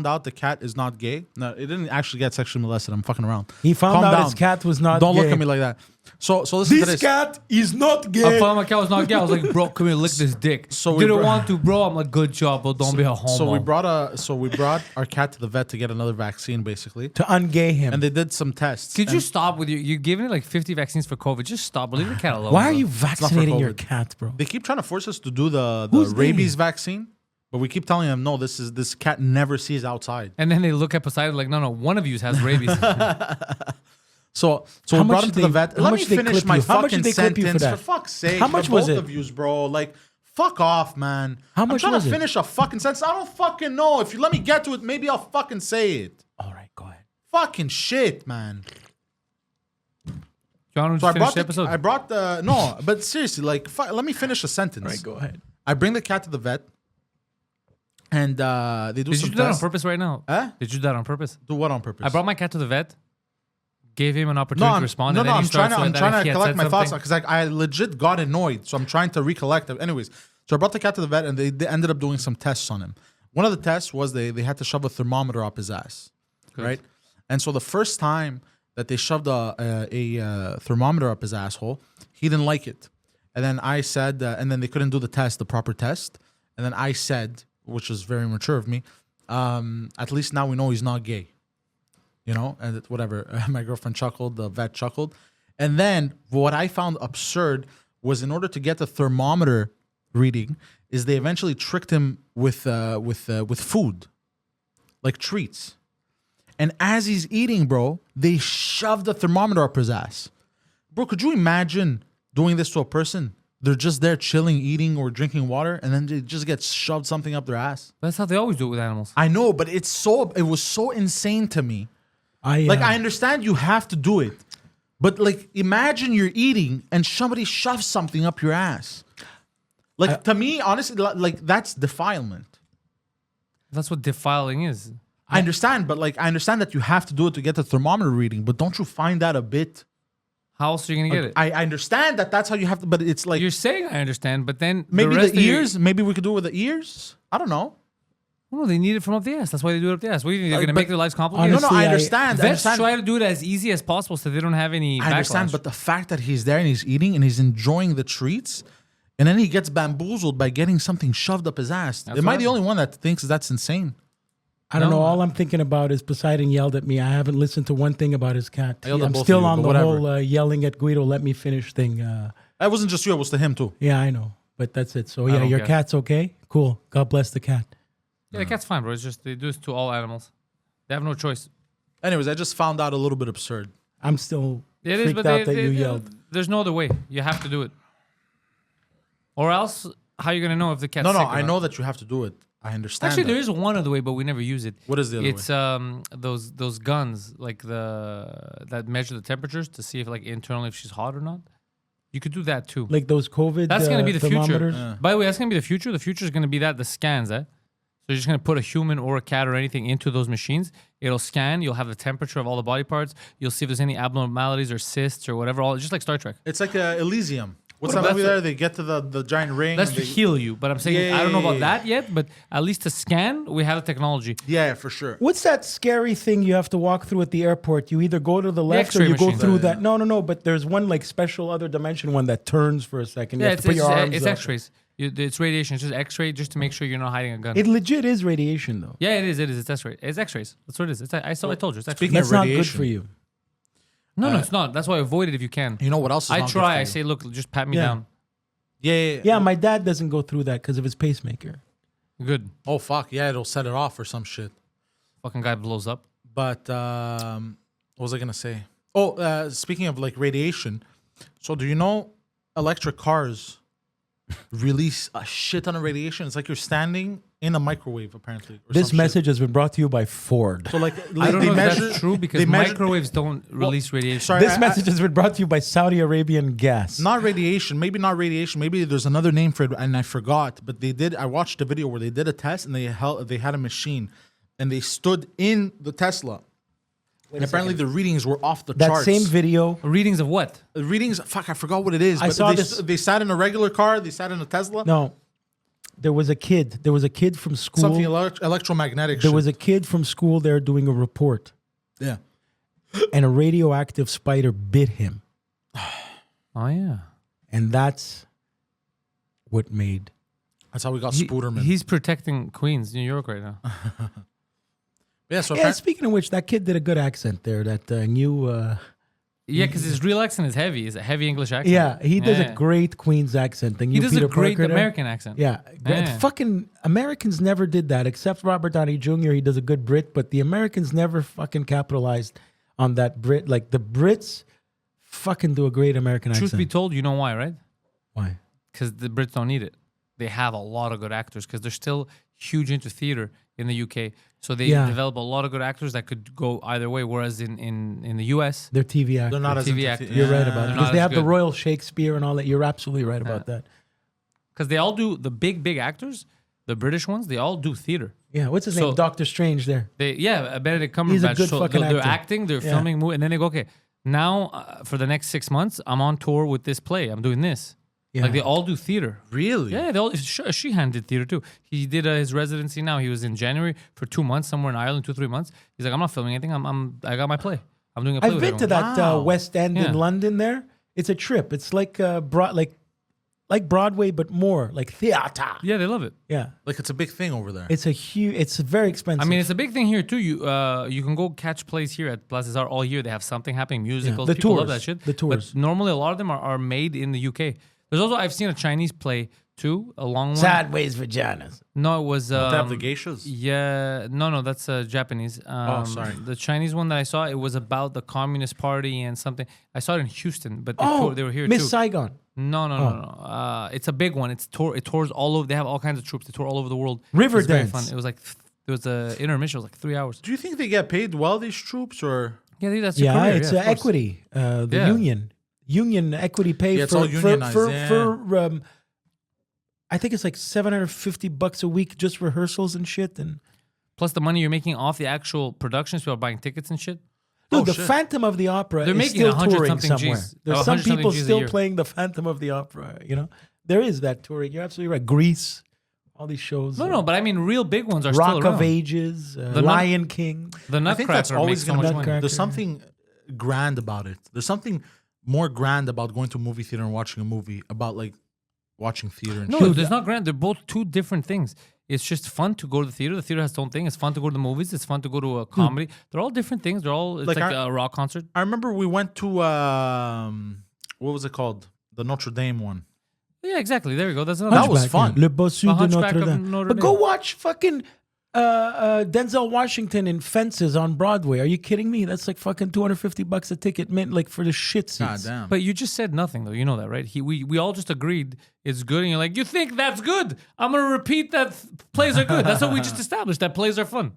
[SPEAKER 1] out the cat is not gay. No, it didn't actually get sexually molested. I'm fucking around.
[SPEAKER 2] He found
[SPEAKER 1] Calm
[SPEAKER 2] out
[SPEAKER 1] down.
[SPEAKER 2] his cat was not
[SPEAKER 1] Don't
[SPEAKER 2] gay.
[SPEAKER 1] look at me like that. So listen to
[SPEAKER 2] This
[SPEAKER 1] this.
[SPEAKER 2] cat is not
[SPEAKER 3] I
[SPEAKER 2] gay.
[SPEAKER 3] found my cat was not gay. I was like, bro, come here, lick this dick.
[SPEAKER 1] So we
[SPEAKER 3] Didn't
[SPEAKER 1] brought-
[SPEAKER 3] want to, bro. I'm like, good job, but don't be a homo.
[SPEAKER 1] So we brought our cat to the vet to get another vaccine, basically,
[SPEAKER 2] To ungay him.
[SPEAKER 1] and they did some tests.
[SPEAKER 3] Could you
[SPEAKER 1] and
[SPEAKER 3] stop with you're giving it like 50 vaccines for COVID? Just stop. Leave the cat alone.
[SPEAKER 2] Why are
[SPEAKER 3] bro.
[SPEAKER 2] you vaccinating your
[SPEAKER 1] COVID.
[SPEAKER 2] cat, bro?
[SPEAKER 1] They keep trying to force us to do the
[SPEAKER 2] Who's
[SPEAKER 1] rabies
[SPEAKER 2] they?
[SPEAKER 1] vaccine, but we keep telling them no. This cat never sees outside.
[SPEAKER 3] And then they look at Poseidon like, no, one of you has rabies.
[SPEAKER 2] How
[SPEAKER 1] So we
[SPEAKER 2] much
[SPEAKER 1] brought him
[SPEAKER 2] did
[SPEAKER 1] to the
[SPEAKER 2] they-
[SPEAKER 1] vet.
[SPEAKER 2] how
[SPEAKER 1] Let
[SPEAKER 2] much
[SPEAKER 1] me
[SPEAKER 2] did they
[SPEAKER 1] finish
[SPEAKER 2] clip
[SPEAKER 1] my
[SPEAKER 2] you? How much
[SPEAKER 1] fucking
[SPEAKER 2] did they clip you for
[SPEAKER 1] sentence.
[SPEAKER 2] that?
[SPEAKER 1] For fuck's sake.
[SPEAKER 2] How much
[SPEAKER 1] for
[SPEAKER 2] was
[SPEAKER 1] both
[SPEAKER 2] it?
[SPEAKER 1] of yous, bro? Like, fuck off, man.
[SPEAKER 2] How much
[SPEAKER 1] I'm trying
[SPEAKER 2] was
[SPEAKER 1] to
[SPEAKER 2] it?
[SPEAKER 1] finish a fucking sentence. I don't fucking know. If you let me get to it, maybe I'll fucking say it.
[SPEAKER 2] All right, go ahead.
[SPEAKER 1] Fucking shit, man.
[SPEAKER 3] John,
[SPEAKER 1] So
[SPEAKER 3] just finish the episode.
[SPEAKER 1] I brought the no, but seriously, like, let me finish a sentence.
[SPEAKER 2] All right, go ahead.
[SPEAKER 1] I bring the cat to the vet, and they do
[SPEAKER 3] Did
[SPEAKER 1] some
[SPEAKER 3] you do that on
[SPEAKER 1] tests.
[SPEAKER 3] purpose right now?
[SPEAKER 1] Huh?
[SPEAKER 3] Did you do that on purpose?
[SPEAKER 1] Do what on purpose?
[SPEAKER 3] I brought my cat to the vet, gave him an
[SPEAKER 1] no,
[SPEAKER 3] opportunity to
[SPEAKER 1] I'm,
[SPEAKER 3] respond.
[SPEAKER 1] no,
[SPEAKER 3] and
[SPEAKER 1] no,
[SPEAKER 3] then
[SPEAKER 1] I'm
[SPEAKER 3] you
[SPEAKER 1] trying
[SPEAKER 3] start
[SPEAKER 1] to,
[SPEAKER 3] so
[SPEAKER 1] I'm
[SPEAKER 3] that
[SPEAKER 1] trying
[SPEAKER 3] if
[SPEAKER 1] to
[SPEAKER 3] he had
[SPEAKER 1] collect
[SPEAKER 3] said
[SPEAKER 1] my thoughts
[SPEAKER 3] something-
[SPEAKER 1] because I legit got annoyed. So I'm trying to recollect. Anyways, so I brought the cat to the vet, and they ended up doing some tests on him. One of the tests was they had to shove a thermometer up his ass, right? And so the first time that they shoved a thermometer up his asshole, he didn't like it. And then I said, and then they couldn't do the proper test. And then I said, which is very mature of me, at least now we know he's not gay. You know, and whatever. My girlfriend chuckled, the vet chuckled. And then what I found absurd was in order to get the thermometer reading, is they eventually tricked him with food, like treats. And as he's eating, bro, they shoved the thermometer up his ass. Bro, could you imagine doing this to a person? They're just there chilling, eating or drinking water, and then they just get shoved something up their ass.
[SPEAKER 3] That's how they always do it with animals.
[SPEAKER 1] I know, but it was so insane to me. I understand you have to do it, but like imagine you're eating and somebody shoves something up your ass. Like to me, honestly, like that's defilement.
[SPEAKER 3] That's what defiling is.
[SPEAKER 1] I understand, but like I understand that you have to do it to get the thermometer reading, but don't you find that a bit?
[SPEAKER 3] How else are you gonna get it?
[SPEAKER 1] I understand that that's how you have to, but it's like
[SPEAKER 3] You're saying I understand, but then
[SPEAKER 1] maybe
[SPEAKER 3] rest
[SPEAKER 1] the
[SPEAKER 3] of your-
[SPEAKER 1] ears. Maybe we could do it with the ears. I don't know.
[SPEAKER 3] No, they need it from up the ass. That's why they do it up the ass. What do you think? They're gonna
[SPEAKER 1] but
[SPEAKER 3] make their lives complicated?
[SPEAKER 1] No, no,
[SPEAKER 2] Honestly,
[SPEAKER 1] I understand. I
[SPEAKER 3] Vets
[SPEAKER 1] understand.
[SPEAKER 3] try to do it as easy as possible so they don't have any
[SPEAKER 1] I understand,
[SPEAKER 3] backlash.
[SPEAKER 1] but the fact that he's there and he's eating and he's enjoying the treats, and then he gets bamboozled by getting something shoved up his ass. Am I
[SPEAKER 3] right.
[SPEAKER 1] the only one that thinks that's insane?
[SPEAKER 2] I don't
[SPEAKER 3] No.
[SPEAKER 2] know. All I'm thinking about is Poseidon yelled at me. I haven't listened to one thing about his cat.
[SPEAKER 1] yelled at
[SPEAKER 2] I'm
[SPEAKER 1] both of
[SPEAKER 2] still
[SPEAKER 1] you,
[SPEAKER 2] on
[SPEAKER 1] but
[SPEAKER 2] the
[SPEAKER 1] whatever.
[SPEAKER 2] whole yelling at Guido, let me finish thing.
[SPEAKER 1] That wasn't just you; it was to him too.
[SPEAKER 2] Yeah, I know. But that's it. So yeah,
[SPEAKER 3] don't
[SPEAKER 2] your
[SPEAKER 3] care.
[SPEAKER 2] cat's okay? Cool. God bless the cat.
[SPEAKER 3] Yeah, the cat's fine, bro. It's just they do this to all animals. They have no choice.
[SPEAKER 1] Anyways, I just found out a little bit absurd.
[SPEAKER 2] I'm still
[SPEAKER 3] It is,
[SPEAKER 2] freaked
[SPEAKER 3] but
[SPEAKER 2] out that you yelled.
[SPEAKER 3] There's no other way. You have to do it, or else how are you gonna know if the cat's
[SPEAKER 1] No,
[SPEAKER 3] sick or
[SPEAKER 1] I
[SPEAKER 3] not?
[SPEAKER 1] know that you have to do it. I understand.
[SPEAKER 3] Actually,
[SPEAKER 1] that.
[SPEAKER 3] there is one other way, but we never use it.
[SPEAKER 1] What is the other
[SPEAKER 3] It's those guns like that measure the temperatures to see if like internally if she's hot or not. You could do that too.
[SPEAKER 2] Like those COVID
[SPEAKER 3] That's gonna be the future.
[SPEAKER 2] thermometers.
[SPEAKER 3] By the way, that's gonna be the future. The future is gonna be the scans, So you're just gonna put a human or a cat or anything into those machines. It'll scan. You'll have the temperature of all the body parts. You'll see if there's any abnormalities or cysts or whatever. All just like Star Trek.
[SPEAKER 1] It's like Elysium. What's
[SPEAKER 3] What
[SPEAKER 1] that
[SPEAKER 3] about
[SPEAKER 1] movie
[SPEAKER 3] the-
[SPEAKER 1] there? They get to the giant ring.
[SPEAKER 3] That's
[SPEAKER 1] and
[SPEAKER 3] to
[SPEAKER 1] they-
[SPEAKER 3] heal you. But I'm saying
[SPEAKER 1] Yeah,
[SPEAKER 3] I don't know
[SPEAKER 1] yeah,
[SPEAKER 3] about
[SPEAKER 1] yeah.
[SPEAKER 3] that yet. But at least to scan, we have the technology.
[SPEAKER 1] Yeah, for sure.
[SPEAKER 2] What's that scary thing you have to walk through at the airport? You either go to the left or
[SPEAKER 3] X-ray
[SPEAKER 2] you go
[SPEAKER 3] machine.
[SPEAKER 2] through that. No. But there's one like special other dimension one that turns for a second. You
[SPEAKER 3] Yeah,
[SPEAKER 2] have to put your arms
[SPEAKER 3] it's
[SPEAKER 2] up.
[SPEAKER 3] X-rays. It's radiation. It's just X-ray just to make sure you're not hiding a gun.
[SPEAKER 2] It legit is radiation though.
[SPEAKER 3] Yeah, it is. It's X-ray. It's X-rays. That's what it is. I told you. It's X-rays.
[SPEAKER 1] Speaking
[SPEAKER 2] That's
[SPEAKER 1] of
[SPEAKER 2] not good
[SPEAKER 1] radiation,
[SPEAKER 2] for you.
[SPEAKER 3] No, it's not. That's why I avoid it if you can.
[SPEAKER 1] You know what else? Is
[SPEAKER 3] I
[SPEAKER 1] not good
[SPEAKER 3] try.
[SPEAKER 1] for
[SPEAKER 3] I
[SPEAKER 1] you?
[SPEAKER 3] say, look, just pat me
[SPEAKER 2] Yeah.
[SPEAKER 3] down.
[SPEAKER 1] Yeah.
[SPEAKER 2] Yeah, my dad doesn't go through that because of his pacemaker.
[SPEAKER 3] Good.
[SPEAKER 1] Oh fuck! Yeah, it'll set it off or some shit.
[SPEAKER 3] Fucking guy blows up.
[SPEAKER 1] But what was I gonna say? Oh, speaking of like radiation, so do you know electric cars release a shit ton of radiation? It's like you're standing in a microwave, apparently. or
[SPEAKER 2] This
[SPEAKER 1] some shit.
[SPEAKER 2] message has been brought to you by Ford.
[SPEAKER 1] So like,
[SPEAKER 3] I don't
[SPEAKER 1] they
[SPEAKER 3] know if
[SPEAKER 1] measure,
[SPEAKER 3] that's true because
[SPEAKER 1] they measure-
[SPEAKER 3] microwaves don't release radiation.
[SPEAKER 1] Sorry,
[SPEAKER 2] This message has been brought to you by Saudi Arabian gas.
[SPEAKER 1] Not radiation. Maybe not radiation. Maybe there's another name for it, and I forgot. But they did. I watched a video where they did a test, and they had a machine, and they stood in the Tesla. And apparently the readings were off the
[SPEAKER 2] that
[SPEAKER 1] charts.
[SPEAKER 2] same video.
[SPEAKER 3] Readings of what?
[SPEAKER 1] The readings. Fuck, I forgot what it is.
[SPEAKER 2] I
[SPEAKER 1] but
[SPEAKER 2] saw
[SPEAKER 1] they,
[SPEAKER 2] this-
[SPEAKER 1] They sat in a regular car. They sat in a Tesla.
[SPEAKER 2] No, there was a kid. There was a kid from school.
[SPEAKER 1] Something electromagnetic.
[SPEAKER 2] There
[SPEAKER 1] shit.
[SPEAKER 2] was a kid from school there doing a report,
[SPEAKER 1] Yeah.
[SPEAKER 2] and a radioactive spider bit him,
[SPEAKER 3] Oh yeah.
[SPEAKER 2] and that's what made.
[SPEAKER 1] That's how we got Spooderman.
[SPEAKER 3] He's protecting Queens, New York right now.
[SPEAKER 1] Yeah. So
[SPEAKER 2] Yeah, speaking of which, that kid did a good accent there. That new.
[SPEAKER 3] Yeah, because his real accent is heavy. It's a heavy English accent.
[SPEAKER 2] Yeah, he does
[SPEAKER 3] Yeah.
[SPEAKER 2] a great Queen's accent. The
[SPEAKER 3] He
[SPEAKER 2] new
[SPEAKER 3] does
[SPEAKER 2] Peter
[SPEAKER 3] a great
[SPEAKER 2] Parker there.
[SPEAKER 3] American accent.
[SPEAKER 2] Yeah,
[SPEAKER 3] Yeah.
[SPEAKER 2] fucking Americans never did that except Robert Downey Jr. He does a good Brit, but the Americans never fucking capitalized on that Brit. Like the Brits, fucking do a great American
[SPEAKER 3] Truth
[SPEAKER 2] accent.
[SPEAKER 3] be told, you know why, right?
[SPEAKER 2] Why?
[SPEAKER 3] Because the Brits don't need it. They have a lot of good actors because they're still huge into theater in the UK. So they
[SPEAKER 2] Yeah.
[SPEAKER 3] develop a lot of good actors that could go either way. Whereas in the US,
[SPEAKER 2] They're TV actors.
[SPEAKER 1] they're not as
[SPEAKER 3] TV
[SPEAKER 1] into
[SPEAKER 3] actors.
[SPEAKER 2] You're right about
[SPEAKER 3] They're
[SPEAKER 2] it.
[SPEAKER 3] not
[SPEAKER 2] Because they
[SPEAKER 3] as
[SPEAKER 2] have the
[SPEAKER 3] good.
[SPEAKER 2] Royal Shakespeare and all that. You're absolutely right about that.
[SPEAKER 3] because they all do the big actors, the British ones. They all do theater.
[SPEAKER 2] Yeah, what's his
[SPEAKER 3] So-
[SPEAKER 2] name? Doctor Strange there.
[SPEAKER 3] Benedict Cumberbatch.
[SPEAKER 2] He's a good fucking
[SPEAKER 3] they're
[SPEAKER 2] actor.
[SPEAKER 3] acting, they're
[SPEAKER 2] Yeah.
[SPEAKER 3] filming, movie, and then they go, okay, now for the next 6 months, I'm on tour with this play. I'm doing this.
[SPEAKER 2] Yeah.
[SPEAKER 3] Like they all do theater.
[SPEAKER 1] Really?
[SPEAKER 3] Yeah, they all. Sheehan did theater too. He did his residency now. He was in January for 2 months somewhere in Ireland, 2-3 months. He's like, I'm not filming anything. I got my play. I'm doing a play.
[SPEAKER 2] I've
[SPEAKER 3] with
[SPEAKER 2] been to
[SPEAKER 3] everyone.
[SPEAKER 2] that
[SPEAKER 1] Wow.
[SPEAKER 2] West End
[SPEAKER 3] Yeah.
[SPEAKER 2] in London there. It's a trip. It's like like Broadway, but more like theater.
[SPEAKER 3] Yeah, they love it.
[SPEAKER 2] Yeah.
[SPEAKER 1] Like it's a big thing over there.
[SPEAKER 2] It's a huge, it's very expensive.
[SPEAKER 3] I mean, it's a big thing here too. You can go catch plays here at Plaza Cesar all year. They have something happening, musicals.
[SPEAKER 2] The
[SPEAKER 3] People love
[SPEAKER 2] tours.
[SPEAKER 3] that shit.
[SPEAKER 2] The tours.
[SPEAKER 3] But normally, a lot of them are made in the UK. There's also I've seen a Chinese play too, a long one.
[SPEAKER 2] sideways vaginas.
[SPEAKER 3] No, it was.
[SPEAKER 1] They have the geishas.
[SPEAKER 3] Yeah, no, that's Japanese.
[SPEAKER 1] Sorry.
[SPEAKER 3] The Chinese one that I saw, it was about the Communist Party and something. I saw it in Houston, but they were here
[SPEAKER 2] Miss
[SPEAKER 3] too.
[SPEAKER 2] Saigon.
[SPEAKER 3] No. It's a big one. It tours all over. They have all kinds of troops. They tour all over the world.
[SPEAKER 2] River
[SPEAKER 3] It's very
[SPEAKER 2] Dance.
[SPEAKER 3] fun. It was like there was a intermission. It was like 3 hours.
[SPEAKER 1] Do you think they get paid well, these troops, or
[SPEAKER 3] Yeah, that's your
[SPEAKER 2] Yeah,
[SPEAKER 3] career.
[SPEAKER 2] it's
[SPEAKER 3] of course.
[SPEAKER 2] equity. The
[SPEAKER 3] Yeah.
[SPEAKER 2] union equity pay
[SPEAKER 1] Yeah, it's
[SPEAKER 2] for
[SPEAKER 1] all unionized,
[SPEAKER 2] for I think it's like $750 a week just rehearsals and shit. And
[SPEAKER 3] Plus the money you're making off the actual productions. People are buying tickets and shit.
[SPEAKER 2] dude,
[SPEAKER 1] Oh,
[SPEAKER 2] the
[SPEAKER 1] shit.
[SPEAKER 2] Phantom of the Opera
[SPEAKER 3] They're
[SPEAKER 2] is
[SPEAKER 3] making
[SPEAKER 2] still
[SPEAKER 3] 100
[SPEAKER 2] touring
[SPEAKER 3] something
[SPEAKER 2] somewhere.
[SPEAKER 3] Gs.
[SPEAKER 2] There's
[SPEAKER 3] Oh,
[SPEAKER 2] some
[SPEAKER 3] 100 something
[SPEAKER 2] people
[SPEAKER 3] Gs a
[SPEAKER 2] still
[SPEAKER 3] year.
[SPEAKER 2] playing the Phantom of the Opera. You know, there is that touring. You're absolutely right. Grease, all these shows.
[SPEAKER 3] No, but I mean, real big ones are
[SPEAKER 2] Rock
[SPEAKER 3] still around.
[SPEAKER 2] of Ages,
[SPEAKER 3] Nut-
[SPEAKER 2] Lion King.
[SPEAKER 3] The
[SPEAKER 1] I think that's
[SPEAKER 3] Nutcracker
[SPEAKER 1] always
[SPEAKER 3] makes so
[SPEAKER 1] going to
[SPEAKER 3] much
[SPEAKER 1] be.
[SPEAKER 3] money.
[SPEAKER 2] Nutcracker.
[SPEAKER 1] There's something grand about it. There's something more grand about going to a movie theater and watching a movie about like watching theater and
[SPEAKER 3] No,
[SPEAKER 1] shit.
[SPEAKER 3] there's not grand. They're both two different things. It's just fun to go to the theater. The theater has its own thing. It's fun to go to the movies. It's fun to go to a comedy. They're all different things. They're all it's
[SPEAKER 1] Like
[SPEAKER 3] like,
[SPEAKER 1] I-
[SPEAKER 3] a rock concert.
[SPEAKER 1] I remember we went to what was it called? The Notre Dame one.
[SPEAKER 3] Yeah, exactly. There we go. That's another.
[SPEAKER 1] That was
[SPEAKER 2] Hunchback,
[SPEAKER 1] fun.
[SPEAKER 2] yeah. Le Bossu
[SPEAKER 3] The
[SPEAKER 2] de
[SPEAKER 3] Hunchback
[SPEAKER 2] Notre
[SPEAKER 3] of
[SPEAKER 2] Dame.
[SPEAKER 3] Notre
[SPEAKER 2] But go
[SPEAKER 3] Dame.
[SPEAKER 2] watch fucking Denzel Washington in Fences on Broadway. Are you kidding me? That's like fucking $250 a ticket, mint like for the shit
[SPEAKER 1] God
[SPEAKER 2] seats.
[SPEAKER 1] damn.
[SPEAKER 3] But you just said nothing though. You know that, right? We all just agreed it's good, and you're like, you think that's good? I'm gonna repeat that plays are good. That's what we just established. That plays are fun.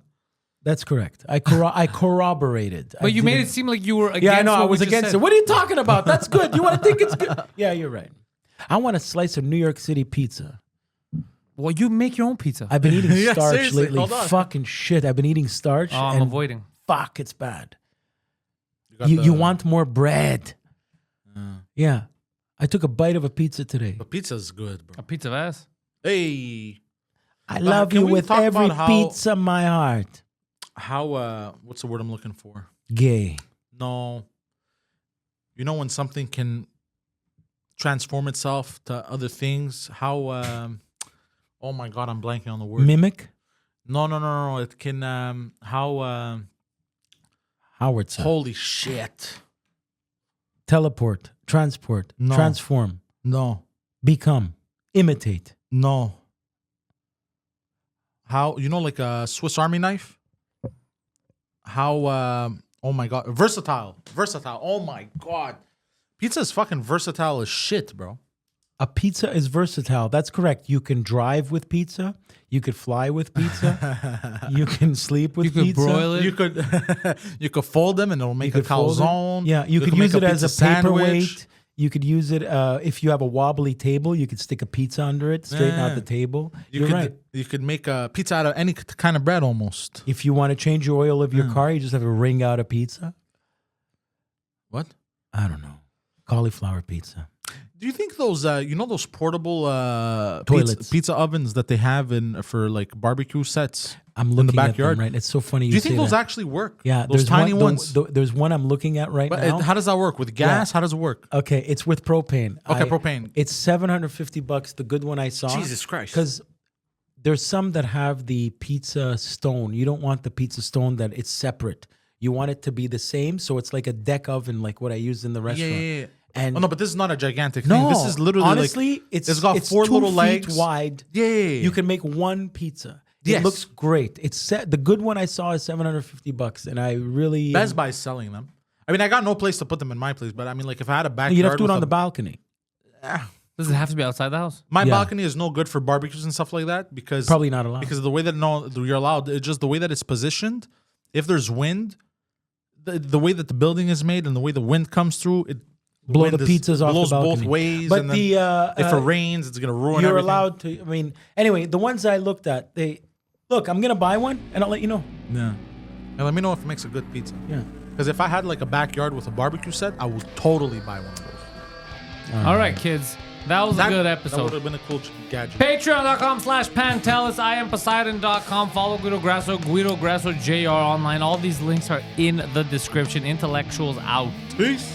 [SPEAKER 2] That's correct. I corroborated.
[SPEAKER 3] But you made it seem like you were against.
[SPEAKER 2] Yeah, I know. I
[SPEAKER 3] what we
[SPEAKER 2] was
[SPEAKER 3] just
[SPEAKER 2] against
[SPEAKER 3] said.
[SPEAKER 2] it. What are you talking about? That's good. You want to think it's good? Yeah, you're right. I want a slice of New York City pizza.
[SPEAKER 3] Well, you make your own pizza.
[SPEAKER 2] I've been eating
[SPEAKER 1] Yeah,
[SPEAKER 2] starch
[SPEAKER 1] seriously,
[SPEAKER 2] lately.
[SPEAKER 1] hold on.
[SPEAKER 2] Fucking shit. I've been eating starch.
[SPEAKER 3] Oh, I'm
[SPEAKER 2] and
[SPEAKER 3] avoiding.
[SPEAKER 2] fuck, it's bad.
[SPEAKER 1] got
[SPEAKER 2] You
[SPEAKER 1] the-
[SPEAKER 2] want more bread. Yeah. I took a bite of a pizza today.
[SPEAKER 1] But pizza's good, bro.
[SPEAKER 3] A pizza of ass.
[SPEAKER 1] Hey,
[SPEAKER 2] I love
[SPEAKER 1] can
[SPEAKER 2] you
[SPEAKER 1] we
[SPEAKER 2] with
[SPEAKER 1] talk
[SPEAKER 2] every
[SPEAKER 1] about how-
[SPEAKER 2] pizza, my heart.
[SPEAKER 1] how what's the word I'm looking for?
[SPEAKER 2] Gay.
[SPEAKER 1] No. You know when something can transform itself to other things? How oh my god, I'm blanking on the word.
[SPEAKER 2] Mimic.
[SPEAKER 1] No. It can how
[SPEAKER 2] Howard son.
[SPEAKER 1] holy shit.
[SPEAKER 2] Teleport. Transport.
[SPEAKER 1] No.
[SPEAKER 2] Transform.
[SPEAKER 1] No.
[SPEAKER 2] Become. Imitate.
[SPEAKER 1] No. How you know like a Swiss Army knife? How oh my god, versatile. Oh my god. Pizza is fucking versatile as shit, bro.
[SPEAKER 2] A pizza is versatile. That's correct. You can drive with pizza. You could fly with pizza. You can sleep with
[SPEAKER 3] You could
[SPEAKER 2] pizza.
[SPEAKER 3] broil it.
[SPEAKER 1] You could you could fold them and it'll make a
[SPEAKER 2] could fold it.
[SPEAKER 1] calzone.
[SPEAKER 2] Yeah, you could use
[SPEAKER 1] make
[SPEAKER 2] it as a
[SPEAKER 1] pizza
[SPEAKER 2] paperweight.
[SPEAKER 1] sandwich.
[SPEAKER 2] You could use it if you have a wobbly table. You could stick a pizza under it, straighten out
[SPEAKER 1] Yeah.
[SPEAKER 2] the table.
[SPEAKER 1] You
[SPEAKER 2] You're
[SPEAKER 1] could
[SPEAKER 2] right.
[SPEAKER 1] you could make a pizza out of any kind of bread almost.
[SPEAKER 2] If you want to change the oil of your car, you just have to wring out a pizza.
[SPEAKER 1] What?
[SPEAKER 2] I don't know. Cauliflower pizza.
[SPEAKER 1] Do you think those you know those portable
[SPEAKER 2] Toilets.
[SPEAKER 1] pizza ovens that they have in for like barbecue sets
[SPEAKER 2] I'm
[SPEAKER 1] in
[SPEAKER 2] looking
[SPEAKER 1] the
[SPEAKER 2] at
[SPEAKER 1] backyard?
[SPEAKER 2] them, right? It's so funny.
[SPEAKER 1] Do you think
[SPEAKER 2] say
[SPEAKER 1] those
[SPEAKER 2] that.
[SPEAKER 1] actually work?
[SPEAKER 2] Yeah,
[SPEAKER 1] those
[SPEAKER 2] there's
[SPEAKER 1] tiny
[SPEAKER 2] one,
[SPEAKER 1] ones.
[SPEAKER 2] there's one I'm looking at right
[SPEAKER 1] But
[SPEAKER 2] now.
[SPEAKER 1] how does that work with gas? How does it work?
[SPEAKER 2] Okay, it's with propane.
[SPEAKER 1] Okay, propane.
[SPEAKER 2] It's $750. The good one I saw.
[SPEAKER 1] Jesus Christ.
[SPEAKER 2] Because there's some that have the pizza stone. You don't want the pizza stone that it's separate. You want it to be the same, so it's like a deck oven, like what I used in the restaurant.
[SPEAKER 1] Yeah.
[SPEAKER 2] And
[SPEAKER 1] Oh no, but this is not a gigantic
[SPEAKER 2] no,
[SPEAKER 1] thing. This is literally
[SPEAKER 2] honestly,
[SPEAKER 1] like,
[SPEAKER 2] it's
[SPEAKER 1] got
[SPEAKER 2] it's
[SPEAKER 1] 4
[SPEAKER 2] 2
[SPEAKER 1] little
[SPEAKER 2] feet
[SPEAKER 1] legs.
[SPEAKER 2] wide.
[SPEAKER 1] Yeah.
[SPEAKER 2] You can make one pizza. It
[SPEAKER 1] Yes.
[SPEAKER 2] looks great. It's the good one I saw is $750, and I really
[SPEAKER 1] Best Buy is selling them. I mean, I got no place to put them in my place, but I mean, like if I had a backyard,
[SPEAKER 2] you'd have to do it
[SPEAKER 1] with
[SPEAKER 2] on
[SPEAKER 1] a-
[SPEAKER 2] the balcony.
[SPEAKER 3] Does it have to be outside the house?
[SPEAKER 1] My
[SPEAKER 2] Yeah.
[SPEAKER 1] balcony is no good for barbecues and stuff like that because
[SPEAKER 2] Probably not allowed.
[SPEAKER 1] because of the way that you're allowed. It's just the way that it's positioned. If there's wind, the way that the building is made and the way the wind comes through,
[SPEAKER 2] blow
[SPEAKER 1] wind
[SPEAKER 2] the
[SPEAKER 1] is-
[SPEAKER 2] pizzas off
[SPEAKER 1] blows
[SPEAKER 2] the balcony.
[SPEAKER 1] both ways.
[SPEAKER 2] But
[SPEAKER 1] and then
[SPEAKER 2] the
[SPEAKER 1] if it rains, it's gonna ruin
[SPEAKER 2] you're
[SPEAKER 1] everything.
[SPEAKER 2] allowed to. I mean, anyway, the ones I looked at, I'm gonna buy one and I'll let you know.
[SPEAKER 1] Yeah. And let me know if it makes a good pizza.
[SPEAKER 2] Yeah.
[SPEAKER 1] Because if I had like a backyard with a barbecue set, I would totally buy one of those.
[SPEAKER 3] All right, kids. That was a good
[SPEAKER 1] That
[SPEAKER 3] episode.
[SPEAKER 1] would have been a cool gadget.
[SPEAKER 3] Patreon.com/Pantelis. IamPoseidon.com. Follow Guido Grasso, Guido Grasso JR online. All these links are in the description. Intellectuals out.
[SPEAKER 1] Peace.